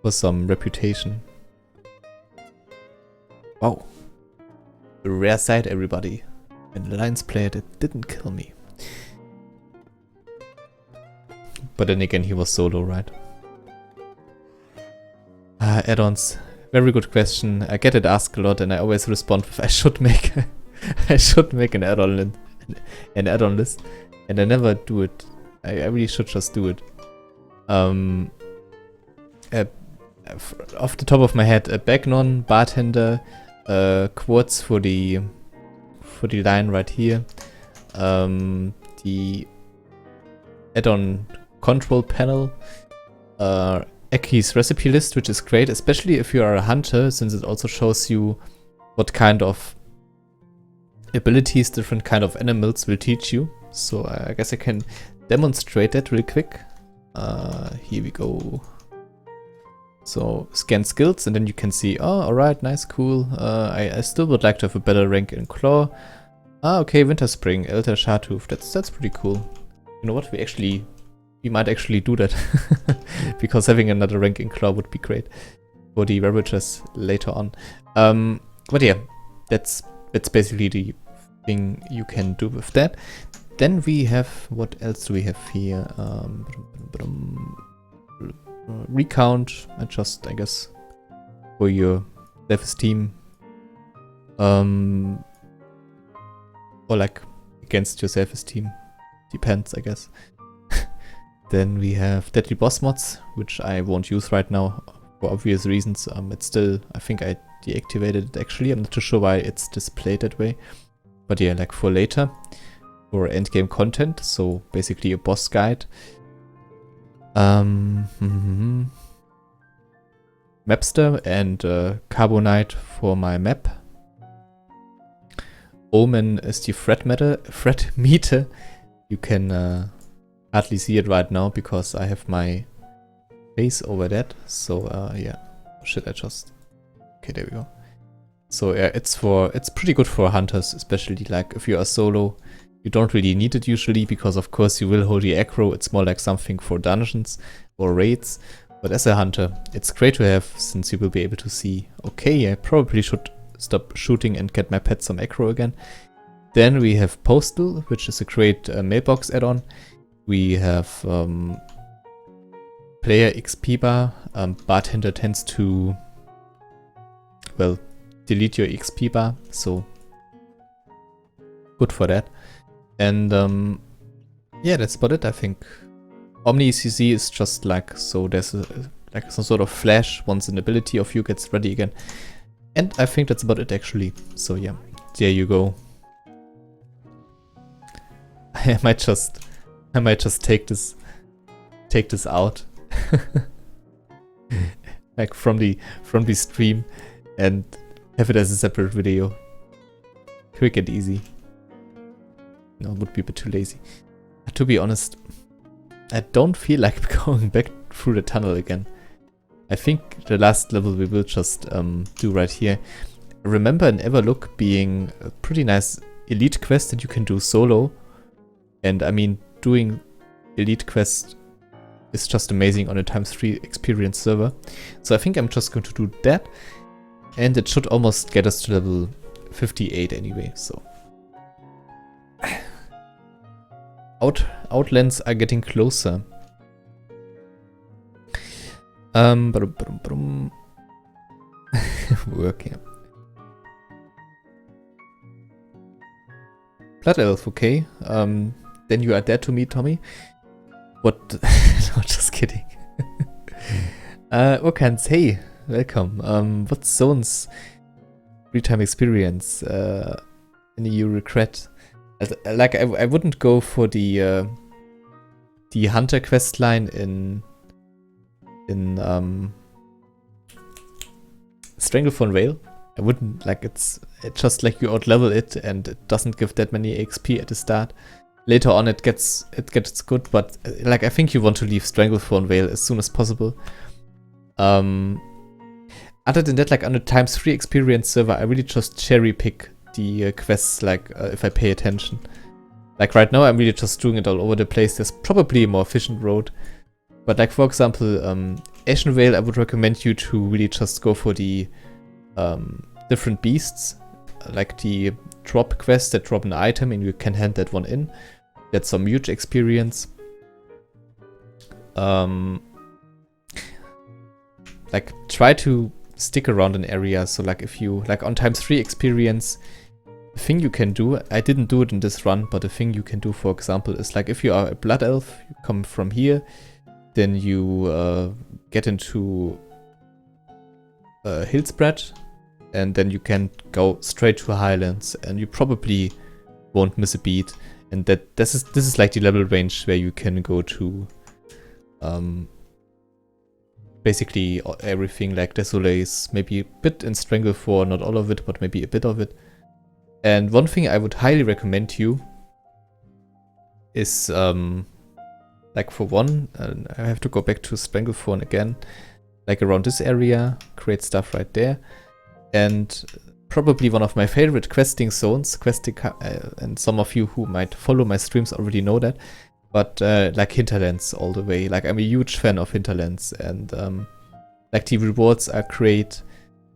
for some reputation. Wow, a rare sight, everybody. An alliance player that didn't kill me. But then again, he was solo, right? Add-ons. Very good question. I get it asked a lot, and I always respond with I should make an add-on list, and I never do it. I really should just do it. Off the top of my head, a Bagnon, Bartender, Quartz for the line right here, the add-on control panel, Aki's recipe list, which is great, especially if you are a hunter, since it also shows you what kind of abilities different kind of animals will teach you. So I guess I can demonstrate that real quick. Here we go. So scan skills, and then you can see, oh, alright, nice, cool. I still would like to have a better rank in Claw. Ah, okay, Winter Spring, Elder Shartooth. That's pretty cool. You know what? We might actually do that. Because having another rank in Claw would be great for the Ravagers later on. But yeah, that's basically the thing you can do with that. Then we have, what else do we have here? Recount, I guess, for your self-esteem. Or like against your self-esteem. Depends, I guess. Then we have Deadly Boss mods, which I won't use right now for obvious reasons. It's still, I think I deactivated it actually. I'm not too sure why it's displayed that way. But yeah, like for later. For endgame content, so basically a boss guide. Mapster and Carbonite for my map. Omen is the threat meter. You can hardly see it right now because I have my face over that. So yeah, should I just? Okay, there we go. So yeah, it's pretty good for hunters, especially like if you are solo. You don't really need it usually because of course you will hold the aggro. It's more like something for dungeons or raids. But as a hunter, it's great to have, since you will be able to see, okay, I probably should stop shooting and get my pet some aggro again. Then we have Postal, which is a great mailbox add-on. We have player XP bar. Bartender tends to, well, delete your XP bar, so good for that. And yeah, that's about it, I think. Omni CC is just like, so there's like some sort of flash once an ability of you gets ready again. And I think that's about it actually. So yeah, there you go. I might just take this out. like from the stream, and have it as a separate video. Quick and easy. No, it would be a bit too lazy. To be honest, I don't feel like going back through the tunnel again. I think the last level we will just do right here. Remember an Everlook being a pretty nice elite quest that you can do solo. And I mean, doing elite quest is just amazing on a ×3 experience server. So I think I'm just going to do that. And it should almost get us to level 58 anyway, so. Outlands are getting closer. Working. Blood Elf, okay. Then you are dead to me, Tommy. What? No, just kidding. Urkanz, hey, welcome. What zones? Real-time experience. Any you regret? Like, I wouldn't go for the hunter quest line in Strangleforn Vale. I wouldn't, like, it's just like you outlevel it and it doesn't give that many XP at the start. Later on it gets good, but like I think you want to leave Strangleforn Vale as soon as possible. Other than that, like on a ×3 experience server, I really just cherry pick the quests, like if I pay attention. Like right now I'm really just doing it all over the place. There's probably a more efficient road. But like for example, Ashen Vale, I would recommend you to really just go for the different beasts. Like the drop quest that drop an item and you can hand that one in. Get some huge experience. Like try to stick around an area. So like if you, like on ×3 experience, the thing you can do, I didn't do it in this run, but the thing you can do, for example, is like if you are a Blood Elf, you come from here, then you get into Hillspread, and then you can go straight to Highlands, and you probably won't miss a beat. And this is like the level range where you can go to basically everything, like Desolace, maybe a bit in Strangleforn, not all of it, but maybe a bit of it. And one thing I would highly recommend you is, like for one, I have to go back to Strangleforn again, like around this area, create stuff right there. And probably one of my favorite questing zones, and some of you who might follow my streams already know that, but like Hinterlands all the way. Like I'm a huge fan of Hinterlands, and like the rewards are great.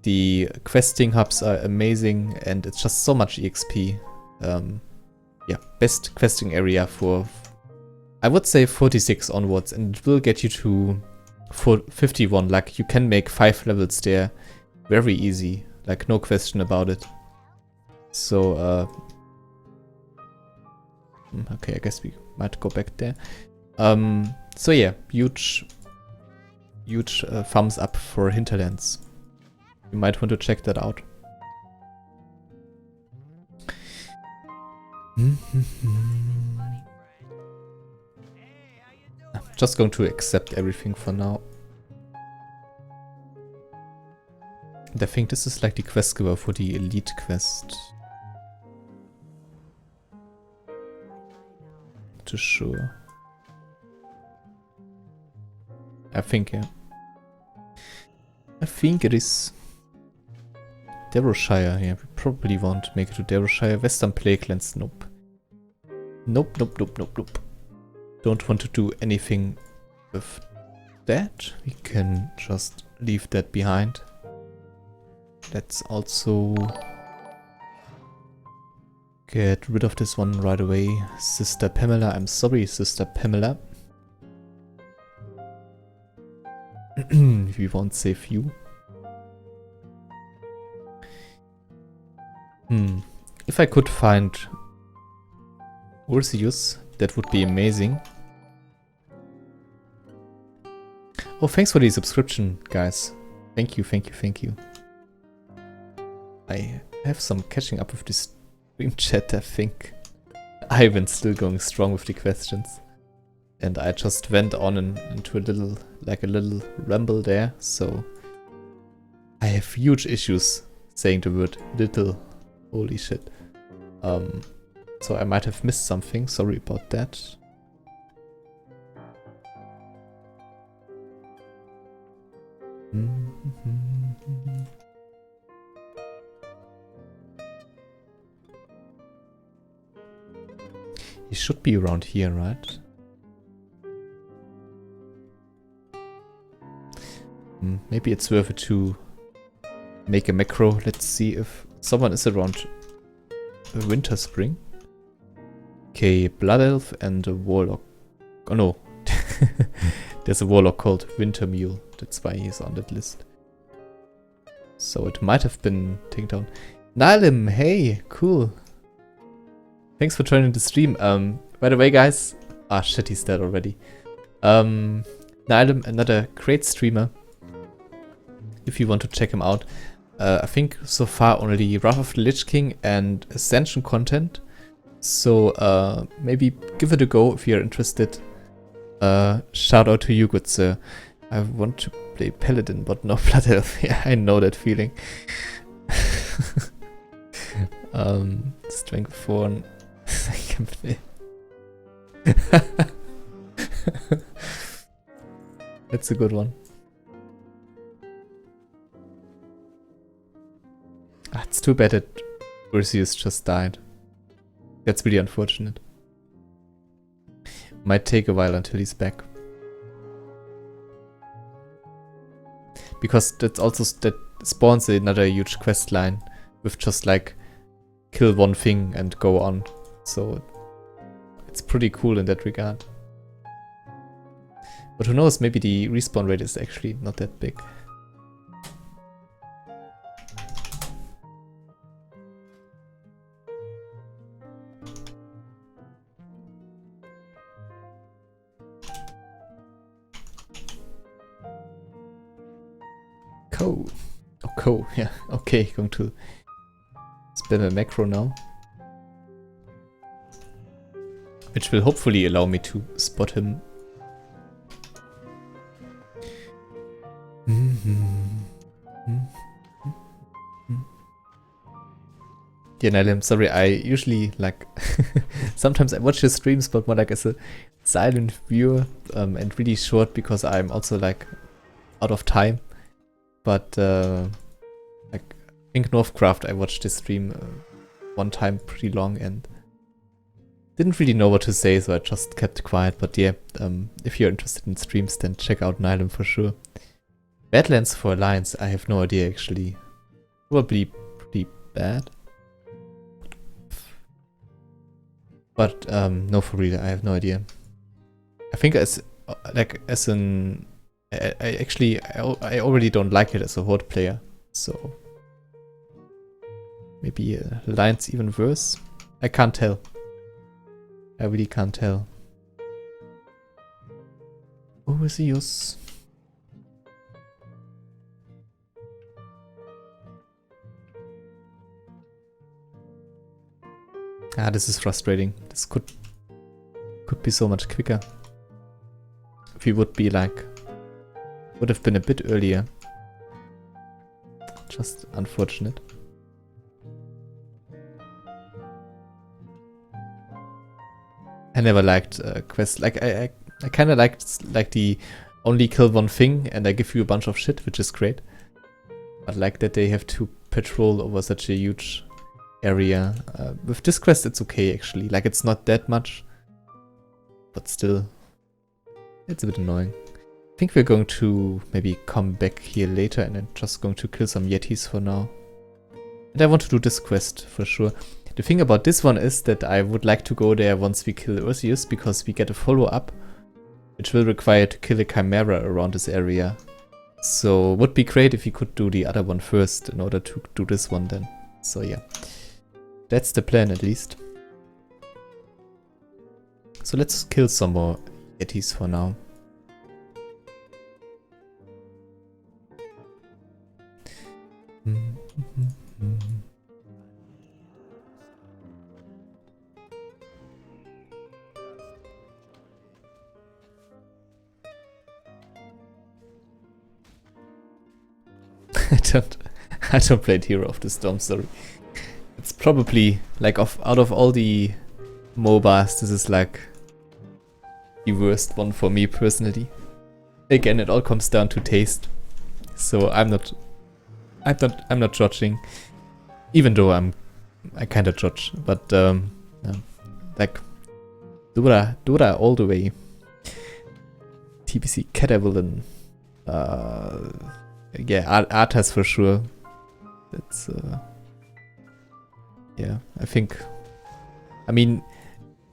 The questing hubs are amazing, and it's just so much EXP. Yeah, best questing area for, I would say 46 onwards, and it will get you to 51. Like you can make 5 levels there very easy, like no question about it. So okay, I guess we might go back there. So yeah, huge thumbs up for Hinterlands. You might want to check that out. I'm just going to accept everything for now. And I think this is like the quest giver for the elite quest. Not too sure. I think, yeah. I think it is. Derbyshire, yeah, we probably won't make it to Derbyshire. Western Plaguelands, nope. Nope, nope, nope, nope, nope. Don't want to do anything with that. We can just leave that behind. Let's also get rid of this one right away. Sister Pamela, I'm sorry, Sister Pamela. We won't save you. If I could find Ursius, that would be amazing. Oh, thanks for the subscription, guys. Thank you, thank you, thank you. I have some catching up with the stream chat, I think. Ivan's still going strong with the questions. And I just went on into a little ramble there, so have huge issues saying the word little. Holy shit. So I might have missed something. Sorry about that. He should be around here, right? Maybe it's worth it to make a macro. Let's see if someone is around Winter Spring. Okay, Blood Elf and a Warlock. Oh no. There's a Warlock called Winter Mule. That's why he's on that list. So it might have been taken down. Nylim, hey, cool. Thanks for joining the stream. By the way, guys. Ah, shit, he's dead already. Nylim, another great streamer. If you want to check him out. I think so far only Wrath of the Lich King and Ascension content. So maybe give it a go if you're interested. Shout out to you, good sir. I want to play Paladin, but no Blood Elf. Yeah, I know that feeling. Strength 4. I can play. That's a good one. Ah, it's too bad that Ursius just died. That's really unfortunate. Might take a while until he's back. Because that's also that spawns another huge quest line with just like kill one thing and go on. So it's pretty cool in that regard. But who knows, maybe the respawn rate is actually not that big. Oh, yeah, okay, going to spam a macro now. Which will hopefully allow me to spot him. Yeah, Nelly, I'm sorry, I usually like sometimes I watch your streams, but more like as a silent viewer and really short because I'm also like out of time. But like I think Northcraft, I watched this stream one time pretty long and didn't really know what to say, so I just kept quiet. But yeah, if you're interested in streams, then check out Nylim for sure. Badlands for Alliance, I have no idea actually. Probably pretty bad. But no, for real, I have no idea. I think as like as an I already don't like it as a horde player, so maybe Alliance even worse. I can't tell. I really can't tell. Ursius. Ah, this is frustrating. This could be so much quicker. If we would be like, would have been a bit earlier. Just unfortunate. I never liked quests. Like I kind of liked like the only kill one thing and I give you a bunch of shit, which is great. But like that they have to patrol over such a huge area. With this quest it's okay actually. Like it's not that much, but still, it's a bit annoying. I think we're going to maybe come back here later and I'm just going to kill some Yetis for now. And I want to do this quest for sure. The thing about this one is that I would like to go there once we kill Ursius because we get a follow-up which will require to kill a Chimera around this area. So would be great if we could do the other one first in order to do this one then. So yeah, that's the plan at least. So let's kill some more Yetis for now. I don't play Hero of the Storm, sorry. It's probably, like, out of all the MOBAs, this is, like, the worst one for me, personally. Again, it all comes down to taste. So I'm not judging. Even though I kinda judge. But, no. Like, Dora all the way. TBC Catavillain. Yeah, Arthas for sure. That's yeah, I think. I mean,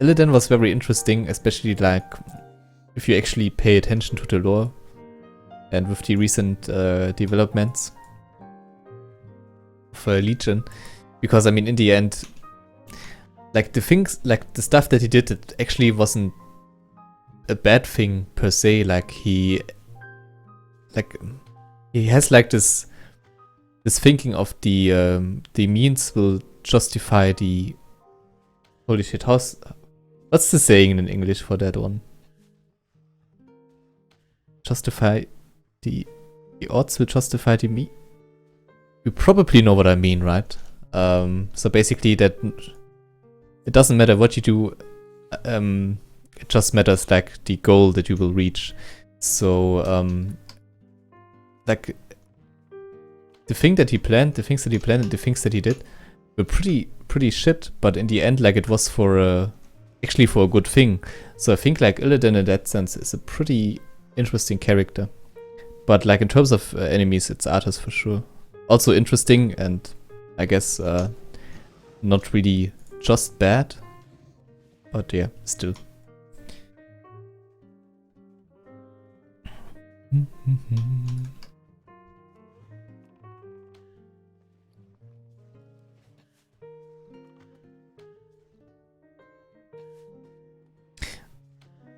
Illidan was very interesting, especially like if you actually pay attention to the lore and with the recent developments for Legion, because I mean, in the end, like the things, like the stuff that he did, it actually wasn't a bad thing per se. Like he has like this thinking of the means will justify the, holy shit, what's the saying in English for that one? Justify the odds will justify the mean. You probably know what I mean, right? So basically that it doesn't matter what you do, it just matters like the goal that you will reach. So like the things that he planned, and the things that he did were pretty shit, but in the end, like, it was actually for a good thing. So I think like Illidan in that sense is a pretty interesting character. But like in terms of enemies, it's Arthas for sure. Also interesting, and I guess not really just bad, but yeah, still.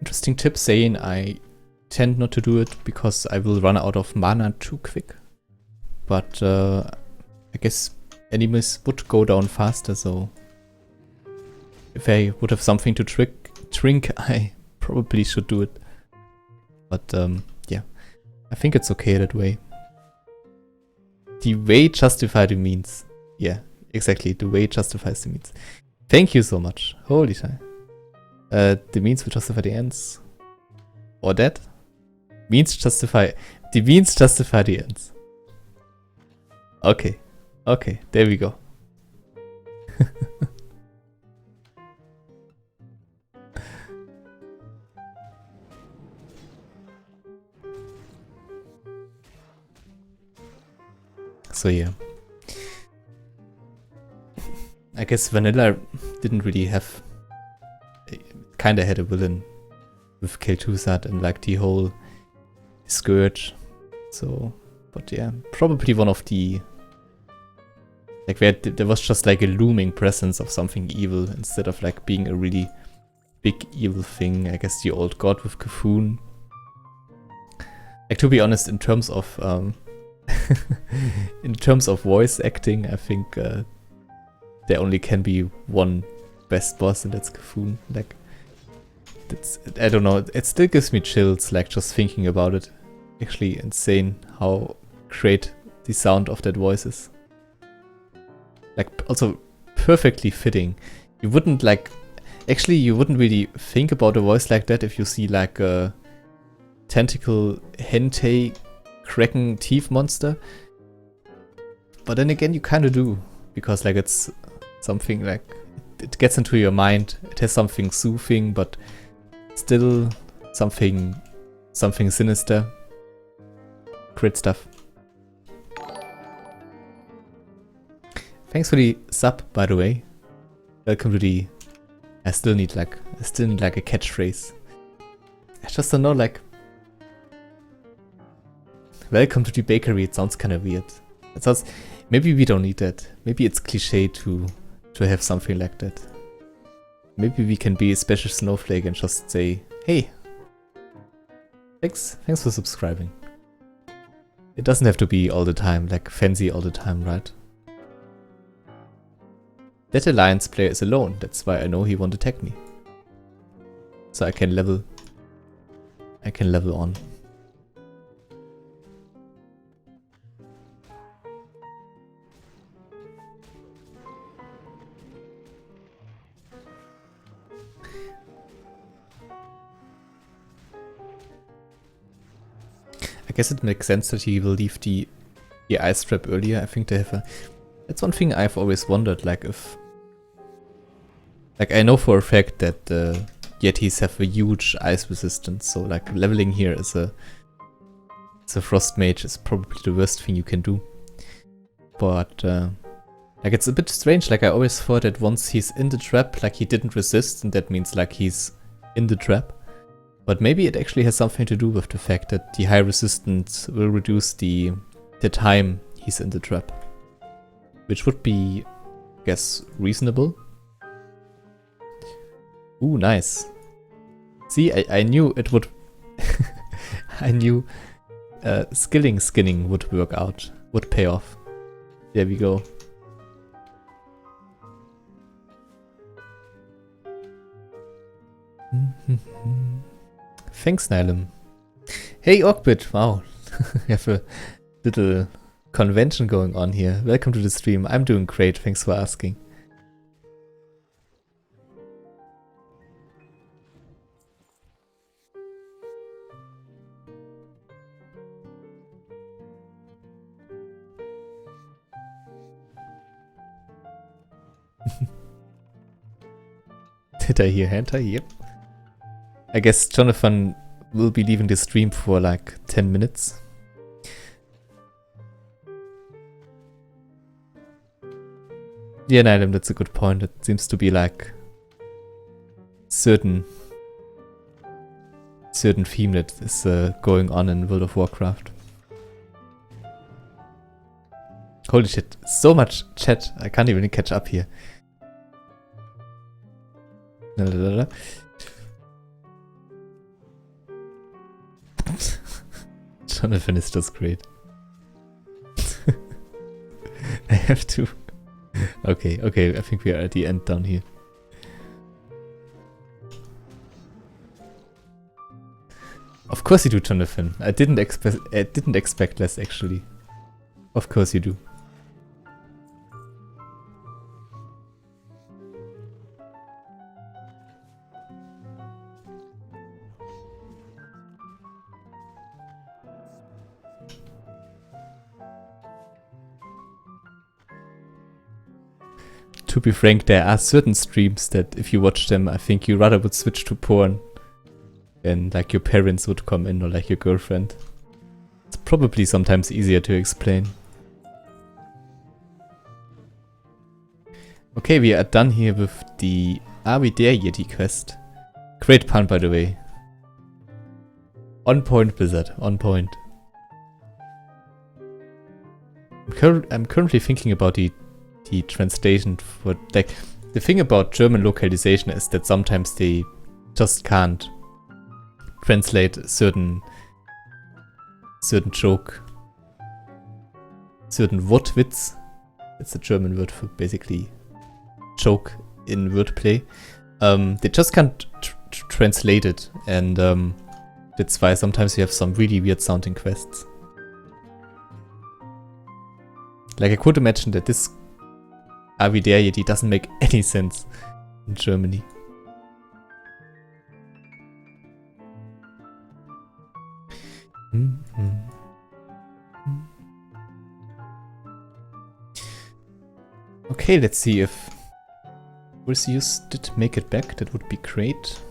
Interesting tip saying I tend not to do it because I will run out of mana too quick. But I guess enemies would go down faster, so if I would have something to drink, I probably should do it. But yeah, I think it's okay that way. The way justify the means. Yeah, exactly. The way justifies the means. Thank you so much. Holy shit. The means will justify the ends. Or that? The means justify the ends. Okay. Okay, there we go. So yeah. I guess Vanilla didn't really have... Kinda had a villain with Kel'Thuzad and like the whole Scourge. So, but yeah, probably one of the... Like there was just like a looming presence of something evil instead of like being a really big evil thing. I guess the old god with Kafun. Like, to be honest, in terms of voice acting, I think there only can be one best boss, and that's Kafun. Like, I don't know, it still gives me chills, like, just thinking about it. Actually insane how great the sound of that voice is. Like, also perfectly fitting. You wouldn't like... Actually, you wouldn't really think about a voice like that if you see like a tentacle hentai kraken teeth monster. But then again, you kind of do. Because like it's something like... It gets into your mind. It has something soothing, but still something sinister. Great stuff. Thanks for the sub, by the way. Welcome to the... I still need like a catchphrase. I just don't know, like... Welcome to the bakery, it sounds kind of weird. It sounds... Maybe we don't need that. Maybe it's cliche to have something like that. Maybe we can be a special snowflake and just say, hey, thanks for subscribing. It doesn't have to be all the time, like fancy all the time, right? That alliance player is alone, that's why I know he won't attack me. So I can level on. guess it makes sense that he will leave the ice trap earlier. I think they have a... That's one thing I've always wondered, like if... Like I know for a fact that Yetis have a huge ice resistance, so like leveling here as a frost mage is probably the worst thing you can do. But like it's a bit strange, like I always thought that once he's in the trap, like he didn't resist, and that means like he's in the trap. But maybe it actually has something to do with the fact that the high resistance will reduce the time he's in the trap. Which would be, I guess, reasonable. Ooh, nice. See, I knew it would... I knew skinning would work out, would pay off. There we go. Thanks, Nylum. Hey, Ogbit! Wow, we have a little convention going on here. Welcome to the stream. I'm doing great, thanks for asking. Did I hear hentai? Yep. I guess Jonathan will be leaving the stream for like 10 minutes. Yeah, Nylum, that's a good point. It seems to be like certain theme that is going on in World of Warcraft. Holy shit, so much chat. I can't even catch up here. Jonathan is just great. I have to. Okay, I think we are at the end down here. Of course you do, Jonathan. I didn't expect less, actually. Of course you do. To be frank, there are certain streams that if you watch them, I think you rather would switch to porn than like your parents would come in or like your girlfriend. It's probably sometimes easier to explain. Okay, we are done here with the Are We There Yeti quest. Great pun, by the way. On point, Blizzard, on point. I'm currently thinking about the translation for, like, the thing about German localization is that sometimes they just can't translate certain joke, certain Wortwitz. It's a German word for basically joke in wordplay. They just can't translate it, and that's why sometimes you have some really weird sounding quests. Like I could imagine that this Are We There Yeti doesn't make any sense in Germany. Okay, let's see if Use did make it back. That would be great.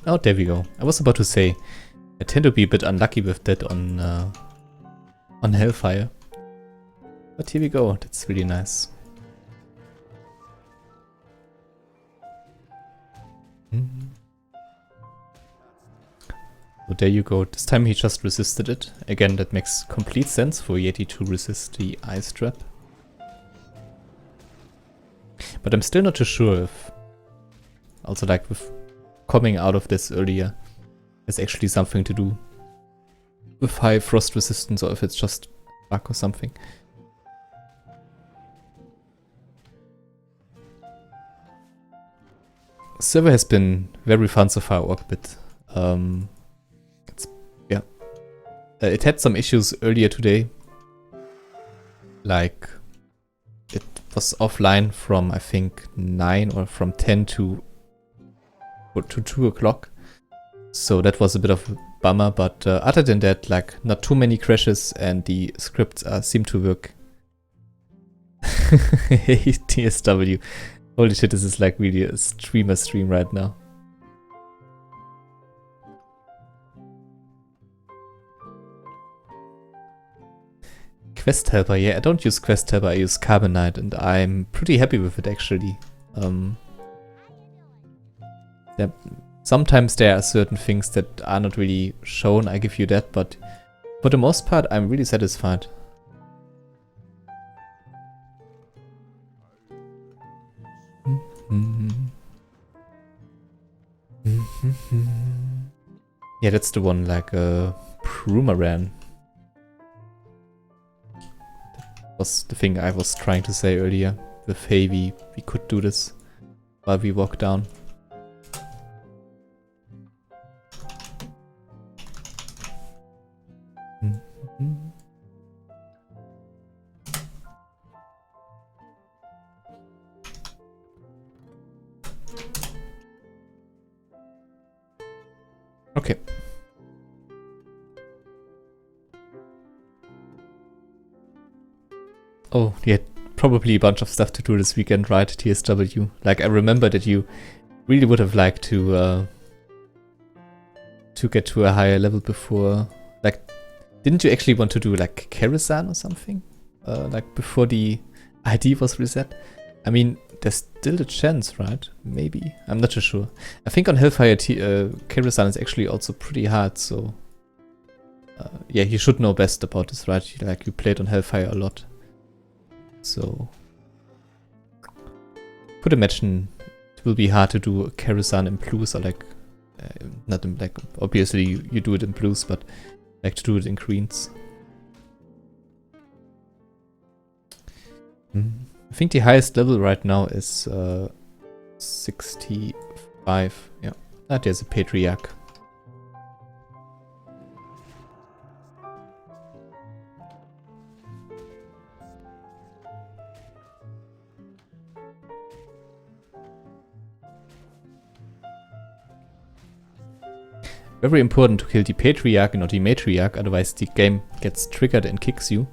Oh, there we go. I was about to say, I tend to be a bit unlucky with that on Hellfire. But here we go, that's really nice. So there you go, this time he just resisted it. Again, that makes complete sense for Yeti to resist the ice trap. But I'm still not too sure if, also like with coming out of this earlier, is actually something to do with high frost resistance or if it's just luck or something. Server has been very fun so far, Orbit. It had some issues earlier today. Like, it was offline from, I think, 9 or from 10 to to 2 o'clock. So that was a bit of a bummer, but other than that, like, not too many crashes, and the scripts seem to work. Hey, TSW. Holy shit, this is like really a streamer stream right now. Quest Helper, yeah, I don't use Quest Helper, I use Carbonite, and I'm pretty happy with it actually. Sometimes there are certain things that are not really shown, I give you that, but for the most part I'm really satisfied. Yeah, that's the one, like Prumaran. Was the thing I was trying to say earlier. With hey, we could do this while we walk down. Okay. Oh, yeah, probably a bunch of stuff to do this weekend, right, TSW? Like, I remember that you really would have liked to get to a higher level before. Like, didn't you actually want to do, like, Karazhan or something? Like, before the ID was reset? I mean, there's still a chance, right? Maybe. I'm not too sure. I think on Hellfire Karazhan is actually also pretty hard, so... yeah, you should know best about this, right? Like, you played on Hellfire a lot. So... could imagine it will be hard to do Karazhan in blues, or like... not in, like, obviously you do it in blues, but like to do it in greens. I think the highest level right now is 65. Yeah, there's a Patriarch. Very important to kill the Patriarch and not the Matriarch, otherwise the game gets triggered and kicks you.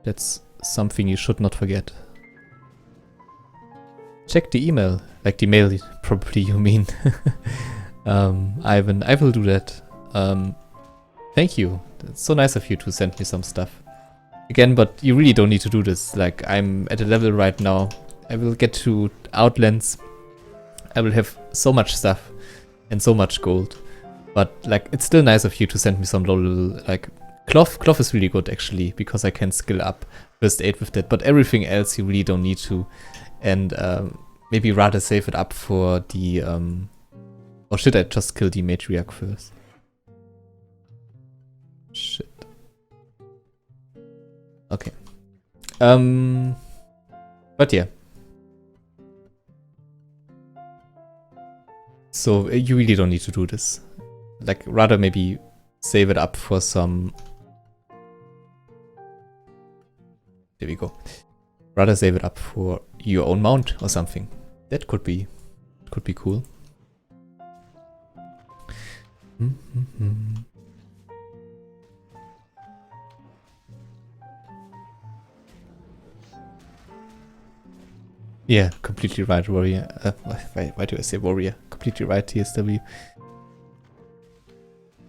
That's something you should not forget. Check the email. Like the mail, probably you mean. Ivan, I will do that. Thank you. It's so nice of you to send me some stuff. Again, but you really don't need to do this. Like, I'm at a level right now. I will get to Outlands. I will have so much stuff and so much gold. But, like, it's still nice of you to send me some low level, like, Cloth. Cloth is really good, actually, because I can skill up first aid with that. But everything else you really don't need to. And maybe rather save it up for the... or should I just kill the Matriarch first? Shit. Okay. But yeah. So, you really don't need to do this. Like, rather maybe save it up for some... There we go. Rather save it up for your own mount or something. That could be cool. Yeah, completely right, warrior. Why do I say warrior? Completely right, TSW.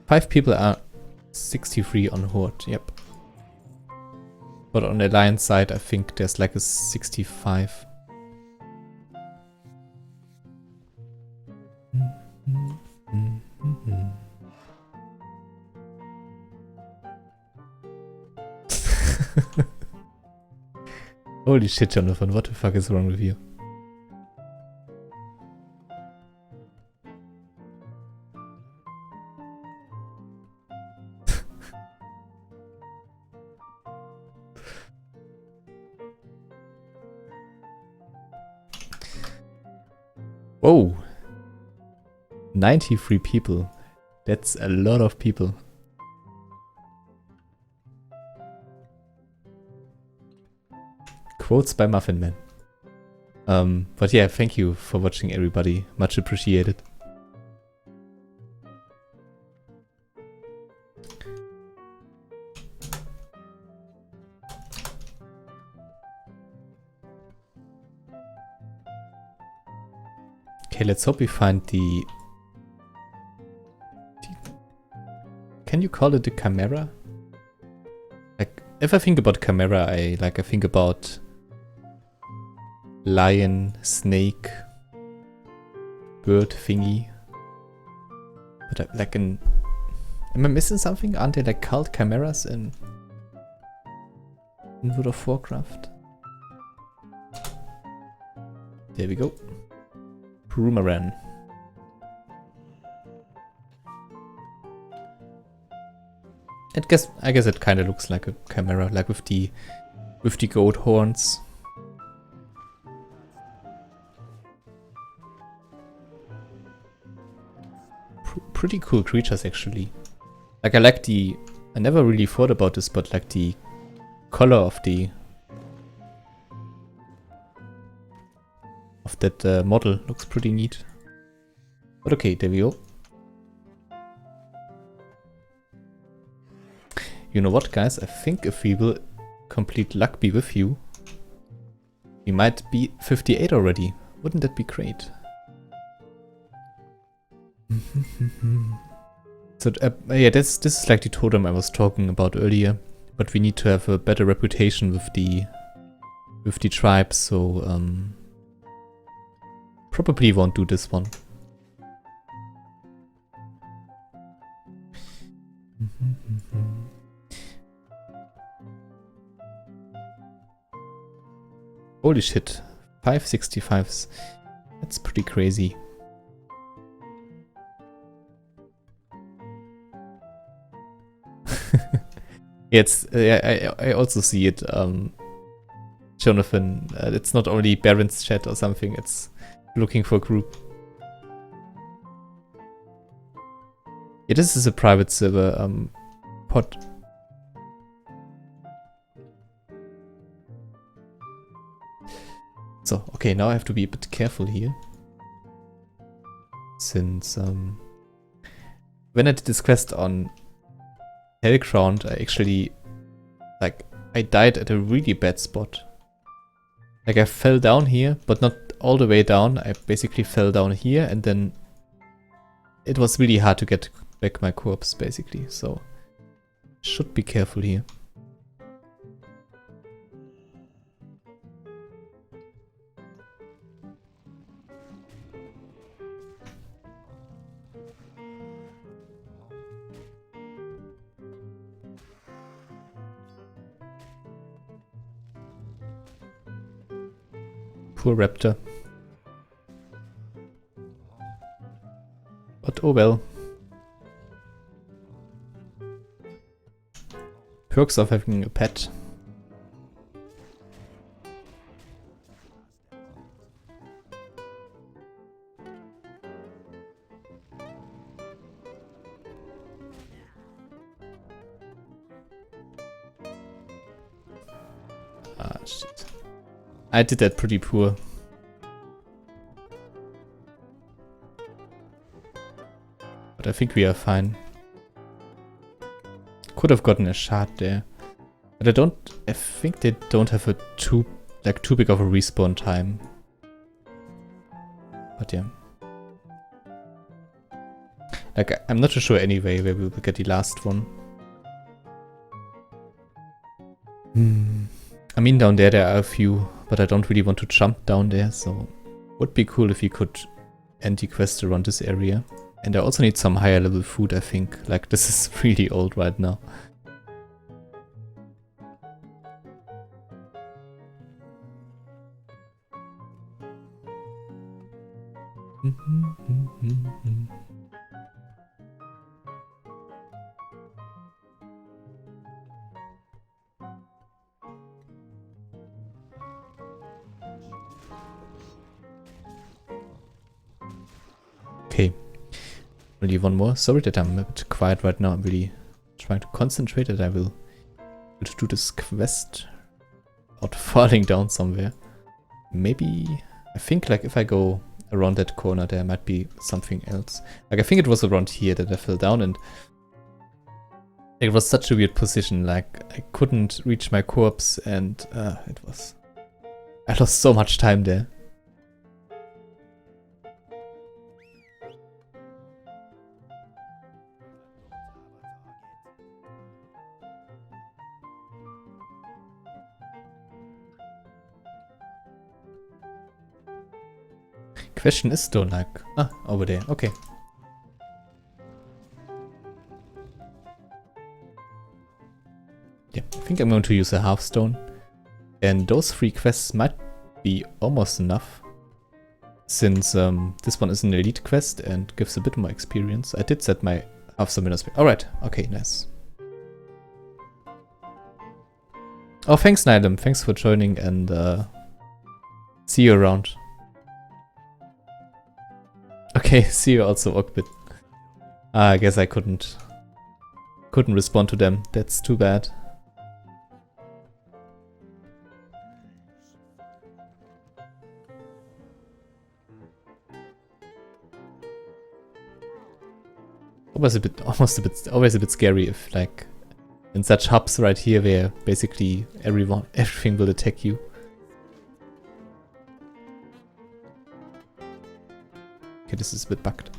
5 people are 63 on Horde, yep. But on the Alliance side, I think there's like a 65. Holy shit, Jonathan, what the fuck is wrong with you? Whoa! 93 people. That's a lot of people. Quotes by Muffin Man. But yeah, thank you for watching, everybody. Much appreciated. Okay, let's hope we find the... Can you call it the chimera? Like, if I think about chimera, I think about lion, snake, bird thingy. But like am I missing something? Aren't there like cult chimeras in World of Warcraft? There we go. Brumaran. I guess it kind of looks like a chimera, like with the goat horns. Pretty cool creatures actually. Like I never really thought about this, but like the color of that model looks pretty neat. But okay, there we go. You know what, guys? I think if we will complete Luck Be With You, we might be 58 already. Wouldn't that be great? So yeah, this is like the totem I was talking about earlier, but we need to have a better reputation with the tribes, so probably won't do this one. Holy shit, 565s. That's pretty crazy. I also see it, Jonathan. It's not only Baron's chat or something, it's looking for a group. Yeah, this is a private server pod. So, okay, now I have to be a bit careful here. Since when I did this quest on Hellground, I actually, I died at a really bad spot. Like, I fell down here, but not all the way down. I basically fell down here, and then it was really hard to get back my corpse, basically. So, should be careful here. Poor raptor. But oh well. Perks of having a pet. Ah, shit. I did that pretty poor. But I think we are fine. Could have gotten a shard there. But I think they don't have a too big of a respawn time. But yeah. Like, I'm not too sure anyway where we will get the last one. I mean, down there are a few, but I don't really want to jump down there, so would be cool if we could end the quest around this area. And I also need some higher level food, I think. Like, this is really old right now. Okay, only one more. Sorry that I'm a bit quiet right now. I'm really trying to concentrate and I will do this quest without falling down somewhere. Maybe, I think like if I go around that corner there might be something else. Like I think it was around here that I fell down and it was such a weird position. Like I couldn't reach my corpse and I lost so much time there. Question is though, like, over there, okay. Yeah, I think I'm going to use a Hearthstone. And those 3 quests might be almost enough. Since this one is an elite quest and gives a bit more experience. I did set my Hearthstone minus. Alright, okay, nice. Oh, thanks, Nylem. Thanks for joining and see you around. Okay, see you also, Ogbit. I guess I couldn't respond to them. That's too bad. Always a bit scary if, like, in such hubs right here where basically everything will attack you. Okay, this is a bit bugged.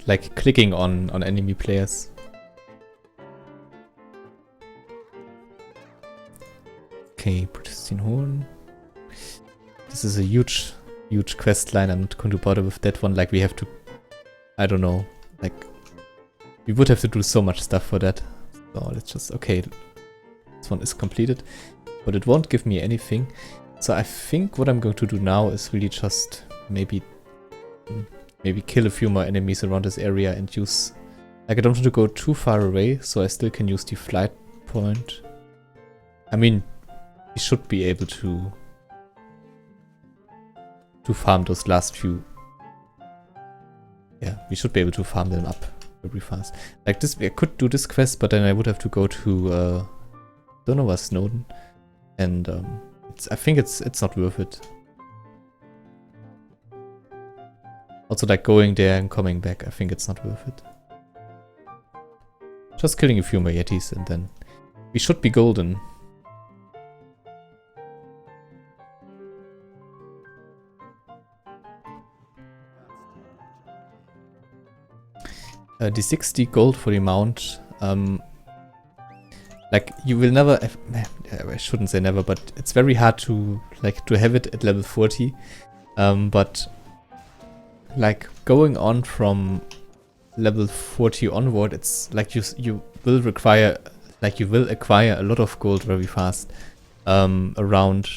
Like clicking on enemy players. Okay, pristine horn. This is a huge quest line. I'm not going to bother with that one. Like, we have to, I don't know, like, we would have to do so much stuff for that. So let's just, okay, this one is completed, but it won't give me anything. So I think what I'm going to do now is really just maybe kill a few more enemies around this area and use, like, I don't want to go too far away, so I still can use the flight point. I mean, we should be able to farm those last few. Yeah, we should be able to farm them up very fast. Like this, I could do this quest, but then I would have to go to don't know where Snowden, and I think it's not worth it. Also, like going there and coming back, I think it's not worth it. Just killing a few more Yetis and then we should be golden. The 60 gold for the mount. Like, you will never, I shouldn't say never, but it's very hard to have it at level 40. But like going on from level 40 onward, it's like you will require, like, you will acquire a lot of gold very fast. Around,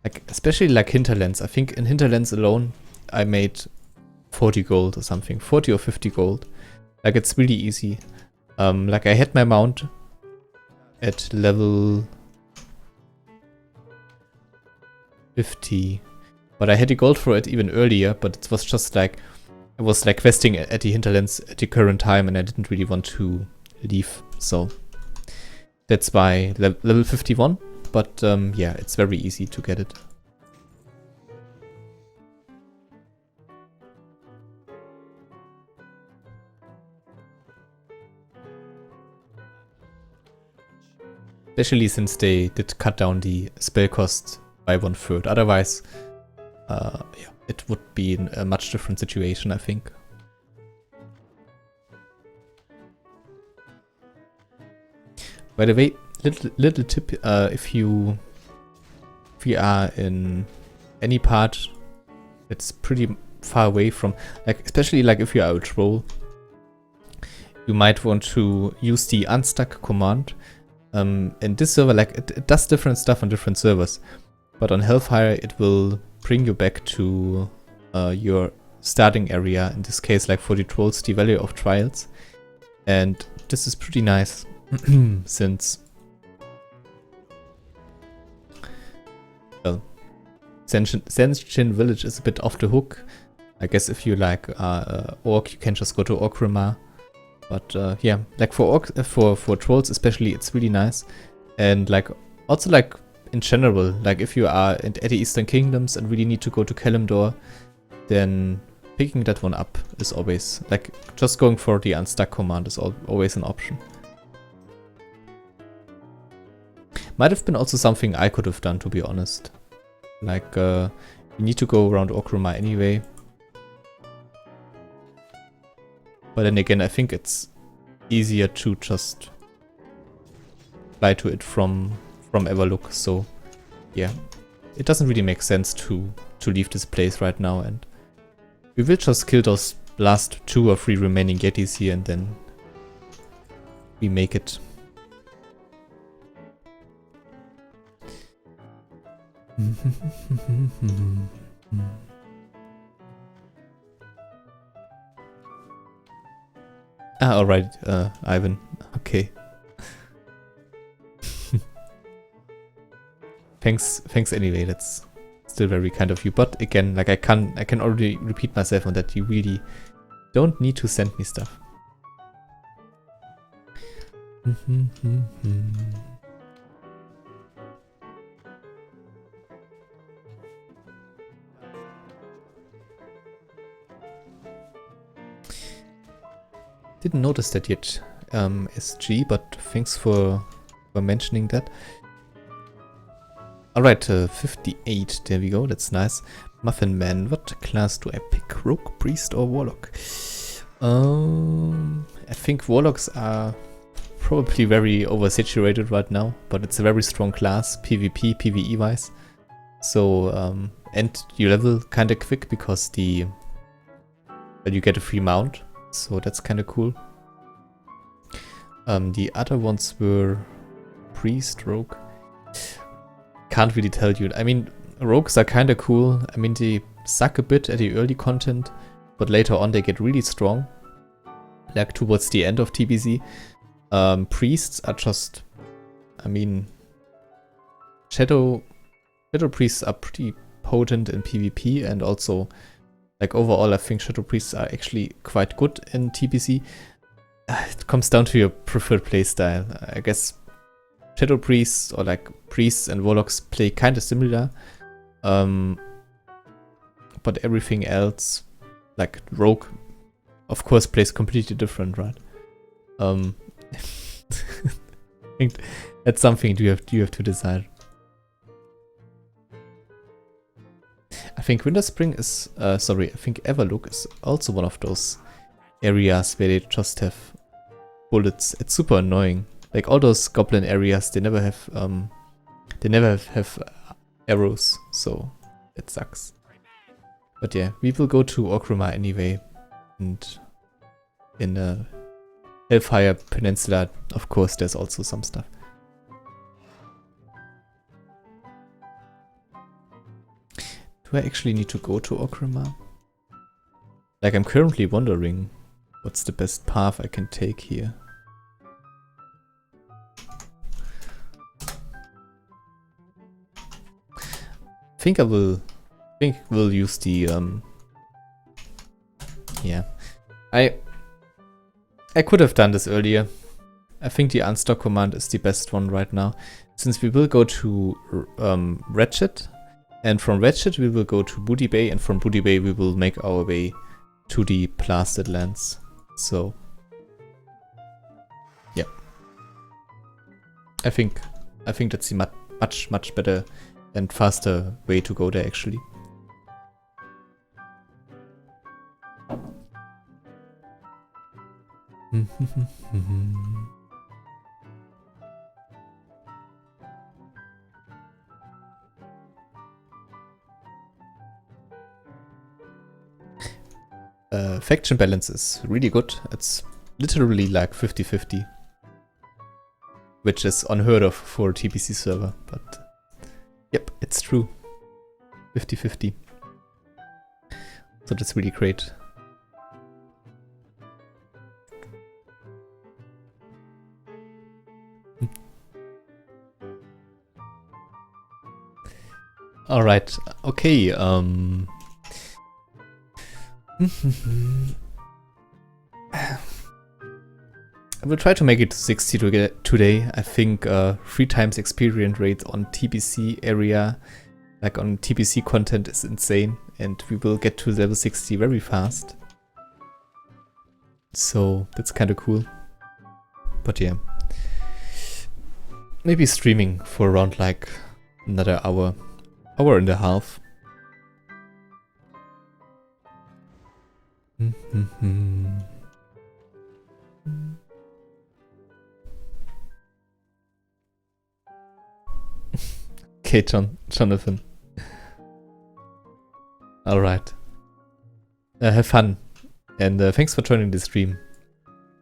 like, especially like Hinterlands. I think in Hinterlands alone, I made 40 gold or something, 40 or 50 gold. Like, it's really easy. Like, I had my mount at level 50, but I had the gold for it even earlier, but it was just like, I was like questing at the Hinterlands at the current time and I didn't really want to leave, so that's why level 51, but yeah, it's very easy to get it. Especially since they did cut down the spell cost by 1/3. Otherwise, yeah, it would be a much different situation, I think. By the way, little tip: if you are in any part that's pretty far away from, like, especially like if you are a troll, you might want to use the unstuck command. In this server, like, it does different stuff on different servers, but on Hellfire it will bring you back to your starting area, in this case, like for the trolls, the Valley of Trials, and this is pretty nice since, well, Senshin Village is a bit off the hook. I guess if you like Orc, you can just go to Orgrimmar. But yeah, like for trolls especially, it's really nice. And like also like in general, like if you are at the Eastern Kingdoms and really need to go to Kalimdor, then picking that one up is always, like, just going for the unstuck command is always an option. Might have been also something I could have done, to be honest. Like, you need to go around Orgrimmar anyway. But then again, I think it's easier to just fly to it from Everlook, so yeah. it doesn't really make sense to leave this place right now, and we will just kill those last 2 or 3 remaining Yetis here, and then we make it. Alright, Ivan. Okay. Thanks anyway, that's still very kind of you. But again, like I can already repeat myself on that. You really don't need to send me stuff. Didn't notice that yet, SG, but thanks for mentioning that. Alright, 58, there we go, that's nice. Muffin Man, what class do I pick? Rogue, Priest or Warlock? I think Warlocks are probably very oversaturated right now, but it's a very strong class, PvP, PvE wise. So, and you level kinda quick because you get a free mount. So that's kind of cool. The other ones were Priest, Rogue. Can't really tell you. I mean, Rogues are kind of cool. I mean, they suck a bit at the early content, but later on they get really strong. Like towards the end of TBC. Priests are just, I mean, Shadow Priests are pretty potent in PvP, and also like overall, I think Shadow Priests are actually quite good in TBC. It comes down to your preferred playstyle. I guess Shadow Priests or like Priests and Warlocks play kind of similar. But everything else, like Rogue, of course, plays completely different, right? I think that's something you have to decide. I think Winter Spring is, I think Everlook is also one of those areas where they just have bullets. It's super annoying. Like all those goblin areas, they never have arrows, so it sucks. But yeah, we will go to Orgrimmar anyway, and in Hellfire Peninsula, of course, there's also some stuff. Do I actually need to go to Orgrimmar? Like, I'm currently wondering what's the best path I can take here. I think we'll use the yeah. I could have done this earlier. I think the unstock command is the best one right now, since we will go to Ratchet. And from Ratchet we will go to Booty Bay, and from Booty Bay we will make our way to the Blasted Lands. So, yeah. I think that's the much better and faster way to go there, actually. Faction balance is really good. It's literally like 50-50. Which is unheard of for a TBC server, but yep, it's true. 50-50. So that's really great. Alright, okay, I will try to make it to 60 today. I think 3 times experience rate on TBC area, like on TBC content, is insane, and we will get to level 60 very fast. So that's kind of cool. But yeah, maybe streaming for around like another hour and a half. Okay, Jonathan. Alright. Have fun. And thanks for joining the stream.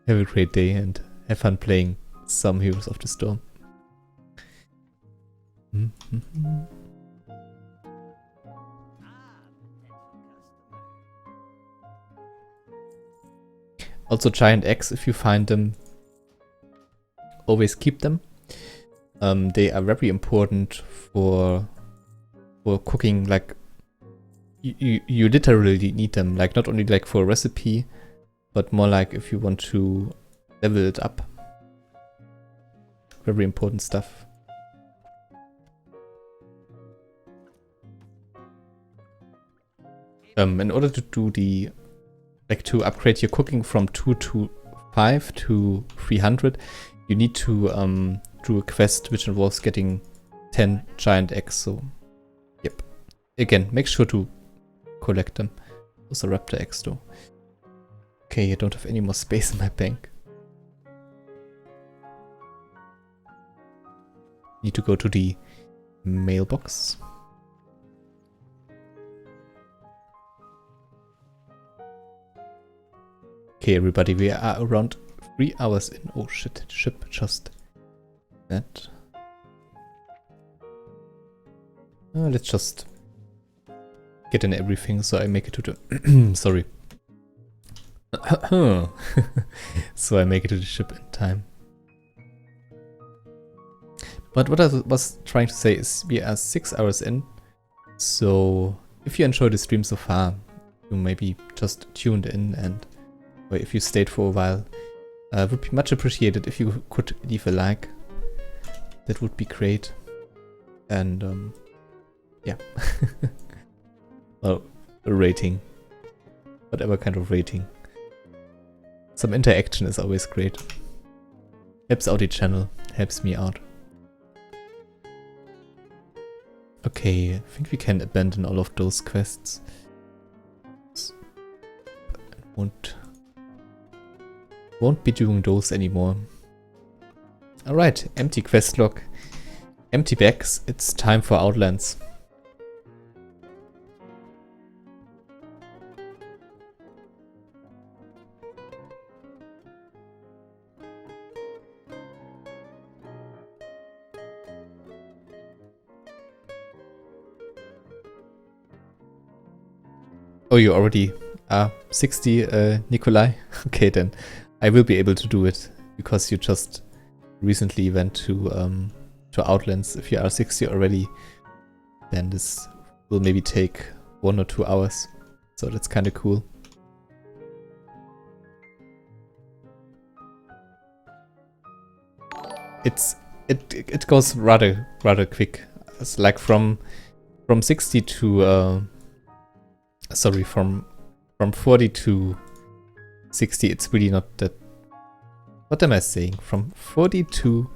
Have a great day and have fun playing some Heroes of the Storm. Also giant eggs, if you find them, always keep them. They are very important for cooking. Like you literally need them, like not only like for a recipe, but more like if you want to level it up. Very important stuff. In order to do the, like to upgrade your cooking from 225 to 300, you need to do a quest which involves getting 10 giant eggs. So, yep. Again, make sure to collect them. Those are raptor eggs though. Okay, I don't have any more space in my bank. Need to go to the mailbox. Okay, everybody, we are around 3 hours in. Oh shit, ship just that. Let's just get in everything so I make it to the... Sorry. So I make it to the ship in time. But what I was trying to say is we are 6 hours in. So if you enjoyed the stream so far, you maybe just tuned in, and or if you stayed for a while, would be much appreciated if you could leave a like. That would be great. And yeah. Well, a rating. Whatever kind of rating. Some interaction is always great. Helps out the channel, helps me out. Okay, I think we can abandon all of those quests. Won't be doing those anymore. Alright, empty quest log. Empty bags, it's time for Outlands. Oh, you already are 60, Nikolai? Okay, then I will be able to do it, because you just recently went to Outlands. If you are 60 already, then this will maybe take 1 or 2 hours. So that's kind of cool. It goes rather quick. It's like from 60 to sorry, from 40 to 60, it's really not that... What am I saying? From 40 to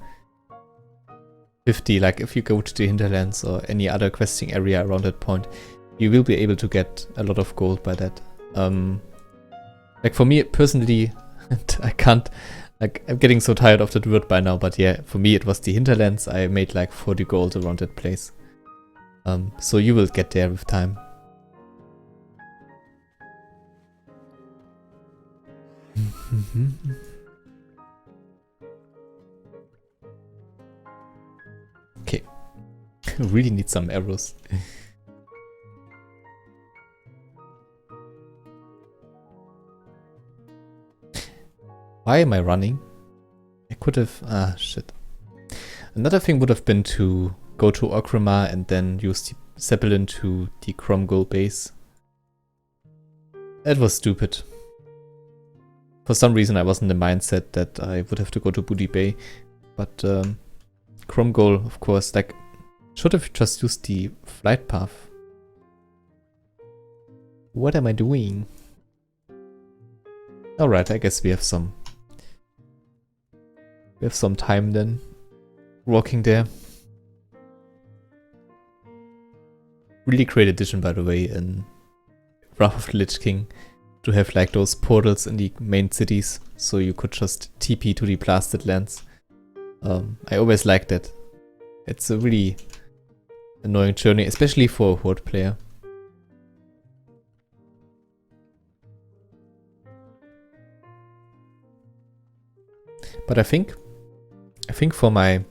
50, like if you go to the hinterlands or any other questing area around that point, you will be able to get a lot of gold by that. Like for me personally, I can't... Like, I'm getting so tired of that word by now, but yeah, for me it was the hinterlands. I made like 40 gold around that place. So you will get there with time. Okay. Really need some arrows. Why am I running? I could have... Ah, shit. Another thing would have been to go to Orgrimmar and then use the Zeppelin to the Cromgol base. That was stupid. For some reason I was in the mindset that I would have to go to Booty Bay. But Cromgol, of course, like, should have just used the flight path. What am I doing? Alright, I guess we have some time then, walking there. Really great addition, by the way, in Wrath of the Lich King, to have like those portals in the main cities, so you could just TP to the blasted lands. I always liked that. It's a really annoying journey, especially for a Horde player. But I think for my,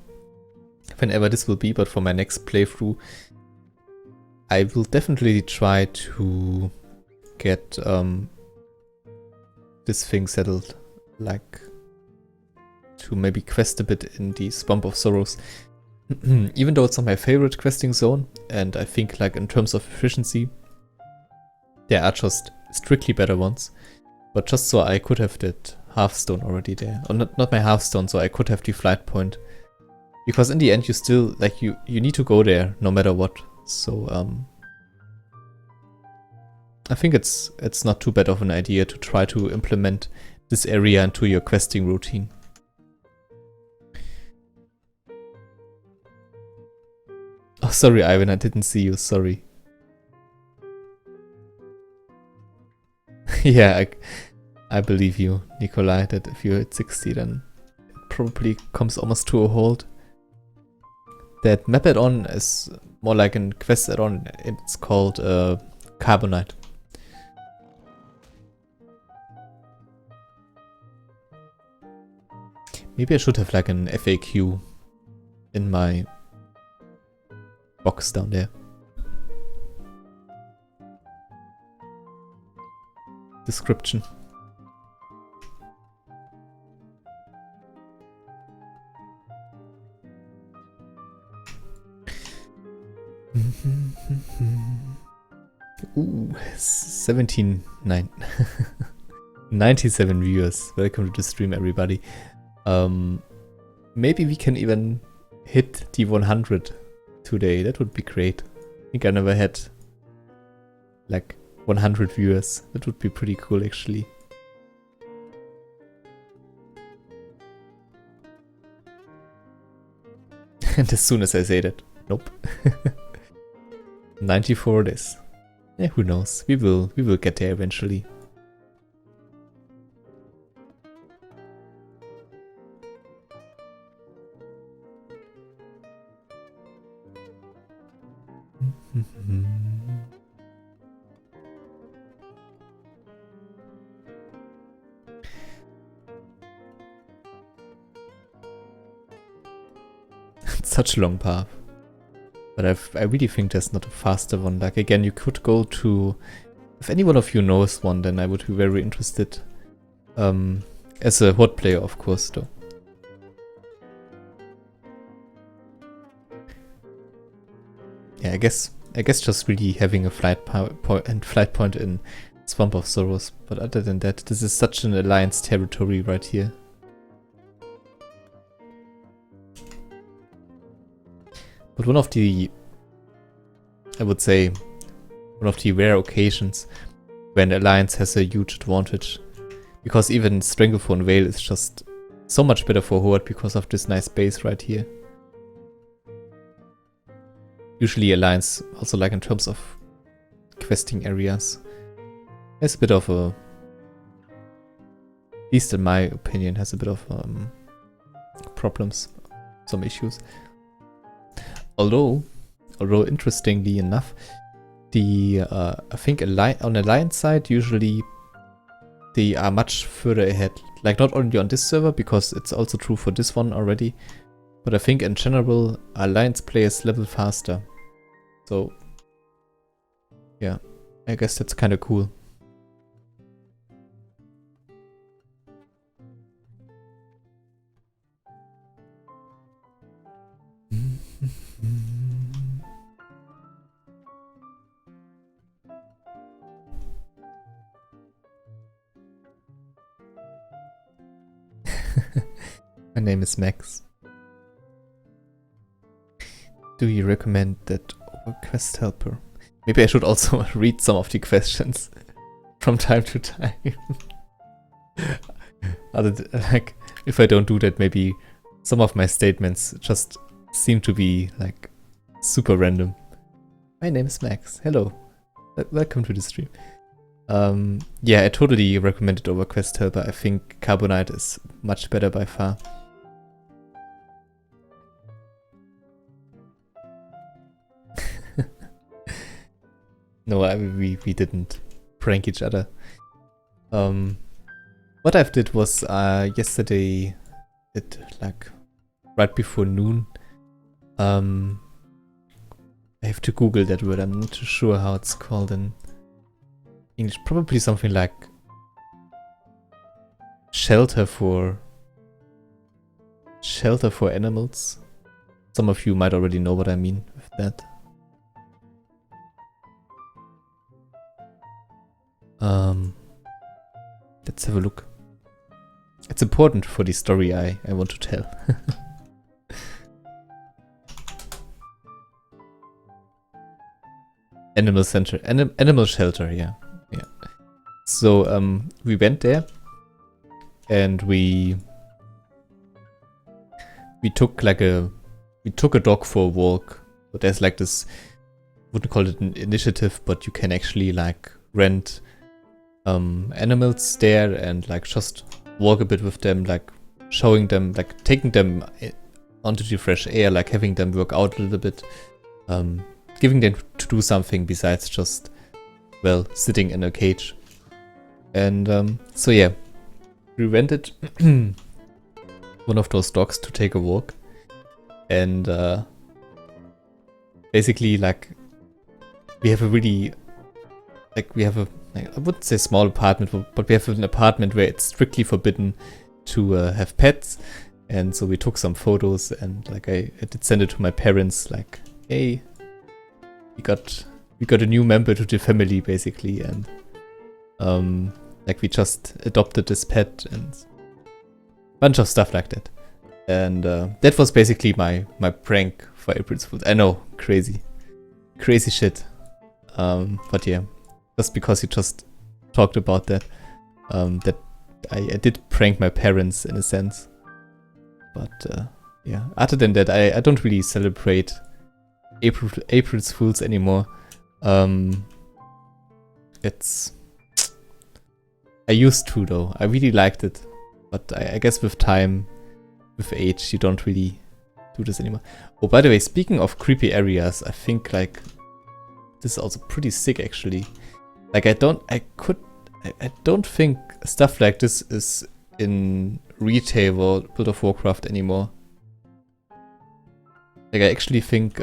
whenever this will be, but for my next playthrough, I will definitely try to get this thing settled, like to maybe quest a bit in the Swamp of Sorrows. Even though it's not my favorite questing zone, and I think like in terms of efficiency, there are just strictly better ones. But just so I could have that Hearthstone already there. Or not my Hearthstone, so I could have the flight point. Because in the end you still, like you need to go there no matter what. So I think it's not too bad of an idea to try to implement this area into your questing routine. Oh, sorry, Ivan, I didn't see you, sorry. Yeah, I believe you, Nikolai, that if you're at 60, then it probably comes almost to a halt. That map add-on is more like a quest add-on. It's called Carbonite. Maybe I should have like an FAQ in my box down there. Description. Ooh, 17.9. 97 viewers. Welcome to the stream, everybody. Maybe we can even hit the 100 today. That would be great. I think I never had like 100 viewers. That would be pretty cool, actually. And as soon as I say that, nope. 94 it is. Yeah, who knows? We will get there eventually. Such a long path. But I really think there's not a faster one. Like, again, you could go to... If any one of you knows one, then I would be very interested. As a HOT player, of course, though. Yeah, I guess just really having a flight point in Swamp of Sorrows. But other than that, this is such an Alliance territory right here. But one of the, I would say, one of the rare occasions when Alliance has a huge advantage. Because even Stranglephone Vale is just so much better for Horde because of this nice base right here. Usually Alliance, also like in terms of questing areas, has a bit of a, at least in my opinion, has a bit of problems, some issues. Although interestingly enough, the I think on Alliance side usually they are much further ahead. Like not only on this server, because it's also true for this one already, but I think in general Alliance players level faster. So yeah, I guess that's kind of cool. My name is Max. Do you recommend that over quest helper? Maybe I should also read some of the questions from time to time. Like, if I don't do that, maybe some of my statements just seem to be like super random. My name is Max. Hello. Welcome to the stream. Yeah, I totally recommend it over quest helper. I think Carbonite is much better by far. No, we didn't prank each other. What I did was yesterday it like right before noon. I have to Google that word. I'm not too sure how it's called in English. Probably something like shelter for animals. Some of you might already know what I mean with that. Let's have a look. It's important for the story I want to tell. Animal center, animal shelter, yeah. So we went there, and we took a dog for a walk. So there's like this, wouldn't call it an initiative, but you can actually like rent animals there and like just walk a bit with them, like showing them, like taking them onto the fresh air, like having them work out a little bit, giving them to do something besides just, well, sitting in a cage. And so yeah, we rented one of those dogs to take a walk, and basically like we have a really, like we have a, I wouldn't say small apartment, but we have an apartment where it's strictly forbidden to have pets. And so we took some photos, and like I did send it to my parents, like, hey, we got a new member to the family, basically, and like we just adopted this pet and a bunch of stuff like that. And that was basically my prank for April's Fool's. I know, crazy shit. But yeah, just because you just talked about that, that I did prank my parents in a sense. But yeah, other than that, I don't really celebrate April's Fools anymore. It's, I used to though. I really liked it, but I guess with time, with age, you don't really do this anymore. Oh, by the way, speaking of creepy areas, I think like this is also pretty sick actually. Like I don't think stuff like this is in retail or World of Warcraft anymore. Like I actually think,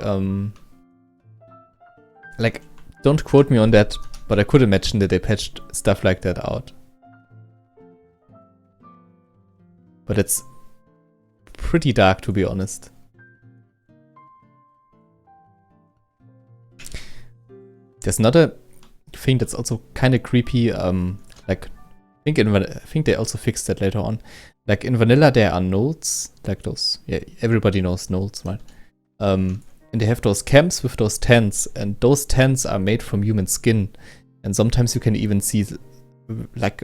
like, don't quote me on that, but I could imagine that they patched stuff like that out. But it's pretty dark, to be honest. There's another thing that's also kind of creepy. Like, I think they also fixed that later on. Like in vanilla, there are nodes, like those. Yeah, everybody knows nodes, right? And they have those camps with those tents, and those tents are made from human skin. And sometimes you can even see like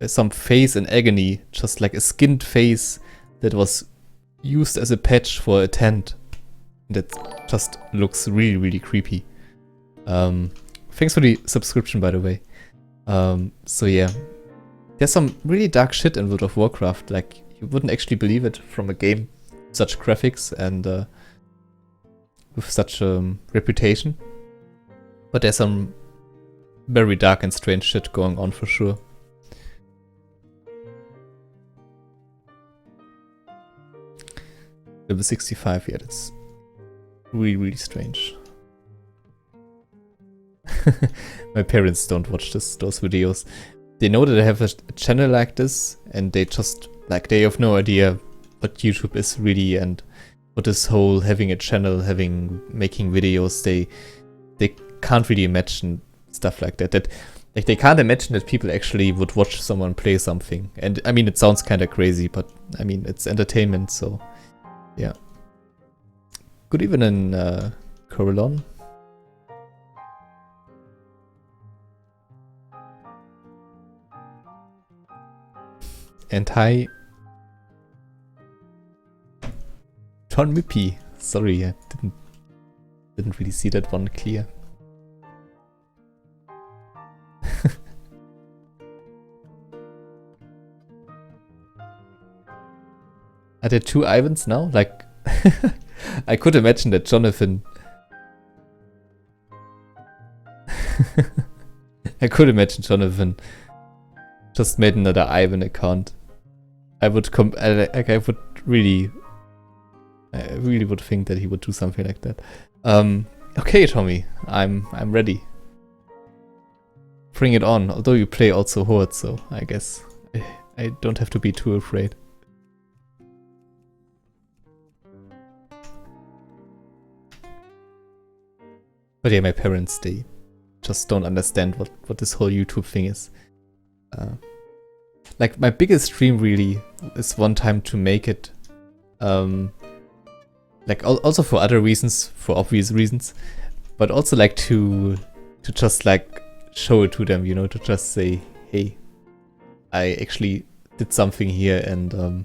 some face in agony, just like a skinned face that was used as a patch for a tent. That just looks really, really creepy. Thanks for the subscription, by the way. So yeah, there's some really dark shit in World of Warcraft. Like, you wouldn't actually believe it from a game with such graphics and with such reputation. But there's some very dark and strange shit going on for sure. Level 65, yeah, that's really, really strange. My parents don't watch those videos. They know that I have a channel like this, and they just, like, they have no idea what YouTube is really, and what this whole having a channel, making videos, they can't really imagine stuff like that. Like, they can't imagine that people actually would watch someone play something. And I mean, it sounds kind of crazy, but I mean, it's entertainment, so yeah. Good evening, Corellon. And hi, John Mippy. Sorry, I didn't really see that one clear. Are there two Ivans now? Like, I could imagine that Jonathan. I could imagine Jonathan just made another Ivan account. I would I would really, I really would think that he would do something like that. Okay, Tommy, I'm ready. Bring it on. Although you play also Horde, so I guess I don't have to be too afraid. But yeah, my parents, they just don't understand what this whole YouTube thing is. Like, my biggest dream really is one time to make it, like, also for other reasons, for obvious reasons, but also like to just like show it to them, you know, to just say, hey, I actually did something here and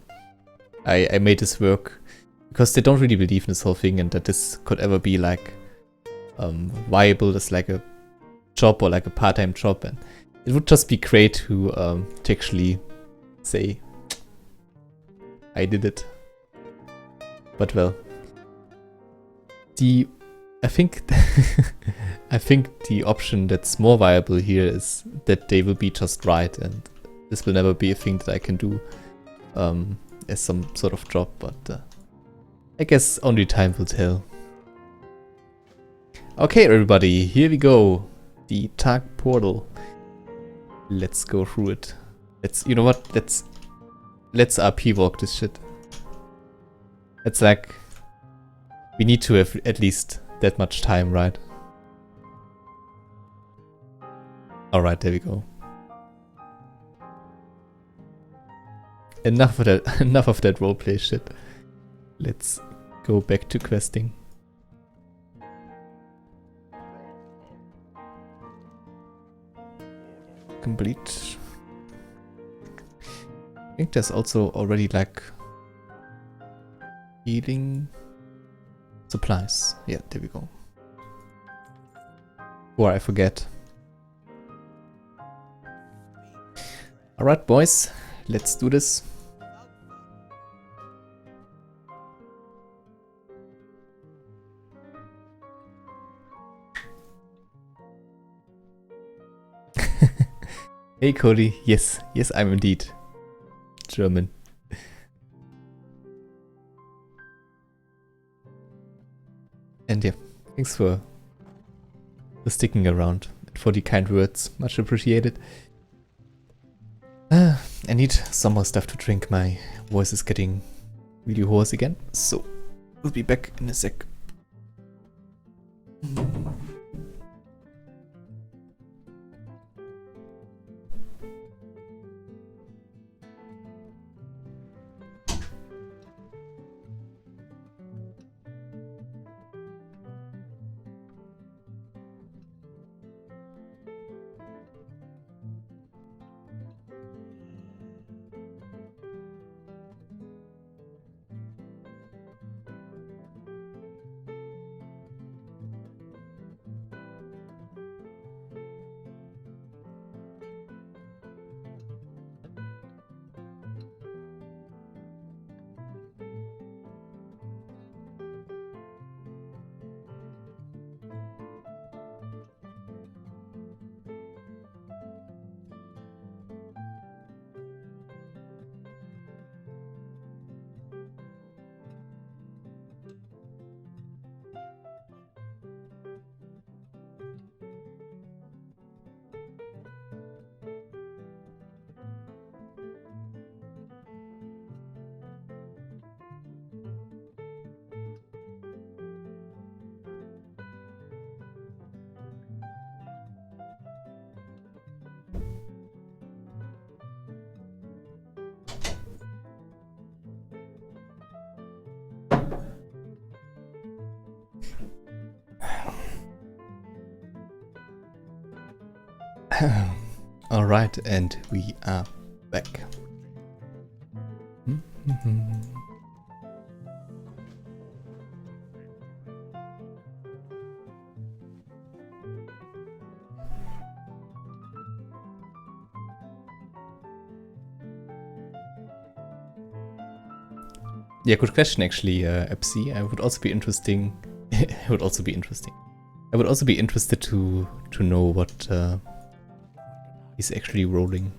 I made this work, because they don't really believe in this whole thing and that this could ever be like viable as like a job or like a part-time job, and it would just be great to actually say, I did it. But well, I think I think the option that's more viable here is that they will be just right, and this will never be a thing that I can do as some sort of job, but I guess only time will tell. Okay, everybody, here we go. The Tag Portal. Let's go through it. You know what? Let's RP walk this shit. It's like, we need to have at least that much time, right? Alright, there we go. Enough of that, enough of that roleplay shit. Let's go back to questing. Complete. I think there's also already like healing supplies. Yeah, there we go. Or I forget. Alright, boys, let's do this. Hey Cody, yes, I'm indeed German. And yeah, thanks for sticking around and for the kind words, much appreciated. I need some more stuff to drink, my voice is getting really hoarse again, so we'll be back in a sec. Alright, and we are back. Yeah, good question actually, Epsi. I would also be interesting. I would also be interested to know what he's actually rolling.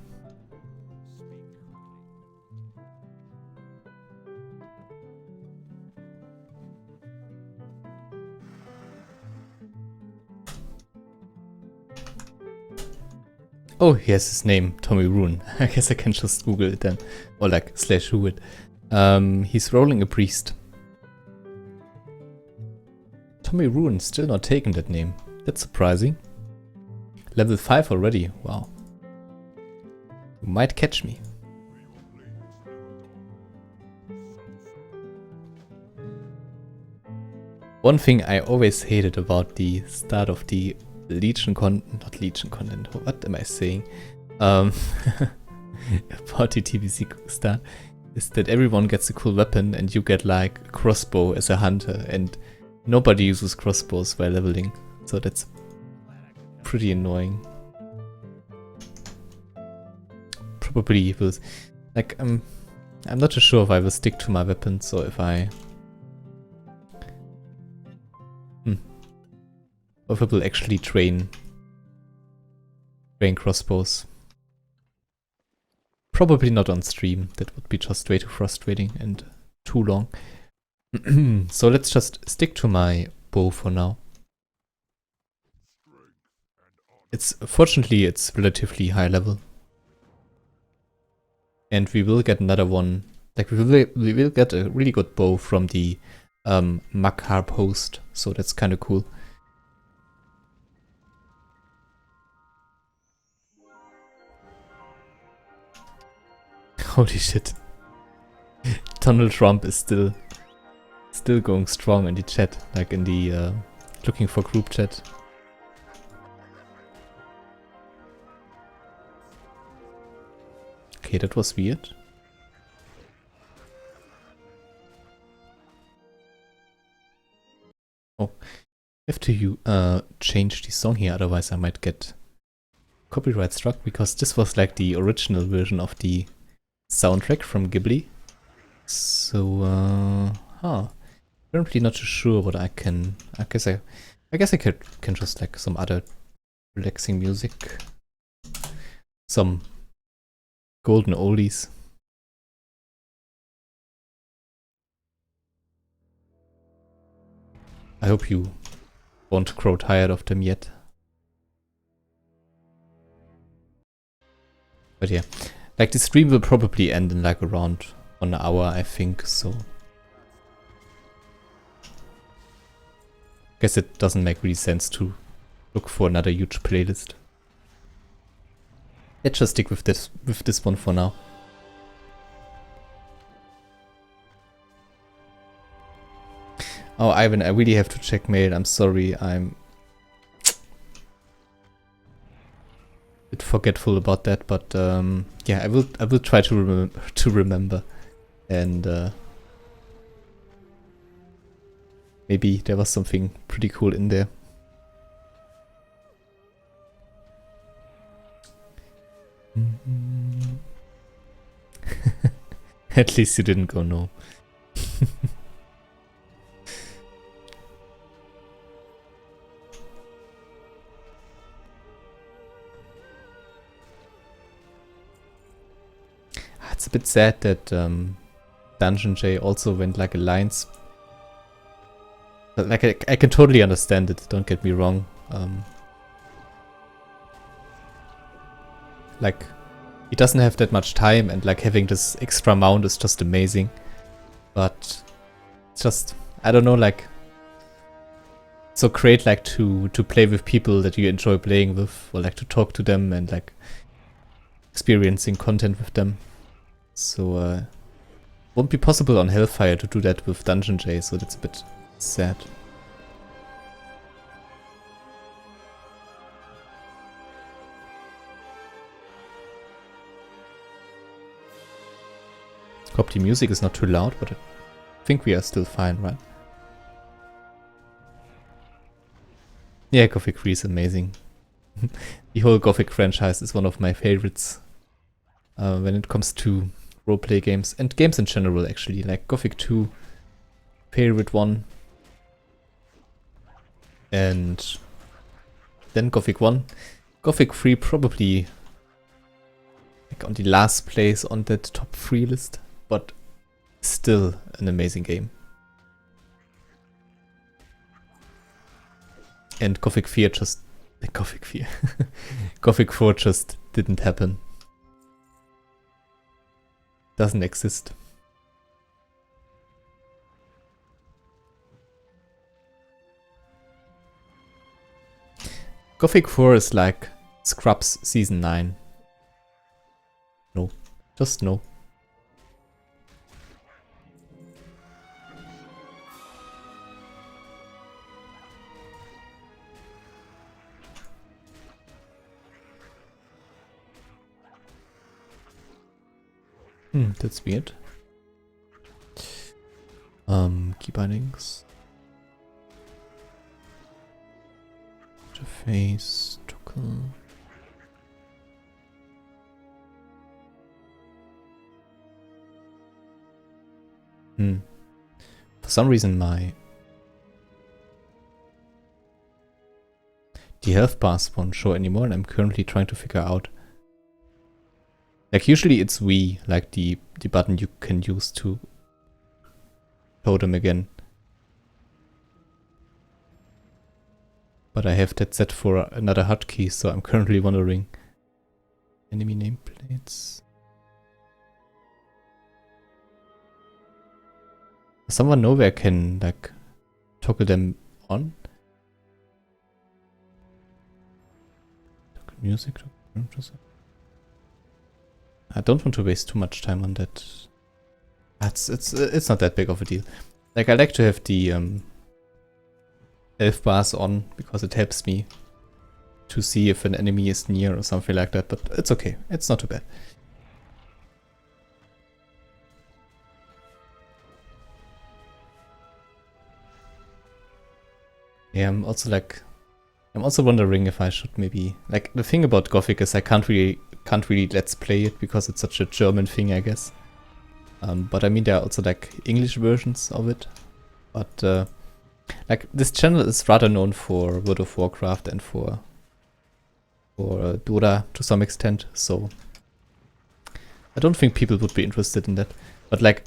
Oh, he has his name, Tommy Rune. I guess I can just Google it then. Or like /who it. He's rolling a priest. Tommy Rune still not taking that name. That's surprising. Level 5 already. Wow. You might catch me. One thing I always hated about the start of the Legion not Legion content, what am I saying? About the TBC start is that everyone gets a cool weapon and you get like a crossbow as a hunter, and nobody uses crossbows while leveling, so that's pretty annoying. Probably will, like, I'm not too sure if I will stick to my weapons or if I will actually train crossbows. Probably not on stream, that would be just way too frustrating and too long. So let's just stick to my bow for now. Fortunately it's relatively high level. And we will get another one, like we will get a really good bow from the Maxotaur host, so that's kind of cool. Holy shit. Donald Trump is still going strong in the chat, like in the looking for group chat. Okay, that was weird. Oh, I have to change the song here, otherwise I might get copyright struck, because this was like the original version of the soundtrack from Ghibli. So, currently not too sure what I can. I guess I can just like some other relaxing music, some golden oldies. I hope you won't grow tired of them yet. But yeah, like the stream will probably end in like around 1 hour, I think, so. Guess it doesn't make really sense to look for another huge playlist. Let's just stick with this one for now. Oh, Ivan, I really have to check mail. I'm sorry, I'm a bit forgetful about that, but yeah, I will try to remember, and maybe there was something pretty cool in there. At least you didn't go no. It's a bit sad that Dungeon J also went like Alliance. But like I can totally understand it, don't get me wrong. Like, he doesn't have that much time, and like having this extra mount is just amazing. But it's just, I don't know, like, so great like to play with people that you enjoy playing with, or like to talk to them and like experiencing content with them. So won't be possible on Hellfire to do that with Dungeon J, so that's a bit sad. Hope the music is not too loud, but I think we are still fine, right? Yeah, Gothic 3 is amazing. The whole Gothic franchise is one of my favorites when it comes to roleplay games, and games in general actually, like Gothic 2, favorite one, and then Gothic 1. Gothic 3 probably like on the last place on that top 3 list, but still an amazing game. And Gothic 4 just didn't happen. Doesn't exist. Gothic 4 is like Scrubs Season 9. No. Just no. That's weird. Key bindings. Interface, toggle. For some reason the health bars won't show anymore, and I'm currently trying to figure out. Like usually it's V, like the button you can use to show them again. But I have that set for another hotkey, so I'm currently wondering. Enemy nameplates. Does someone know where I can like toggle them on? Toggle music. I don't want to waste too much time on that. It's not that big of a deal. Like I like to have the health bars on because it helps me to see if an enemy is near or something like that, but it's okay. It's not too bad. Yeah, I'm also wondering if I should maybe, like, the thing about Gothic is I can't really let's play it because it's such a German thing, I guess. But I mean, there are also like English versions of it. But like this channel is rather known for World of Warcraft and for Dota to some extent, so I don't think people would be interested in that. But like,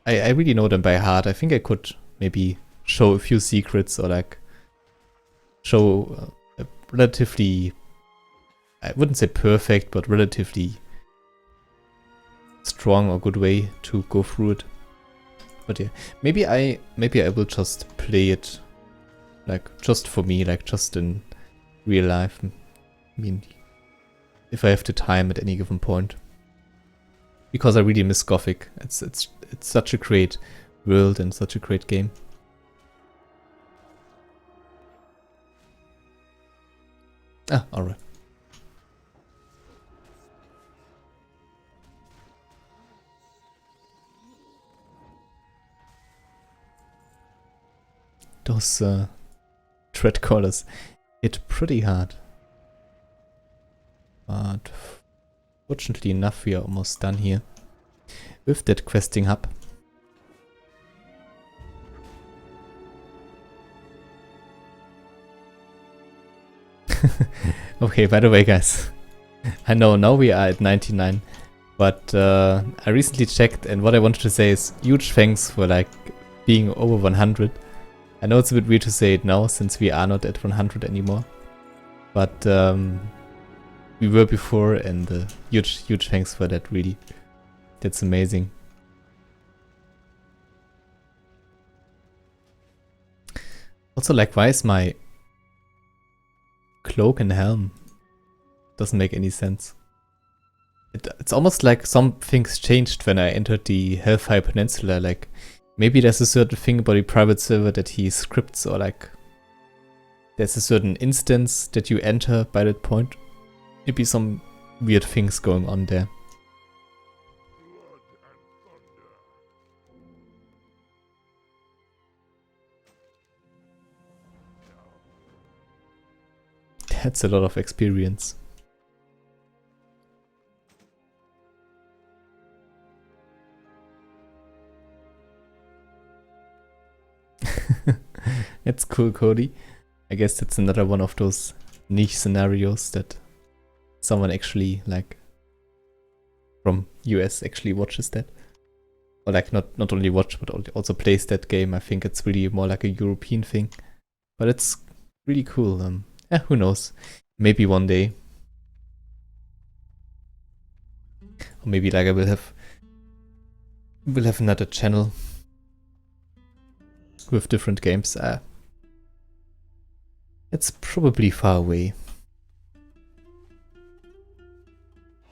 I really know them by heart. I think I could maybe show a few secrets or like show a relatively, I wouldn't say perfect, but relatively strong or good way to go through it. But yeah, maybe I will just play it like just for me, like just in real life. I mean, if I have the time at any given point, because I really miss Gothic. It's such a great world and such a great game. Ah, alright. Those thread collars hit pretty hard. But fortunately enough, we are almost done here with that questing hub. Okay, by the way, guys, I know now we are at 99, but I recently checked, and what I wanted to say is huge thanks for like being over 100. I know it's a bit weird to say it now since we are not at 100 anymore, but we were before, and huge thanks for that, really. That's amazing. Also, like, why is my cloak and helm? Doesn't make any sense. It's almost like some things changed when I entered the Hellfire Peninsula. Like, maybe there's a certain thing about the private server that he scripts, or like there's a certain instance that you enter by that point. Maybe some weird things going on there. That's a lot of experience. It's cool, Cody. I guess that's another one of those niche scenarios that someone actually, like, from US actually watches that. Or like not only watch, but also plays that game. I think it's really more like a European thing. But it's really cool. Yeah, who knows? Maybe one day. Or maybe like I will have another channel with different games. It's probably far away.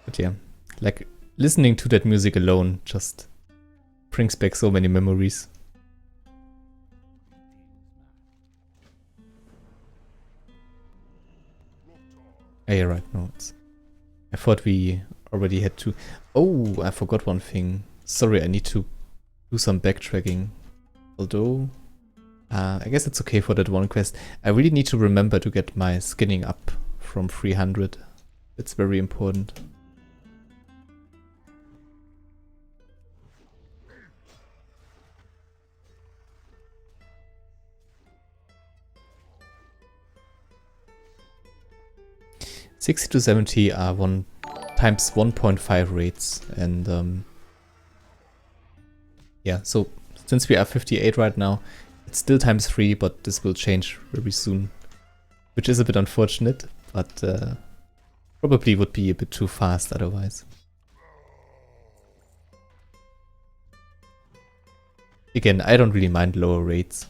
But yeah, like listening to that music alone just brings back so many memories. Oh, yeah, right, no, I thought we already had to... Oh, I forgot one thing. Sorry, I need to do some backtracking. Although, I guess it's okay for that one quest. I really need to remember to get my skinning up from 300. It's very important. $60 to $70 are 1 times 1.5 rates, and yeah, so since we are 58 right now, it's still times 3, but this will change very soon, which is a bit unfortunate, but probably would be a bit too fast otherwise. Again, I don't really mind lower rates,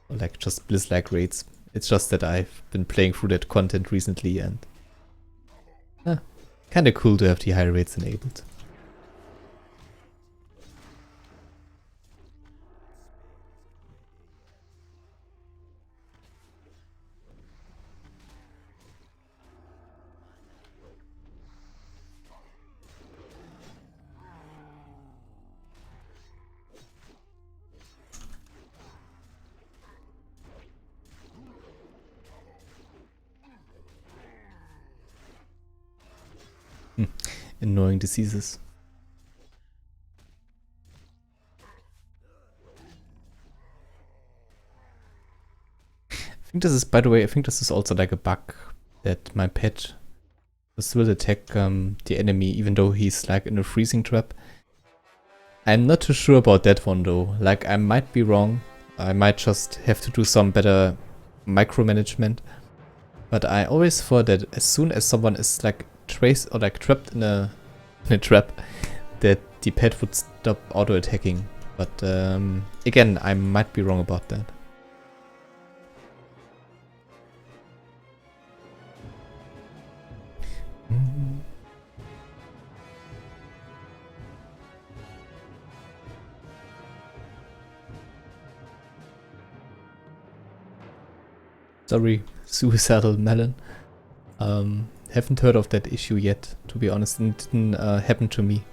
or like just Bliss-like rates. It's just that I've been playing through that content recently, and kinda cool to have the high rates enabled. Annoying diseases. I think this is, by the way, I think this is also like a bug that my pet will attack the enemy even though he's like in a freezing trap. I'm not too sure about that one though. Like, I might be wrong. I might just have to do some better micromanagement. But I always thought that as soon as someone is like trapped in a trap, that the pet would stop auto-attacking. But again, I might be wrong about that. Sorry, suicidal melon. Haven't heard of that issue yet, to be honest, and it didn't happen to me.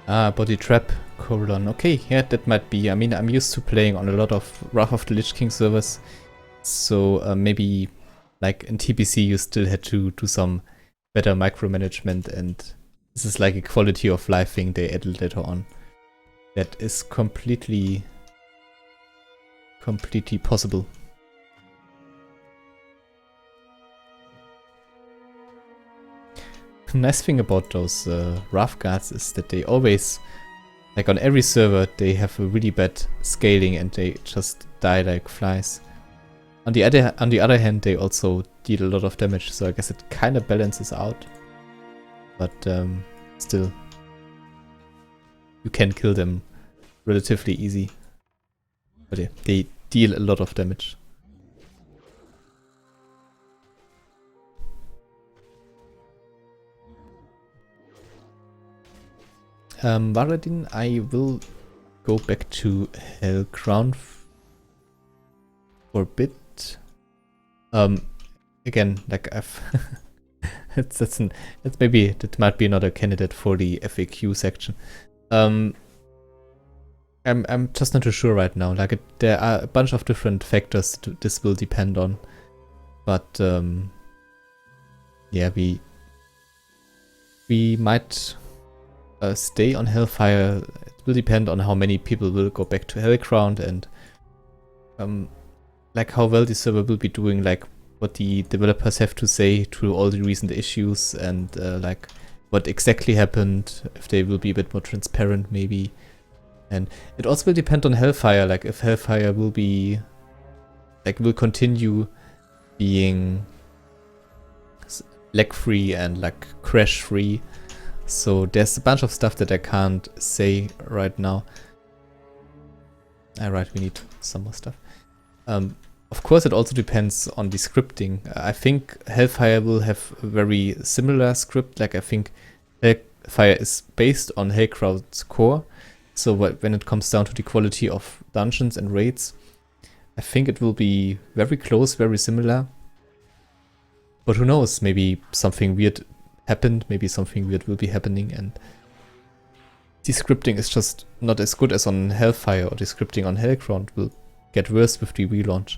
Body trap, colon. Okay, yeah, that might be. I mean, I'm used to playing on a lot of Wrath of the Lich King servers, so maybe like in TBC you still had to do some better micromanagement, and this is like a quality of life thing they added later on. That is completely possible. The nice thing about those Wrath Guards is that they always, like on every server, they have a really bad scaling and they just die like flies. On the other hand, they also deal a lot of damage, so I guess it kind of balances out. But still, you can kill them relatively easy. But yeah, they deal a lot of damage. Varadin, I will go back to Hellcrown for a bit. Again, like I've it's maybe that might be another candidate for the FAQ section. I'm just not too sure right now. Like there are a bunch of different factors this will depend on, but yeah, we might stay on Hellfire. It will depend on how many people will go back to Hellcrown and like how well the server will be doing, like what the developers have to say to all the recent issues, and like what exactly happened, if they will be a bit more transparent maybe. And it also will depend on Hellfire, like if Hellfire will be, like will continue being lag free and like crash free. So there's a bunch of stuff that I can't say right now. Alright, we need some more stuff. Of course, it also depends on the scripting. I think Hellfire will have a very similar script. Like I think Hellfire is based on Hellcrown's core. So when it comes down to the quality of dungeons and raids, I think it will be very close, very similar. But who knows, maybe something weird happened, maybe something weird will be happening, and the scripting is just not as good as on Hellfire, or the scripting on Hellcrown will get worse with the relaunch.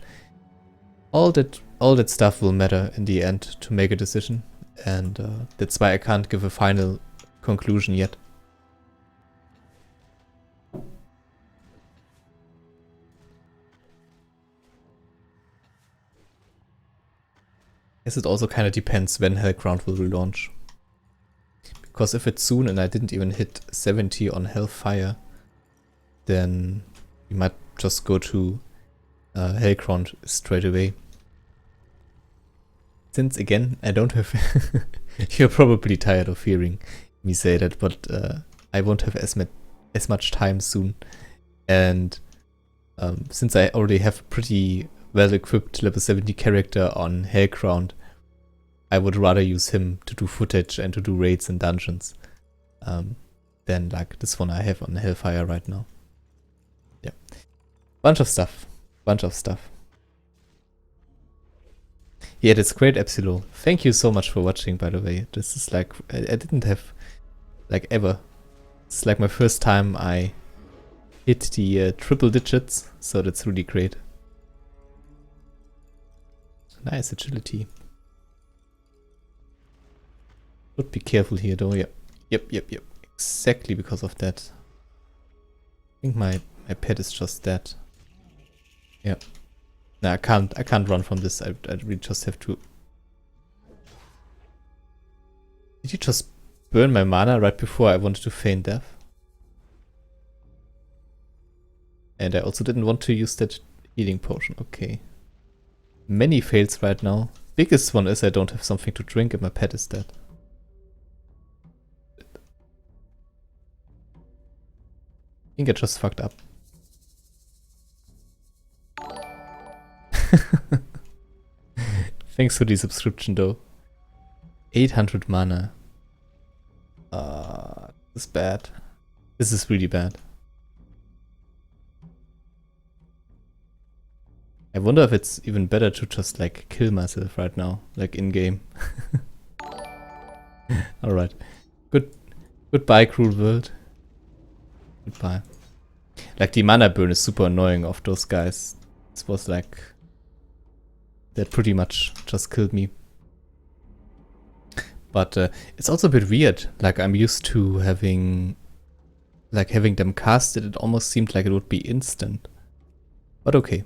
All that stuff will matter in the end to make a decision, and that's why I can't give a final conclusion yet. Guess it also kind of depends when Hellground will relaunch. Because if it's soon and I didn't even hit 70 on Hellfire, then we might just go to Hellground straight away. Since again, I don't have... You're probably tired of hearing me say that, but I won't have as much time soon. And since I already have a pretty well-equipped level 70 character on Hellground, I would rather use him to do footage and to do raids and dungeons than like this one I have on Hellfire right now. Yeah. Bunch of stuff. Yeah, that's great, Epsilon. Thank you so much for watching, by the way. This is like, I didn't have, like, ever. It's like my first time I hit the triple digits, so that's really great. Nice agility. Would be careful here though, yeah. Yep. Exactly because of that. I think my pet is just that. Yeah. No, I can't run from this. I really just have to. Did you just burn my mana right before I wanted to feign death? And I also didn't want to use that healing potion. Okay. Many fails right now. Biggest one is I don't have something to drink and my pet is dead. I think I just fucked up. Thanks for the subscription though. 800 mana. This is bad. This is really bad. I wonder if it's even better to just like kill myself right now, like in game. Alright. Goodbye, cruel world. Goodbye. Like the mana burn is super annoying of those guys. This was like, that pretty much just killed me. But it's also a bit weird. Like I'm used to having them casted. It almost seemed like it would be instant. But okay.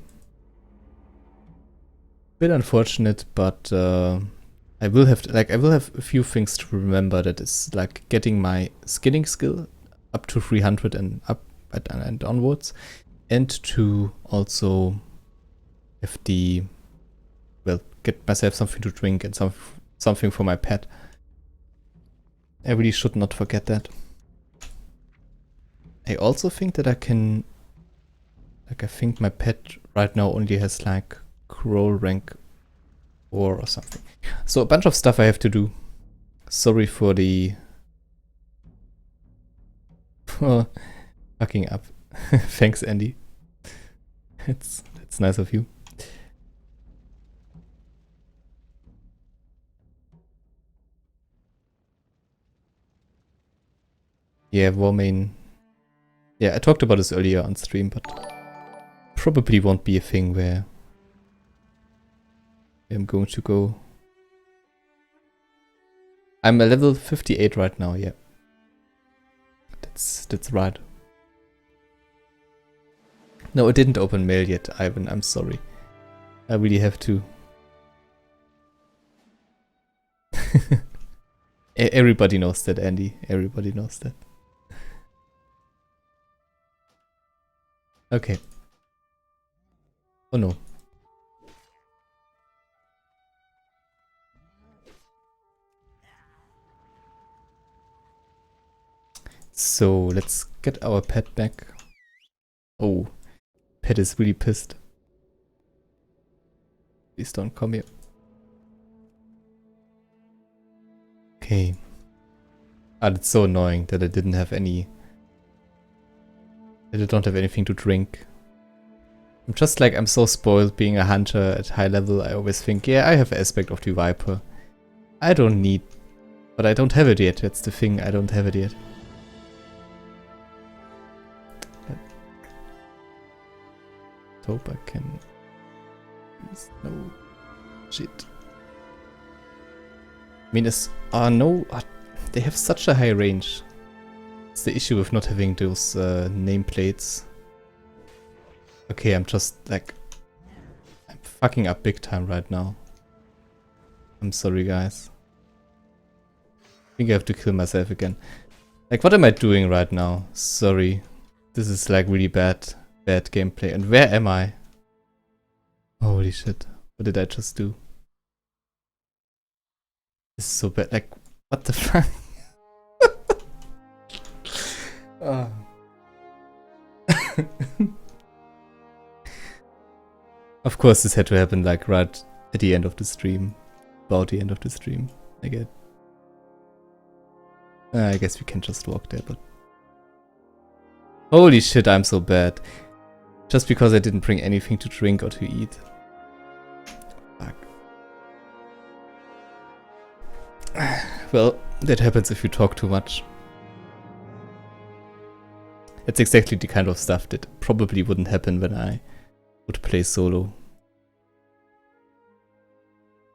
Bit unfortunate, but I will have a few things to remember. That is like getting my skinning skill up to 300 and up and onwards, and to also have get myself something to drink and something for my pet. I really should not forget that. I also think that I can, like I think my pet right now only has like Crow rank 4 or something. So a bunch of stuff I have to do. Sorry for the fucking up. Thanks, Andy. It's nice of you. Yeah, Warmane. Yeah, I talked about this earlier on stream, but probably won't be a thing where I'm going to go. I'm a level 58 right now, yeah. That's right. No, it didn't open mail yet, Ivan. I'm sorry. I really have to. Everybody knows that, Andy. Everybody knows that. Okay. Oh no. So let's get our pet back. Oh, pet is really pissed. Please don't come here. Okay. Ah, it's so annoying that I didn't have any... that I don't have anything to drink. I'm just like, I'm so spoiled being a hunter at high level. I always think, yeah, I have aspect of the Viper. I don't need... but I don't have it yet. That's the thing, I don't have it yet. Hope I can... no... shit. I mean, it's... oh no... they have such a high range. It's the issue with not having those nameplates. Okay, I'm just like... I'm fucking up big time right now. I'm sorry, guys. I think I have to kill myself again. Like, what am I doing right now? Sorry. This is like really bad gameplay. And where am I? Holy shit. What did I just do? This is so bad. Like, what the fuck? Oh. Of course, this had to happen like right at the end of the stream. About the end of the stream. I guess we can just walk there, but... holy shit, I'm so bad. Just because I didn't bring anything to drink or to eat. Fuck. Well, that happens if you talk too much. It's exactly the kind of stuff that probably wouldn't happen when I would play solo.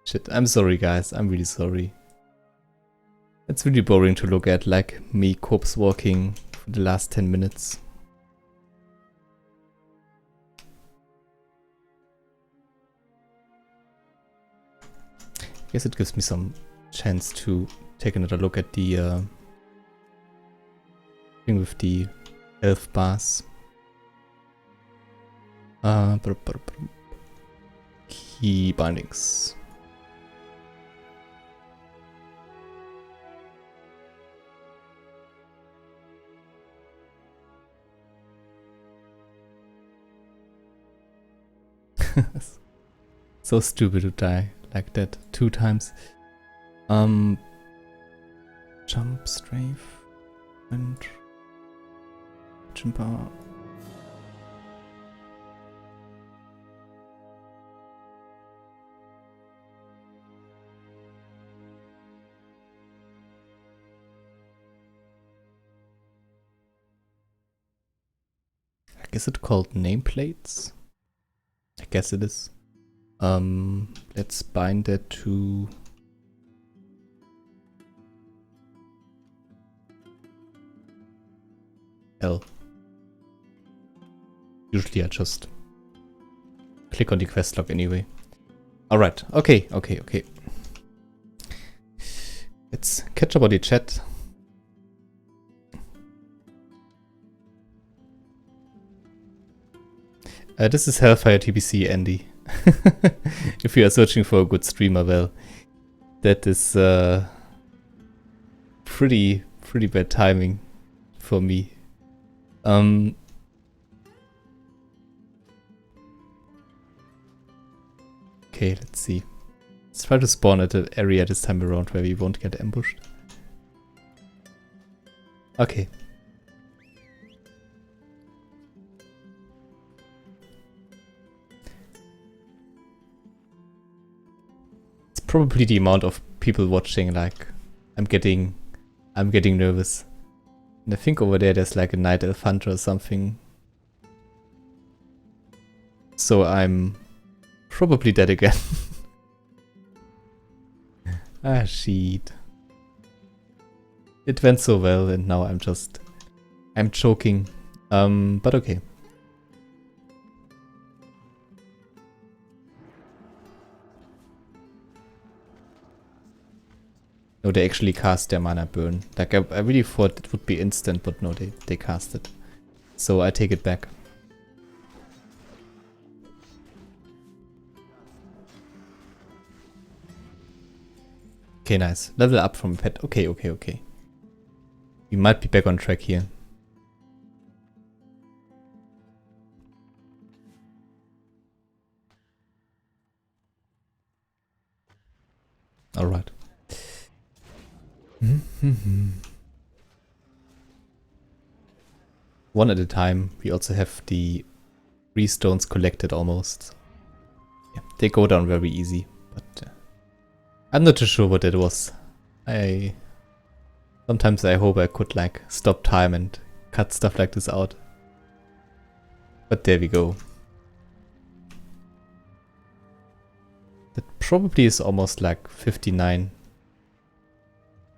Shit, I'm sorry guys, I'm really sorry. It's really boring to look at, like me corpse walking for the last 10 minutes. I guess it gives me some chance to take another look at the thing with the health bars. Key bindings. So stupid to die like that 2 times. Jump, strafe, and jumper. I guess it's called nameplates. I guess it is. Let's bind that to L. Usually I just click on the quest log anyway. Alright, okay. Let's catch up on the chat. This is Hellfire TBC, Andy. If you are searching for a good streamer, well, that is pretty bad timing for me. Okay, let's see. Let's try to spawn at an area this time around where we won't get ambushed. Okay. It's probably the amount of people watching, like, I'm getting nervous. And I think over there's like a night elf hunter or something. So I'm probably dead again. Ah, shit. It went so well and now I'm choking. But okay. No, they actually cast their mana burn. Like, I really thought it would be instant, but no, they cast it. So I take it back. Okay, nice. Level up from pet. Okay, okay, okay. We might be back on track here. Alright. One at a time. We also have the 3 stones collected almost. Yeah, they go down very easy, but I'm not too sure what that was. Sometimes I hope I could like stop time and cut stuff like this out. But there we go. That probably is almost like 59.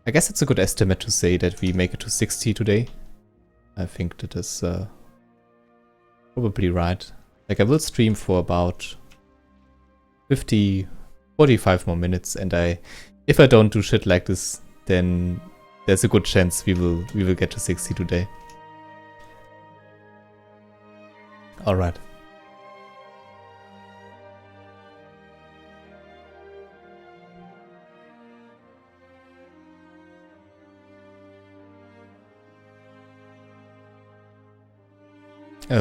I guess it's a good estimate to say that we make it to 60 today. I think that is probably right. Like I will stream for about 45 more minutes, and if I don't do shit like this, then there's a good chance we will get to 60 today. All right.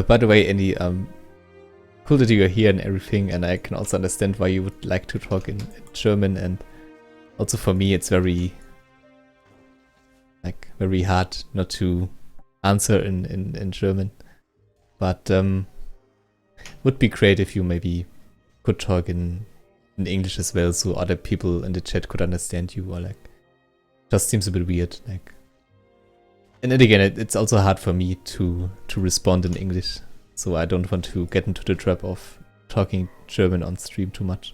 By the way, Andy, cool that you're here and everything, and I can also understand why you would like to talk in German, and also for me it's very hard not to answer in German. But would be great if you maybe could talk in English as well, so other people in the chat could understand you, or like just seems a bit weird, like. And then again, it's also hard for me to respond in English, so I don't want to get into the trap of talking German on stream too much.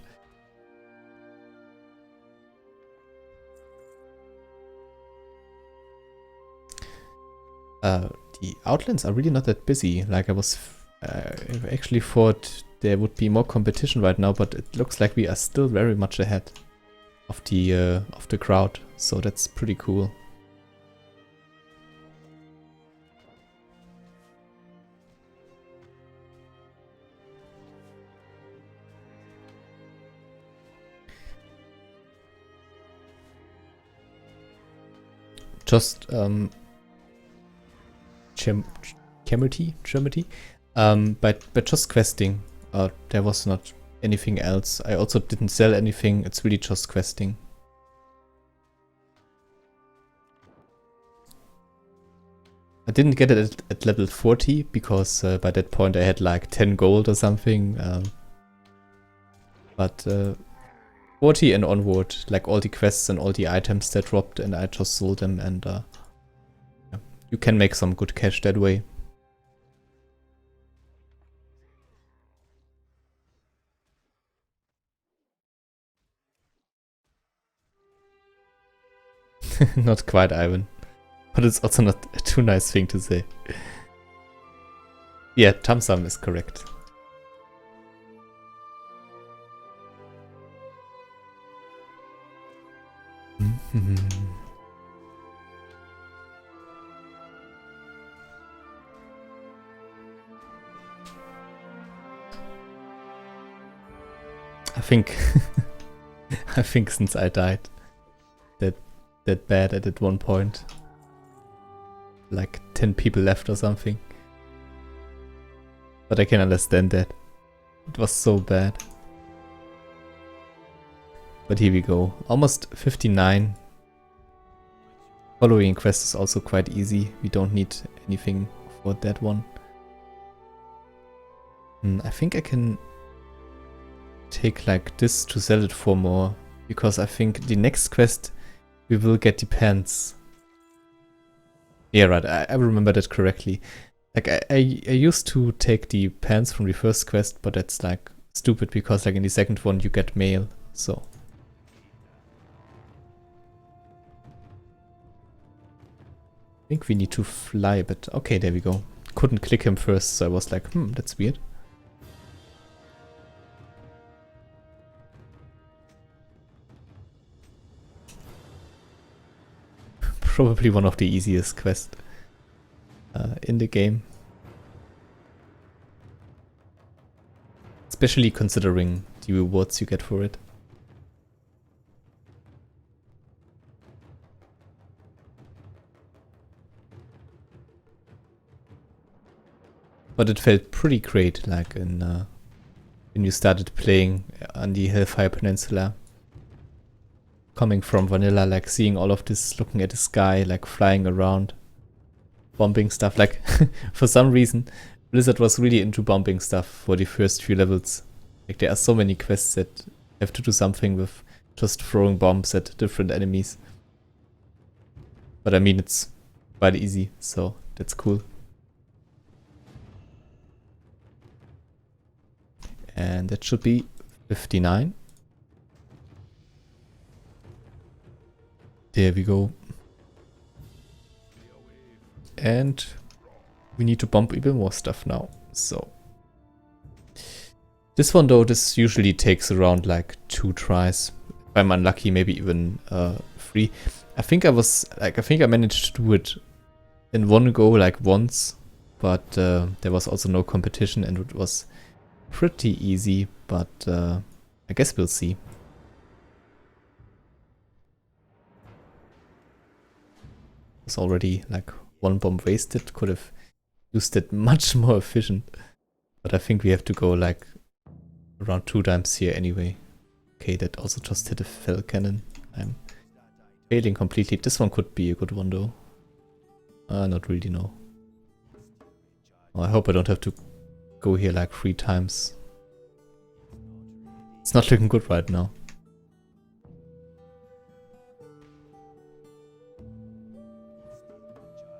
The Outlands are really not that busy. Like I actually thought there would be more competition right now, but it looks like we are still very much ahead of the crowd, so that's pretty cool. Just Chemity, but just questing. There was not anything else. I also didn't sell anything. It's really just questing. I didn't get it at level 40 because by that point I had like 10 gold or something. But 40 and onward, like all the quests and all the items that dropped, and I just sold them, and yeah, you can make some good cash that way. Not quite, Ivan. But it's also not a too nice thing to say. Yeah, Tamsam is correct. I think since I died that bad at one point, like 10 people left or something. But I can understand that. It was so bad. But here we go. Almost 59. Following quest is also quite easy. We don't need anything for that one. I think I can take like this to sell it for more, because I think the next quest we will get the pants. Yeah, right, I remember that correctly. Like I used to take the pants from the first quest, but that's like stupid because like in the second one you get mail, so. I think we need to fly a bit. Okay, there we go. Couldn't click him first, so I was like, that's weird. Probably one of the easiest quests in the game. Especially considering the rewards you get for it. But it felt pretty great, like in when you started playing on the Hellfire Peninsula. Coming from vanilla, like seeing all of this, looking at the sky, like flying around, bombing stuff. Like for some reason, Blizzard was really into bombing stuff for the first few levels. Like there are so many quests that have to do something with just throwing bombs at different enemies. But I mean, it's quite easy, so that's cool. And that should be 59. There we go. And we need to bump even more stuff now. So this one though, this usually takes around like 2 tries. If I'm unlucky, maybe even 3. I think I managed to do it in one go like once, but there was also no competition and it was pretty easy, but I guess we'll see. It's already like 1 bomb wasted, could have used it much more efficient, but I think we have to go like around 2 times here anyway. Okay, that also just hit a fell cannon. I'm failing completely. This one could be a good one though. Not really, no. Oh, I hope I don't have to go here like 3 times. It's not looking good right now.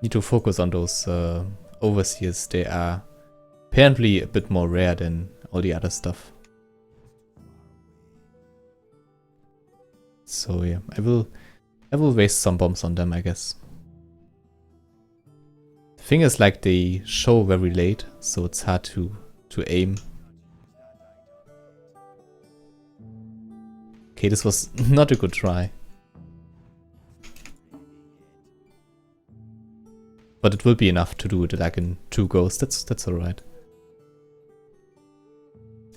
Need to focus on those overseers. They are apparently a bit more rare than all the other stuff. So yeah, I will waste some bombs on them, I guess. The thing is, like, they show very late, so it's hard to aim. Okay, this was not a good try. But it will be enough to do it like in 2 goes. That's alright.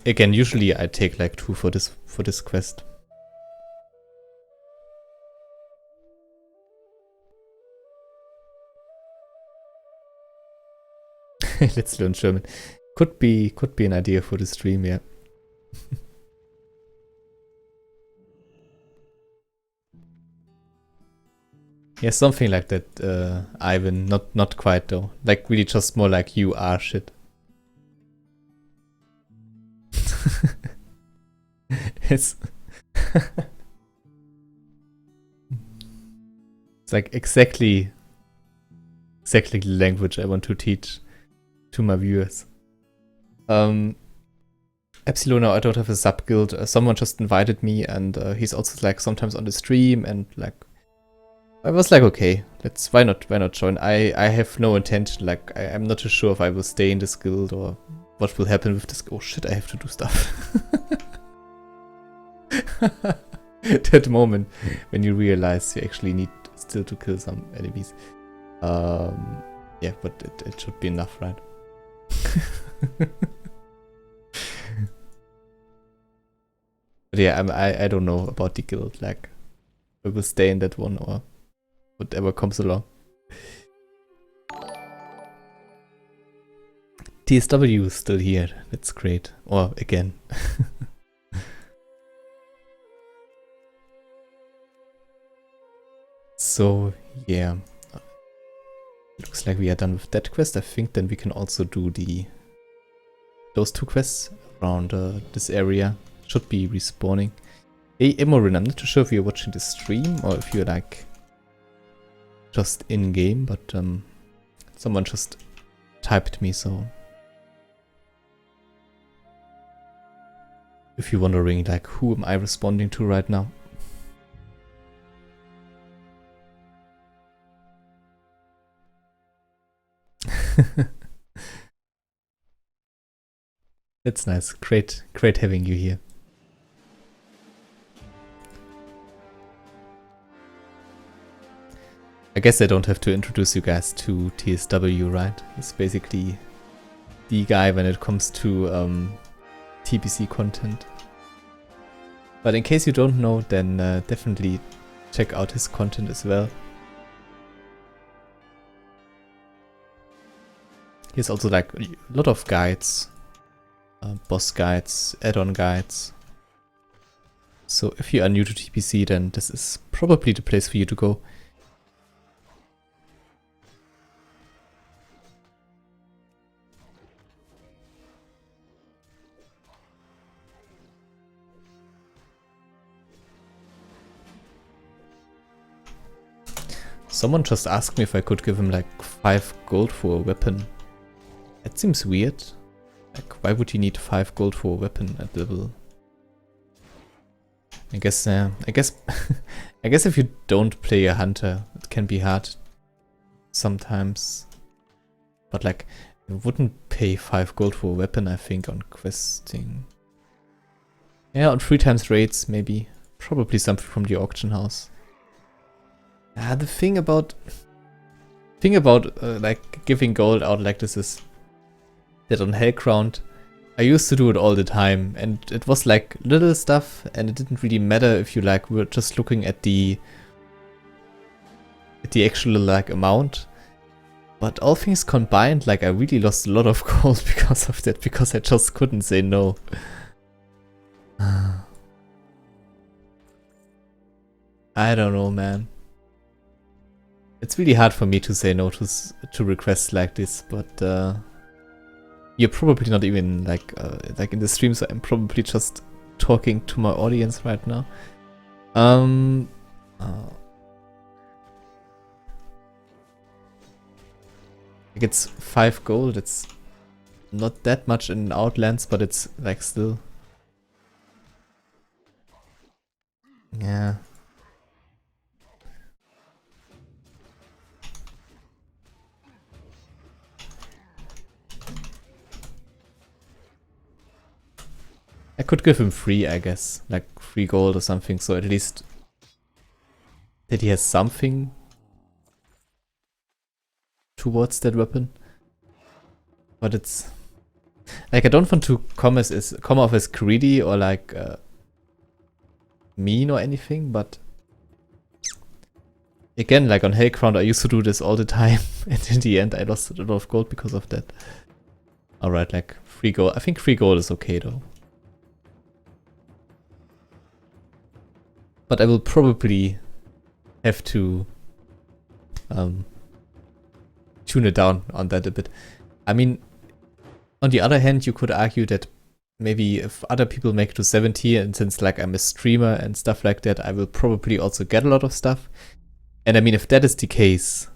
Again, usually I take like 2 for this quest. Let's learn German. Could be an idea for the stream, yeah. Yeah, something like that, Ivan. Not quite though. Like really just more like you are shit. It's it's like exactly the language I want to teach to my viewers. Epsilon, I don't have a sub guild. Someone just invited me, and he's also like sometimes on the stream, and like I was like, okay, why not join? I have no intention. Like I'm not too sure if I will stay in this guild or what will happen with this. Oh shit, I have to do stuff. That moment when you realize you actually need still to kill some enemies. Yeah, but it should be enough, right? But yeah, I don't know about the guild. Like, I will stay in that one or whatever comes along. TSW is still here. That's great. Or again. So yeah, looks like we are done with that quest. I think then we can also do those 2 quests around this area. Should be respawning. Hey Emorin, I'm not too sure if you're watching the stream or if you're like just in game, but someone just typed me, so if you're wondering like who am I responding to right now. That's nice. Great having you here. I guess I don't have to introduce you guys to TSW, right? He's basically the guy when it comes to TBC content. But in case you don't know, then definitely check out his content as well. He has also like a lot of guides, boss guides, add-on guides. So if you are new to TBC, then this is probably the place for you to go. Someone just asked me if I could give him like 5 gold for a weapon. That seems weird. Like, why would he need 5 gold for a weapon at level? I guess I guess if you don't play a hunter, it can be hard sometimes. But like, you wouldn't pay 5 gold for a weapon, I think, on questing. Yeah, on 3 times raids, maybe. Probably something from the auction house. The thing about like giving gold out like this is that on Hellground, I used to do it all the time, and it was like little stuff, and it didn't really matter if you like were just looking at the actual like amount. But all things combined, like I really lost a lot of gold because of that, because I just couldn't say no. I don't know, man. It's really hard for me to say no to requests like this, but you're probably not even like in the stream, so I'm probably just talking to my audience right now. Like it's 5 gold. It's not that much in Outlands, but it's like still. Yeah. I could give him 3, I guess, like 3 gold or something, so at least that he has something towards that weapon. But it's like I don't want to come off as greedy or like mean or anything, but again, like on Hellground, I used to do this all the time, and in the end, I lost a lot of gold because of that. Alright, like 3 gold. I think 3 gold is okay though. But I will probably have to tune it down on that a bit. I mean, on the other hand, you could argue that maybe if other people make it to 70, and since like I'm a streamer and stuff like that, I will probably also get a lot of stuff. And I mean, if that is the case,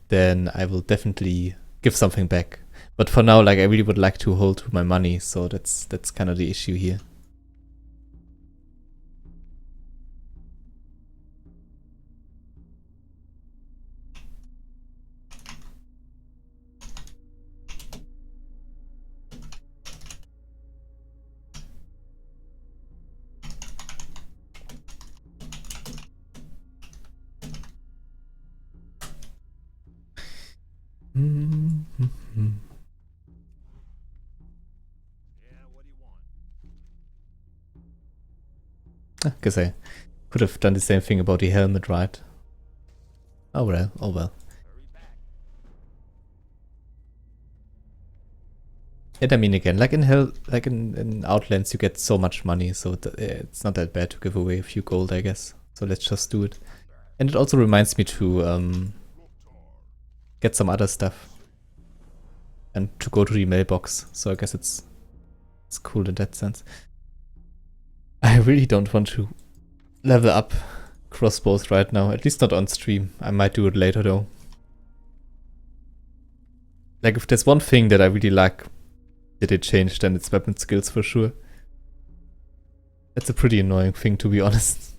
then I will definitely give something back. But for now, like I really would like to hold my money, so that's kind of the issue here. I guess I could have done the same thing about the helmet, right? Oh well, oh well. And I mean, again, like in Outlands, you get so much money, so it's not that bad to give away a few gold, I guess. So let's just do it. And it also reminds me to get some other stuff and to go to the mailbox. So I guess it's cool in that sense. I really don't want to level up crossbows right now, at least not on stream. I might do it later though. Like if there's one thing that I really like that it changed, then it's weapon skills for sure. That's a pretty annoying thing, to be honest.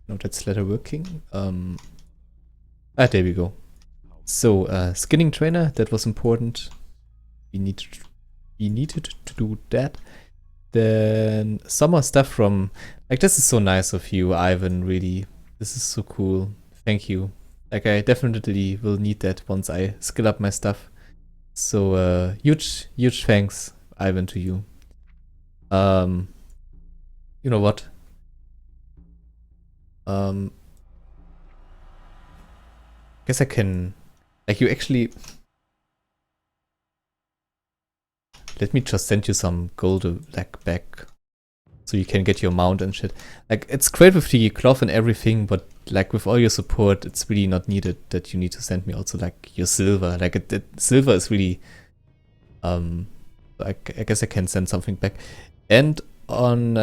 No, that's letter working. There we go. So, skinning trainer, that was important. We need we needed to do that. Then some more stuff from, like, this is so nice of you, Ivan, really. This is so cool. Thank you. Like, I definitely will need that once I skill up my stuff. So, huge thanks, Ivan, to you. You know what? Guess I can, like, you actually, let me just send you some gold, like, back, so you can get your mount and shit. Like, it's great with the cloth and everything, but like with all your support, it's really not needed that you need to send me also like your silver. Like, silver is really, I guess I can send something back. And on,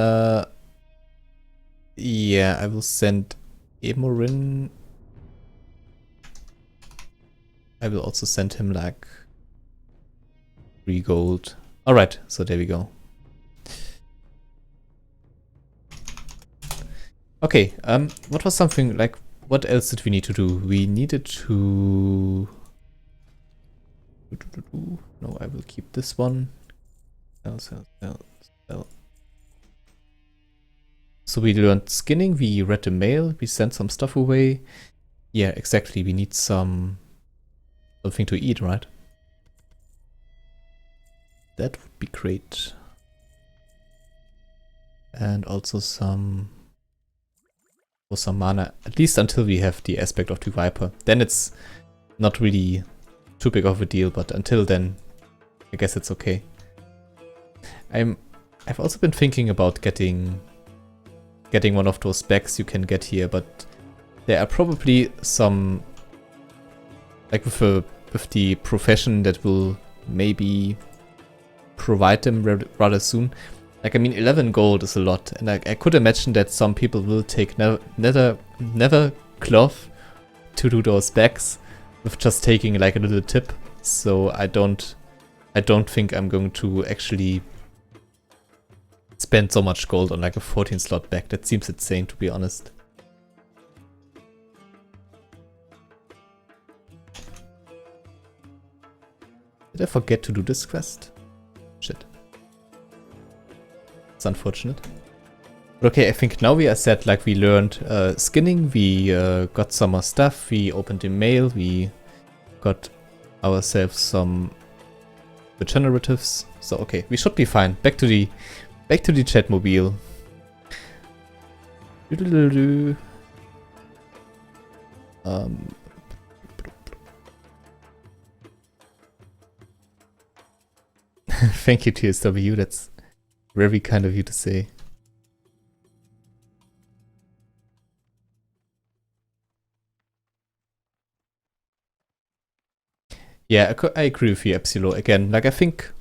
yeah, I will send Emorin. I will also send him like 3 gold. Alright, so there we go. Okay, what was something like, what else did we need to do? We needed to... No, I will keep this one. Sell. So we learned skinning, we read the mail, we sent some stuff away. Yeah, exactly, we need something to eat, right? That would be great. And also some mana, at least until we have the aspect of the Viper. Then it's not really too big of a deal, but until then, I guess it's okay. I've also been thinking about getting one of those specs you can get here, but there are probably some, like with the profession that will maybe provide them rather soon. Like, I mean, 11 gold is a lot, and I could imagine that some people will take never cloth to do those specs with just taking like a little tip. So I don't think I'm going to actually spend so much gold on like a 14 slot back. That seems insane, to be honest. Did I forget to do this quest? Shit. It's unfortunate. But okay, I think now we are set. Like, we learned skinning, we got some more stuff, we opened the mail, we got ourselves some regeneratives. So okay, we should be fine. Back to the Chatmobile. Thank you, TSW. That's very kind of you to say. Yeah, I agree with you, Epsilon. Again, like, I think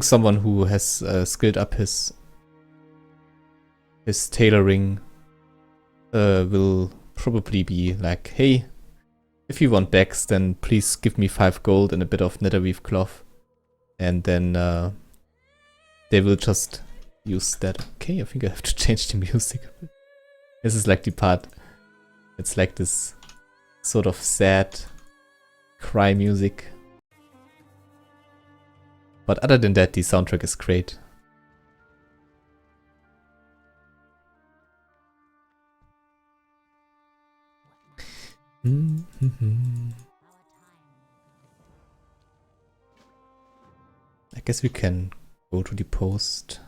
someone who has skilled up his tailoring will probably be like, hey, if you want bags, then please give me 5 gold and a bit of netherweave cloth. And then they will just use that. Okay, I think I have to change the music a bit. This is like the part. It's like this sort of sad cry music. But other than that, the soundtrack is great. I guess we can go to the post.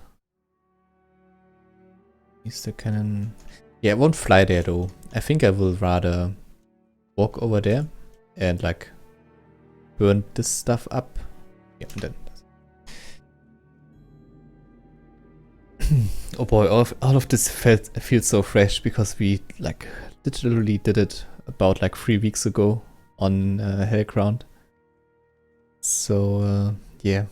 Easter cannon. Yeah, I won't fly there though. I think I will rather walk over there and like burn this stuff up. Yeah, and then. Oh boy, all of this feels so fresh because we like literally did it about like 3 weeks ago on Hellground. So yeah.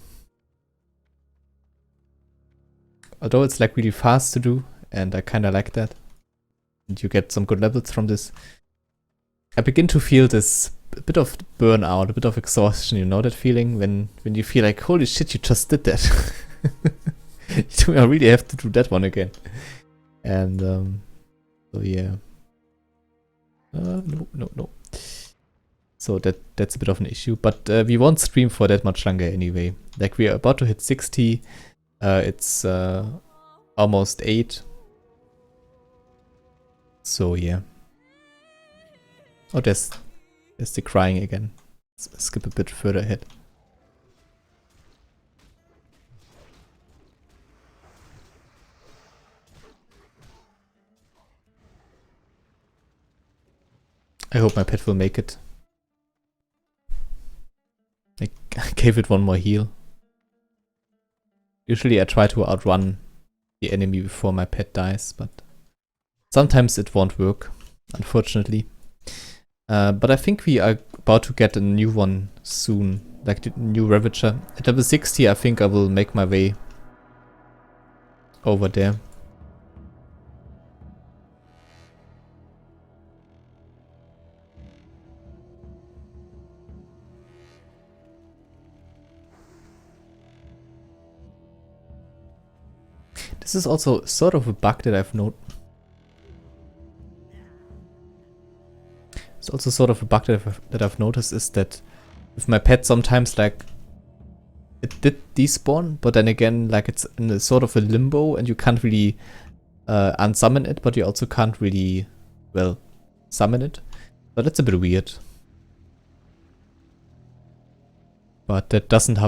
Although it's like really fast to do, and I kind of like that, and you get some good levels from this, I begin to feel this a bit of burnout, a bit of exhaustion. You know that feeling when you feel like, holy shit, you just did that. I really have to do that one again. And so yeah. No. So that's a bit of an issue. But we won't stream for that much longer anyway. Like, we are about to hit 60. It's almost 8. So yeah. Oh, there's the crying again. Let's skip a bit further ahead. I hope my pet will make it. I gave it one more heal. Usually I try to outrun the enemy before my pet dies, but sometimes it won't work, unfortunately. But I think we are about to get a new one soon, like the new Ravager. At level 60, I think I will make my way over there. This is also sort of a bug that I've noticed. It's also sort of a bug that I've noticed is that with my pet sometimes, like, it did despawn, but then again, like, it's in a sort of a limbo and you can't really unsummon it, but you also can't really, well, summon it. So that's a bit weird. But that doesn't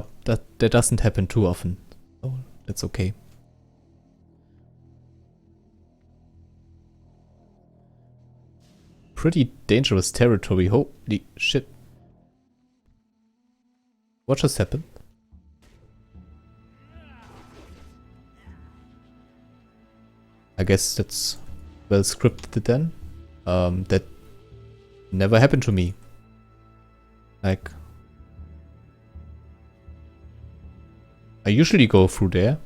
happen too often, so that's okay. Pretty dangerous territory, holy shit. What just happened? I guess that's well scripted then. That never happened to me. Like, I usually go through there.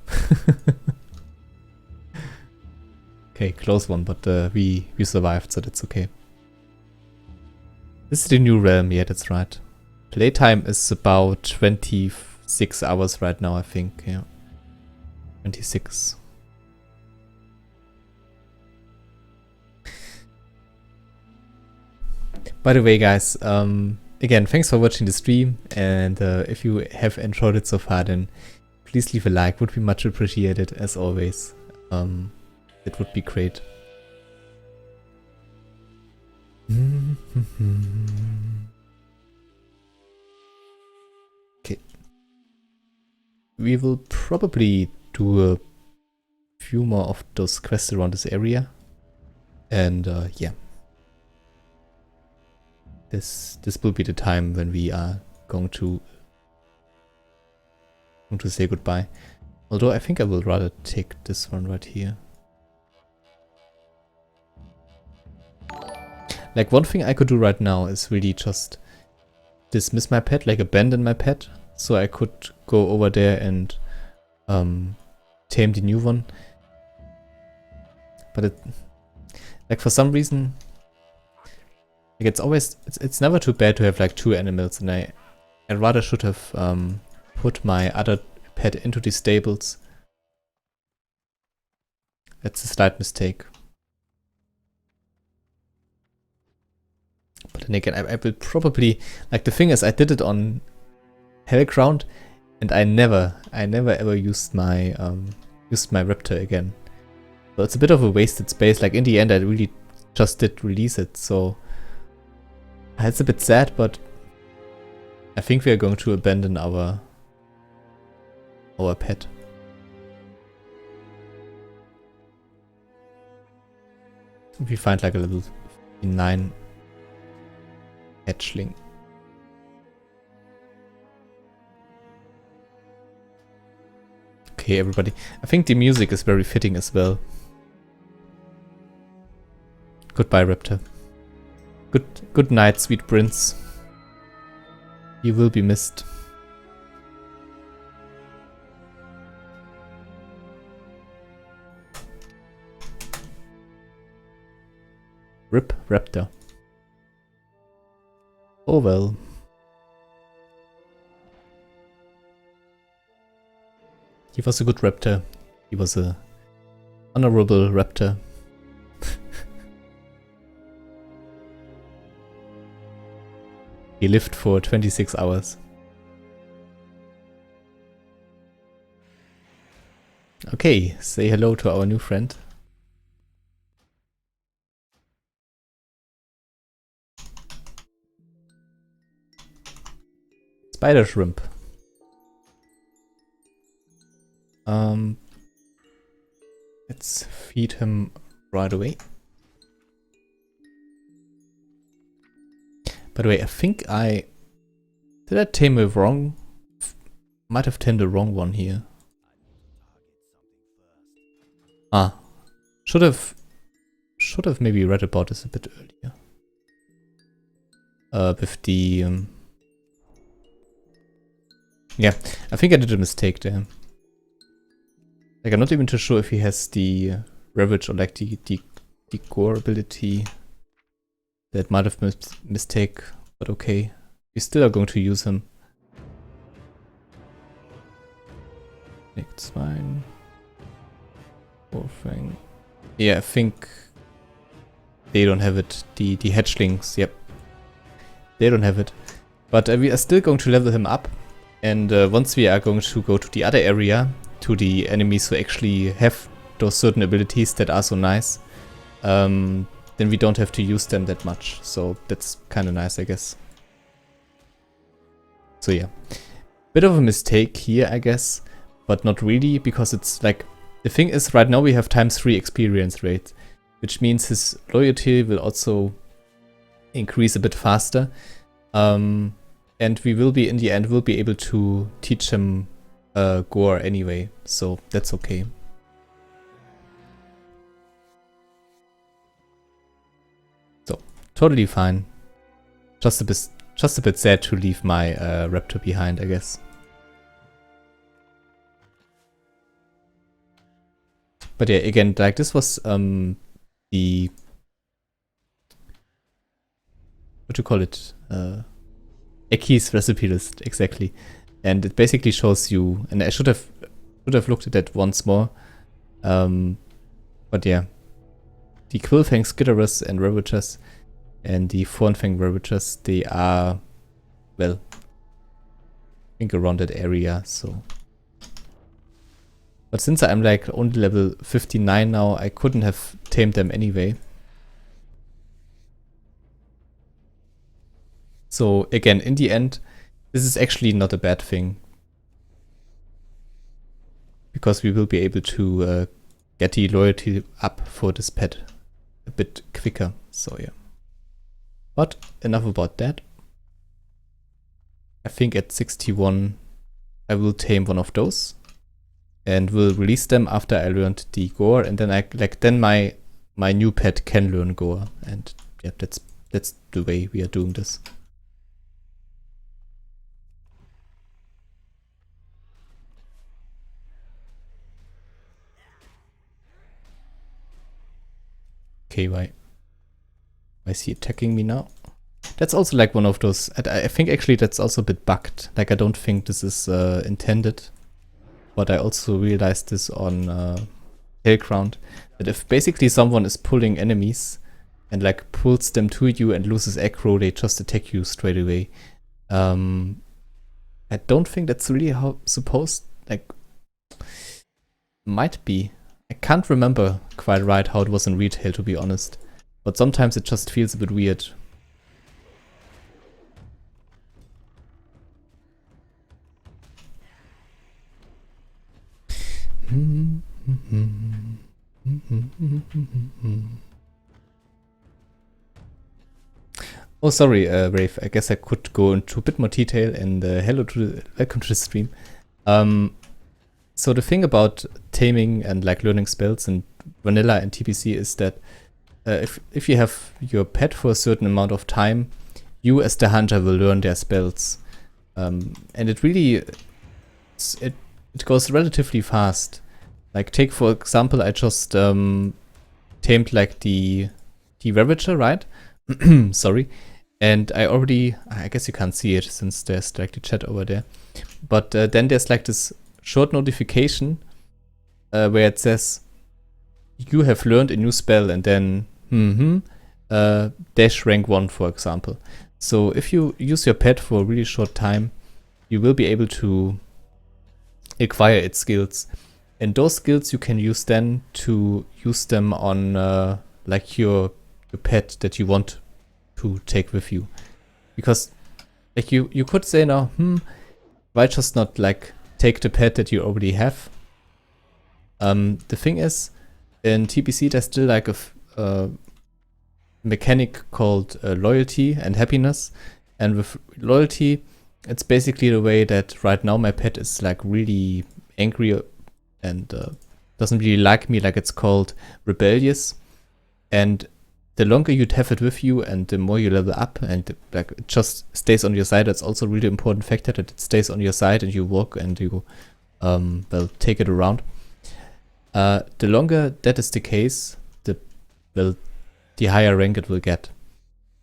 Okay, close one, but we survived, so that's okay. This is the new realm, yeah, that's right. Playtime is about 26 hours right now, I think, yeah. 26. By the way, guys, again, thanks for watching the stream, and if you have enjoyed it so far, then please leave a like, would be much appreciated, as always. It would be great. Okay. We will probably do a few more of those quests around this area. And yeah. This will be the time when we are going to say goodbye. Although I think I will rather take this one right here. Like, one thing I could do right now is really just dismiss my pet, like abandon my pet, so I could go over there and tame the new one. But it, like, for some reason, like, it's never too bad to have like 2 animals, and I rather should have put my other pet into the stables. That's a slight mistake. But then again, I will probably, like, the thing is, I did it on Hellground, and I never ever used my raptor again. So it's a bit of a wasted space. Like, in the end, I really just did release it, so it's a bit sad, but I think we are going to abandon our pet. If we find like a level 9 hatchling. Okay, everybody. I think the music is very fitting as well. Goodbye, Raptor. Good night, sweet prince. You will be missed. Rip Raptor. Oh well. He was a good raptor. He was a honorable raptor. He lived for 26 hours. Okay, say hello to our new friend. Spider shrimp. Let's feed him right away. By the way, I think did I tame a wrong? Might have tamed the wrong one here. Ah, should have maybe read about this a bit earlier. With the yeah, I think I did a mistake there. Like, I'm not even too sure if he has the Ravage or like the gore ability. That might have been a mistake, but okay. We still are going to use him. It's fine. Thing. Yeah, I think they don't have it. The hatchlings, yep. They don't have it. But we are still going to level him up. And once we are going to go to the other area, to the enemies who actually have those certain abilities that are so nice, then we don't have to use them that much. So that's kind of nice, I guess. So yeah. Bit of a mistake here, I guess. But not really, because it's like... The thing is, right now we have ×3 experience rate, which means his loyalty will also increase a bit faster. And we will be, in the end, will be able to teach him gore anyway, so that's okay. So, totally fine. Just a bit sad to leave my raptor behind, I guess. But yeah, again, like this was the... What do you call it? Eki's recipe list, exactly. And it basically shows you, and I should have looked at that once more. But yeah. The Quillfang Skitterers and Ravagers and the Thornfang Ravagers, they are, well, I think around that area, so... But since I'm like only level 59 now, I couldn't have tamed them anyway. So again, in the end, this is actually not a bad thing. Because we will be able to get the loyalty up for this pet a bit quicker, so yeah. But enough about that. I think at 61 I will tame one of those. And will release them after I learned the gore, and then then my new pet can learn gore, and yeah, that's the way we are doing this. Okay, why is he attacking me now? That's also like one of those. I think actually that's also a bit bugged. Like I don't think this is intended. But I also realized this on Hellground, that if basically someone is pulling enemies and like pulls them to you and loses aggro, they just attack you straight away. I don't think that's really how supposed, like, might be. I can't remember quite right how it was in retail, to be honest. But sometimes it just feels a bit weird. Oh, sorry, Rave. I guess I could go into a bit more detail, and welcome to the stream. So the thing about taming and like learning spells in vanilla and TBC is that if you have your pet for a certain amount of time, you as the hunter will learn their spells, and it really it goes relatively fast. Like take for example, I just tamed like the Ravager, right? Sorry. And I guess you can't see it since there's like the chat over there. But then there's like this short notification where it says you have learned a new spell, and then dash rank 1, for example. So if you use your pet for a really short time, you will be able to acquire its skills. And those skills you can use then to use them on like your pet that you want to take with you. Because like you could say now, why just not like take the pet that you already have? The thing is, in TBC there's still like a mechanic called loyalty and happiness. And with loyalty, it's basically the way that right now my pet is like really angry and doesn't really like me, like it's called rebellious. And the longer you'd have it with you and the more you level up and like it just stays on your side, that's also a really important factor, that it stays on your side and you walk and you well, take it around. The longer that is the case, the higher rank it will get.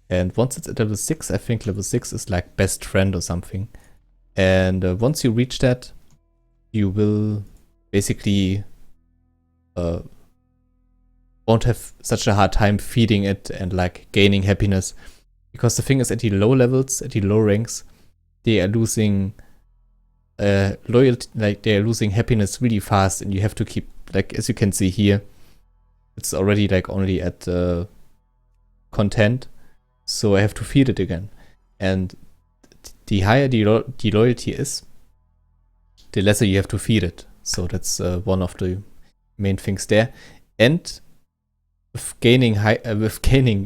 And once it's at level 6, I think level 6 is like best friend or something. And once you reach that, you will basically won't have such a hard time feeding it and like gaining happiness. Because the thing is, at the low levels, at the low ranks, they are losing loyalty, like they are losing happiness really fast, and you have to keep, like as you can see here, it's already like only at content, so I have to feed it again. And the higher the loyalty is, the lesser you have to feed it. So that's one of the main things there. And with gaining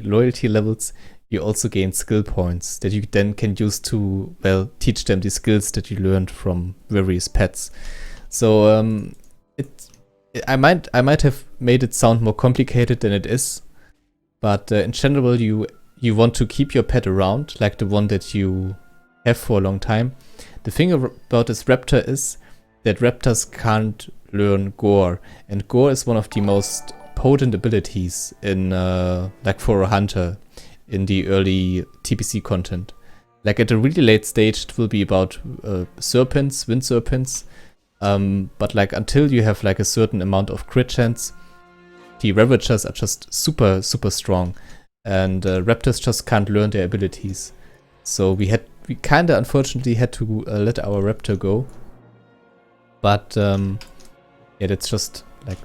loyalty levels, you also gain skill points that you then can use to, well, teach them the skills that you learned from various pets. So I might have made it sound more complicated than it is, but in general, you want to keep your pet around, like the one that you have for a long time. The thing about this raptor is that raptors can't learn gore, and gore is one of the most potent abilities in like for a hunter in the early TBC content. Like at a really late stage, it will be about serpents, wind serpents, but like until you have like a certain amount of crit chance, the Ravagers are just super strong, and raptors just can't learn their abilities. So we kinda unfortunately had to let our raptor go. But yeah, that's just like,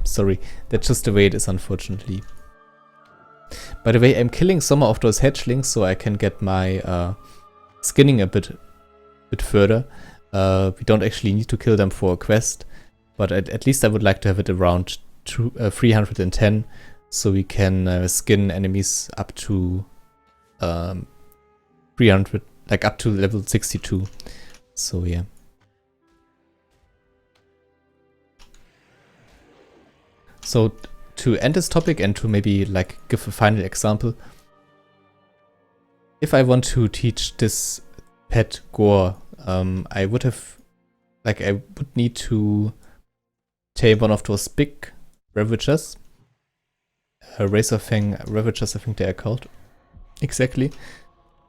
sorry, that's just the way it is, unfortunately. By the way, I'm killing some of those hatchlings so I can get my skinning a bit further. We don't actually need to kill them for a quest, but at least I would like to have it around 310, so we can skin enemies up to 300, like up to level 62. So yeah. So to end this topic and to maybe like give a final example, if I want to teach this pet gore, I would need to tame one of those big Ravagers, Razorfang Ravagers, I think they are called, exactly.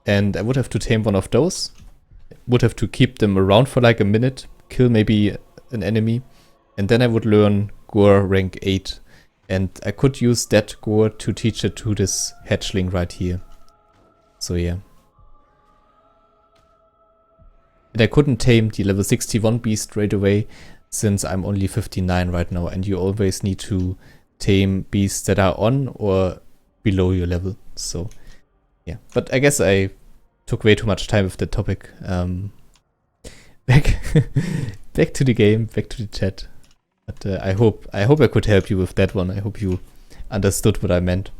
And I would have to tame one of those, would have to keep them around for like a minute, kill maybe an enemy, and then I would learn gore rank 8. And I could use that gore to teach it to this hatchling right here. So yeah. And I couldn't tame the level 61 beast straight away, since I'm only 59 right now, and you always need to tame beasts that are on or below your level. So yeah, but I guess I took way too much time with the topic. Back to the game, back to the chat. But I hope I could help you with that one. I hope you understood what I meant.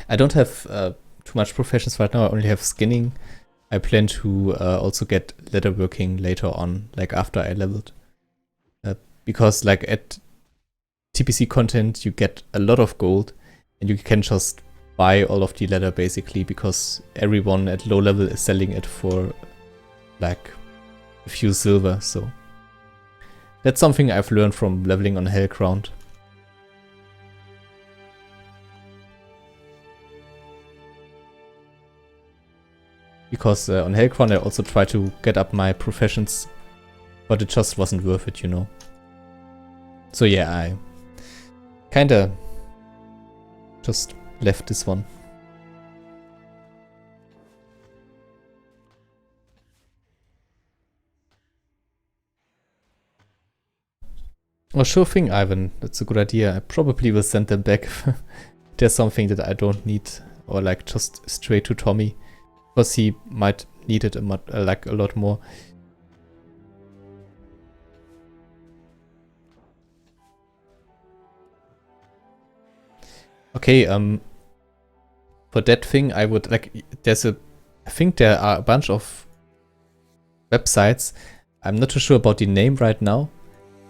I don't have too much professions right now. I only have skinning. I plan to also get leatherworking later on, like after I leveled. Because like at TBC content, you get a lot of gold, and you can just buy all of the leather basically, because everyone at low level is selling it for like a few silver. So that's something I've learned from leveling on Hellground. Because on Hellground I also tried to get up my professions, but it just wasn't worth it, you know. So yeah, I kinda just left this one. Oh, sure thing, Ivan. That's a good idea. I probably will send them back if there's something that I don't need, or like just straight to Tommy, because he might need it like a lot more. Okay, for that thing, I would like, I think there are a bunch of websites. I'm not too sure about the name right now,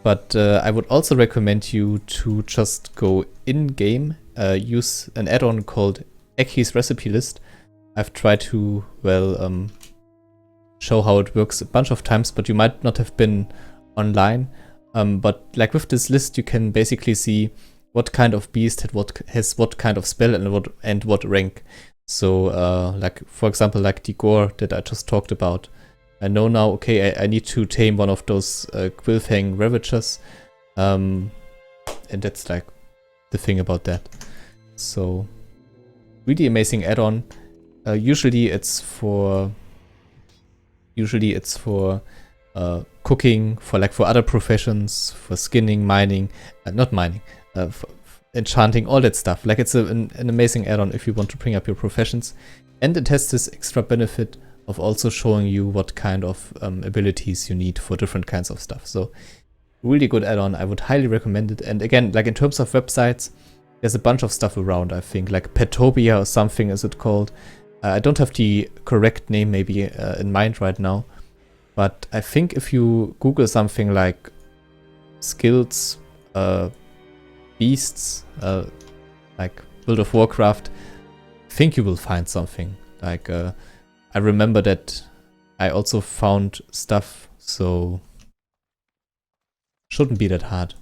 but I would also recommend you to just go in-game, use an add-on called Aki's Recipe List. I've tried to, well, show how it works a bunch of times, but you might not have been online. But like with this list, you can basically see what kind of beast has what kind of spell and what rank. So like for example, like the gore that I just talked about. I know now, okay, I need to tame one of those Quillfang Ravagers. And that's like the thing about that. So really amazing add-on. Usually it's for cooking, for other professions, for skinning, mining, not mining, for enchanting, all that stuff. Like it's an amazing add-on if you want to bring up your professions. And it has this extra benefit of also showing you what kind of abilities you need for different kinds of stuff. So really good add-on. I would highly recommend it. And again, like in terms of websites, there's a bunch of stuff around, I think, like Petopia or something is it called. I don't have the correct name maybe in mind right now, but I think if you Google something like skills, beasts, like World of Warcraft, I think you will find something. Like I remember that I also found stuff, so shouldn't be that hard.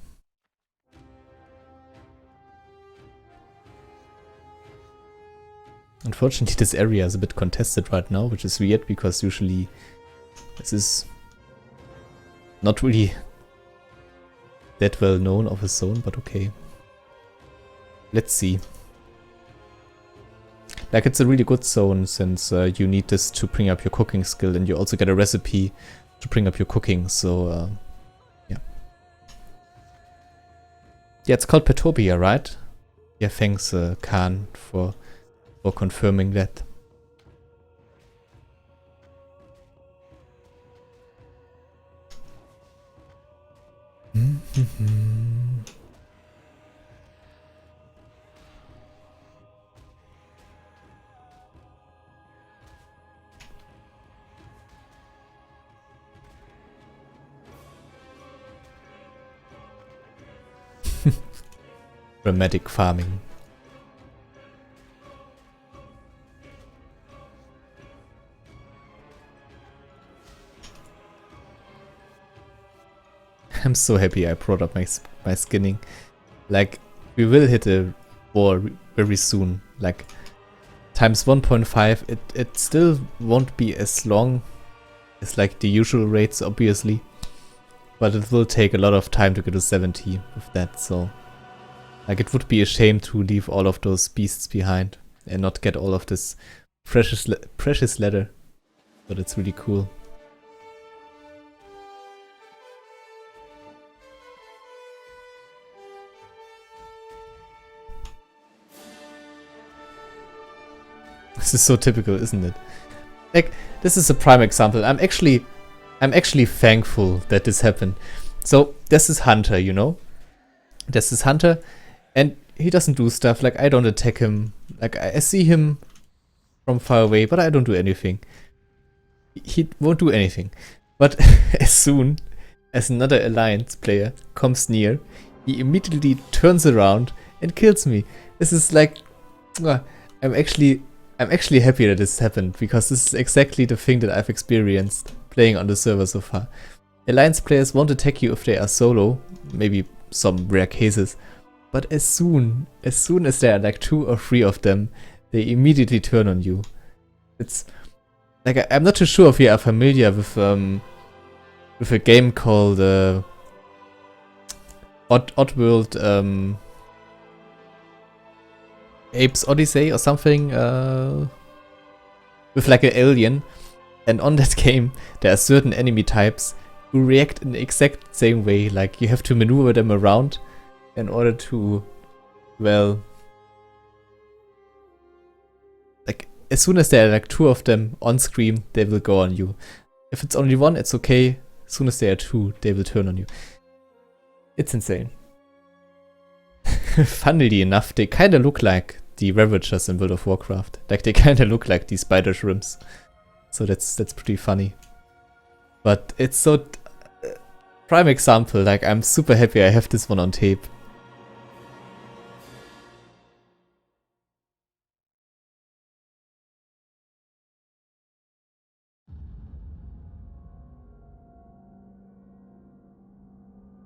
Unfortunately, this area is a bit contested right now, which is weird because usually this is not really that well known of a zone, but okay. Let's see. Like it's a really good zone since you need this to bring up your cooking skill and you also get a recipe to bring up your cooking, so yeah. Yeah, it's called Petopia, right? Yeah, thanks Khan for confirming that. Dramatic farming. I'm so happy I brought up my skinning. Like, we will hit a war very soon. Like, times 1.5, it still won't be as long as like the usual rates, obviously. But it will take a lot of time to get to 70 with that, so... Like, it would be a shame to leave all of those beasts behind and not get all of this precious leather. But it's really cool. This is so typical, isn't it? Like, this is a prime example. I'm actually thankful that this happened. So, there's this hunter, you know? There's this hunter, and he doesn't do stuff. Like, I don't attack him. Like, I see him from far away, but I don't do anything. He won't do anything. But as soon as another Alliance player comes near, he immediately turns around and kills me. This is like... I'm actually happy that this happened, because this is exactly the thing that I've experienced playing on the server so far. Alliance players won't attack you if they are solo, maybe some rare cases, but as soon as there are like 2 or 3 of them, they immediately turn on you. It's like, I'm not too sure if you are familiar with a game called Oddworld Apes Odyssey or something, with like an alien, and on that game there are certain enemy types who react in the exact same way. Like, you have to maneuver them around in order to, well, like, as soon as there are like 2 of them on screen, they will go on you. If it's only 1, it's okay. As soon as there are 2, they will turn on you. It's insane. Funnily enough, they kind of look like the Ravagers in World of Warcraft. Like, they kind of look like these spider shrimps. So that's pretty funny. But it's so... prime example, like, I'm super happy I have this one on tape.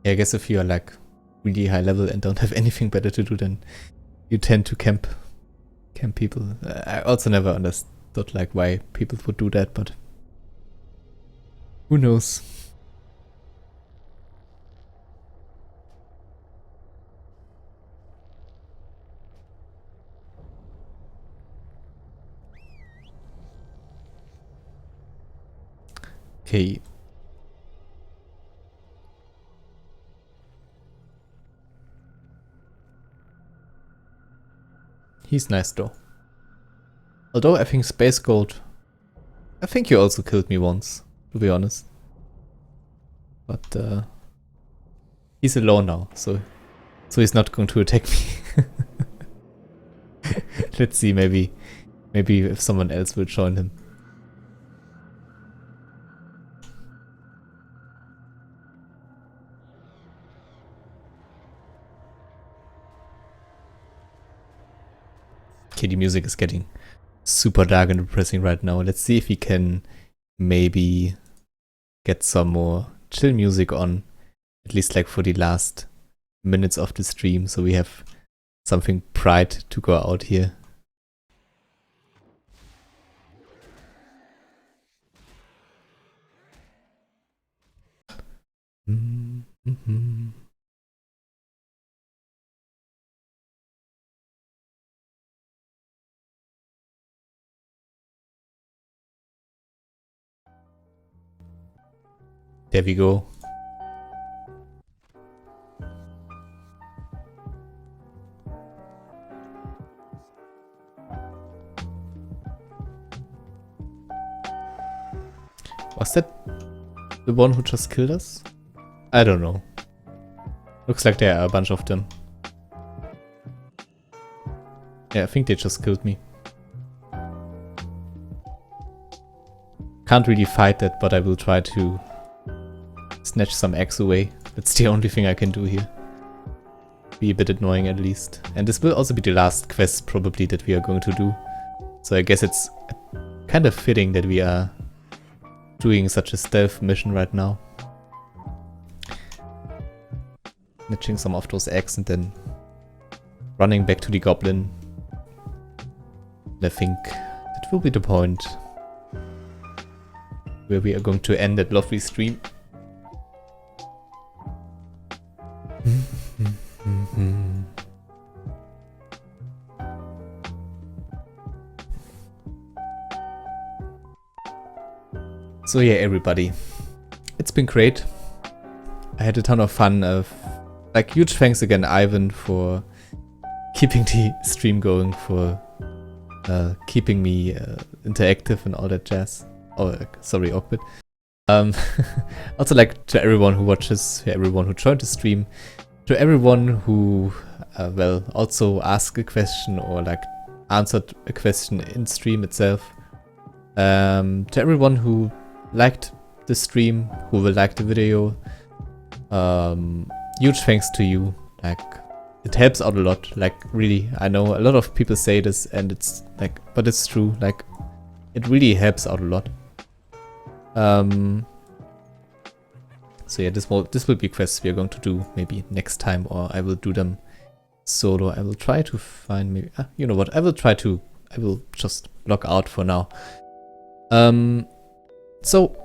Yeah, I guess if you are like really high level and don't have anything better to do, then you tend to camp people. I also never understood like why people would do that, but who knows? Okay. He's nice though. Although I think Space Gold... I think you also killed me once, to be honest. But he's alone now, so he's not going to attack me. Let's see, maybe if someone else will join him. Okay, the music is getting super dark and depressing right now. Let's see if we can maybe get some more chill music on, at least like for the last minutes of the stream, so we have something bright to go out here. Mm-hmm. There we go. Was that the one who just killed us? I don't know. Looks like there are a bunch of them. Yeah, I think they just killed me. Can't really fight that, but I will try to snatch some eggs away. That's the only thing I can do here. Be a bit annoying at least. And this will also be the last quest probably that we are going to do. So I guess it's kind of fitting that we are doing such a stealth mission right now. Snatching some of those eggs and then running back to the goblin. I think that will be the point where we are going to end that lovely stream. So yeah, everybody, it's been great. I had a ton of fun. Like, huge thanks again, Ivan, for keeping the stream going, for keeping me interactive and all that jazz. Oh, sorry, awkward. Also, like, to everyone who watches, to everyone who joined the stream, to everyone who, well, also asked a question or, like, answered a question in stream itself. To everyone who liked the stream, who will like the video, huge thanks to you. Like, it helps out a lot. Like, really, I know a lot of people say this and it's like, but it's true. Like, it really helps out a lot. So yeah, this will be quests we are going to do maybe next time, or I will do them solo. I will try to find maybe, you know what, I will just log out for now. So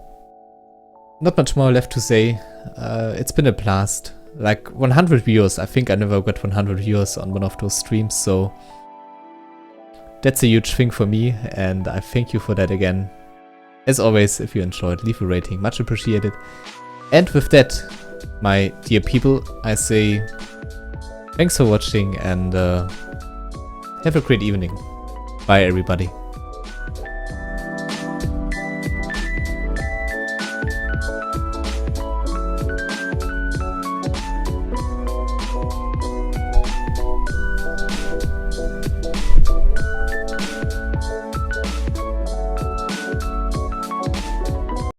not much more left to say. It's been a blast. Like, 100 viewers. I think I never got 100 viewers on one of those streams, so that's a huge thing for me, and I thank you for that again. As always, if you enjoyed, leave a rating, much appreciated. And with that, my dear people, I say thanks for watching and have a great evening. Bye everybody.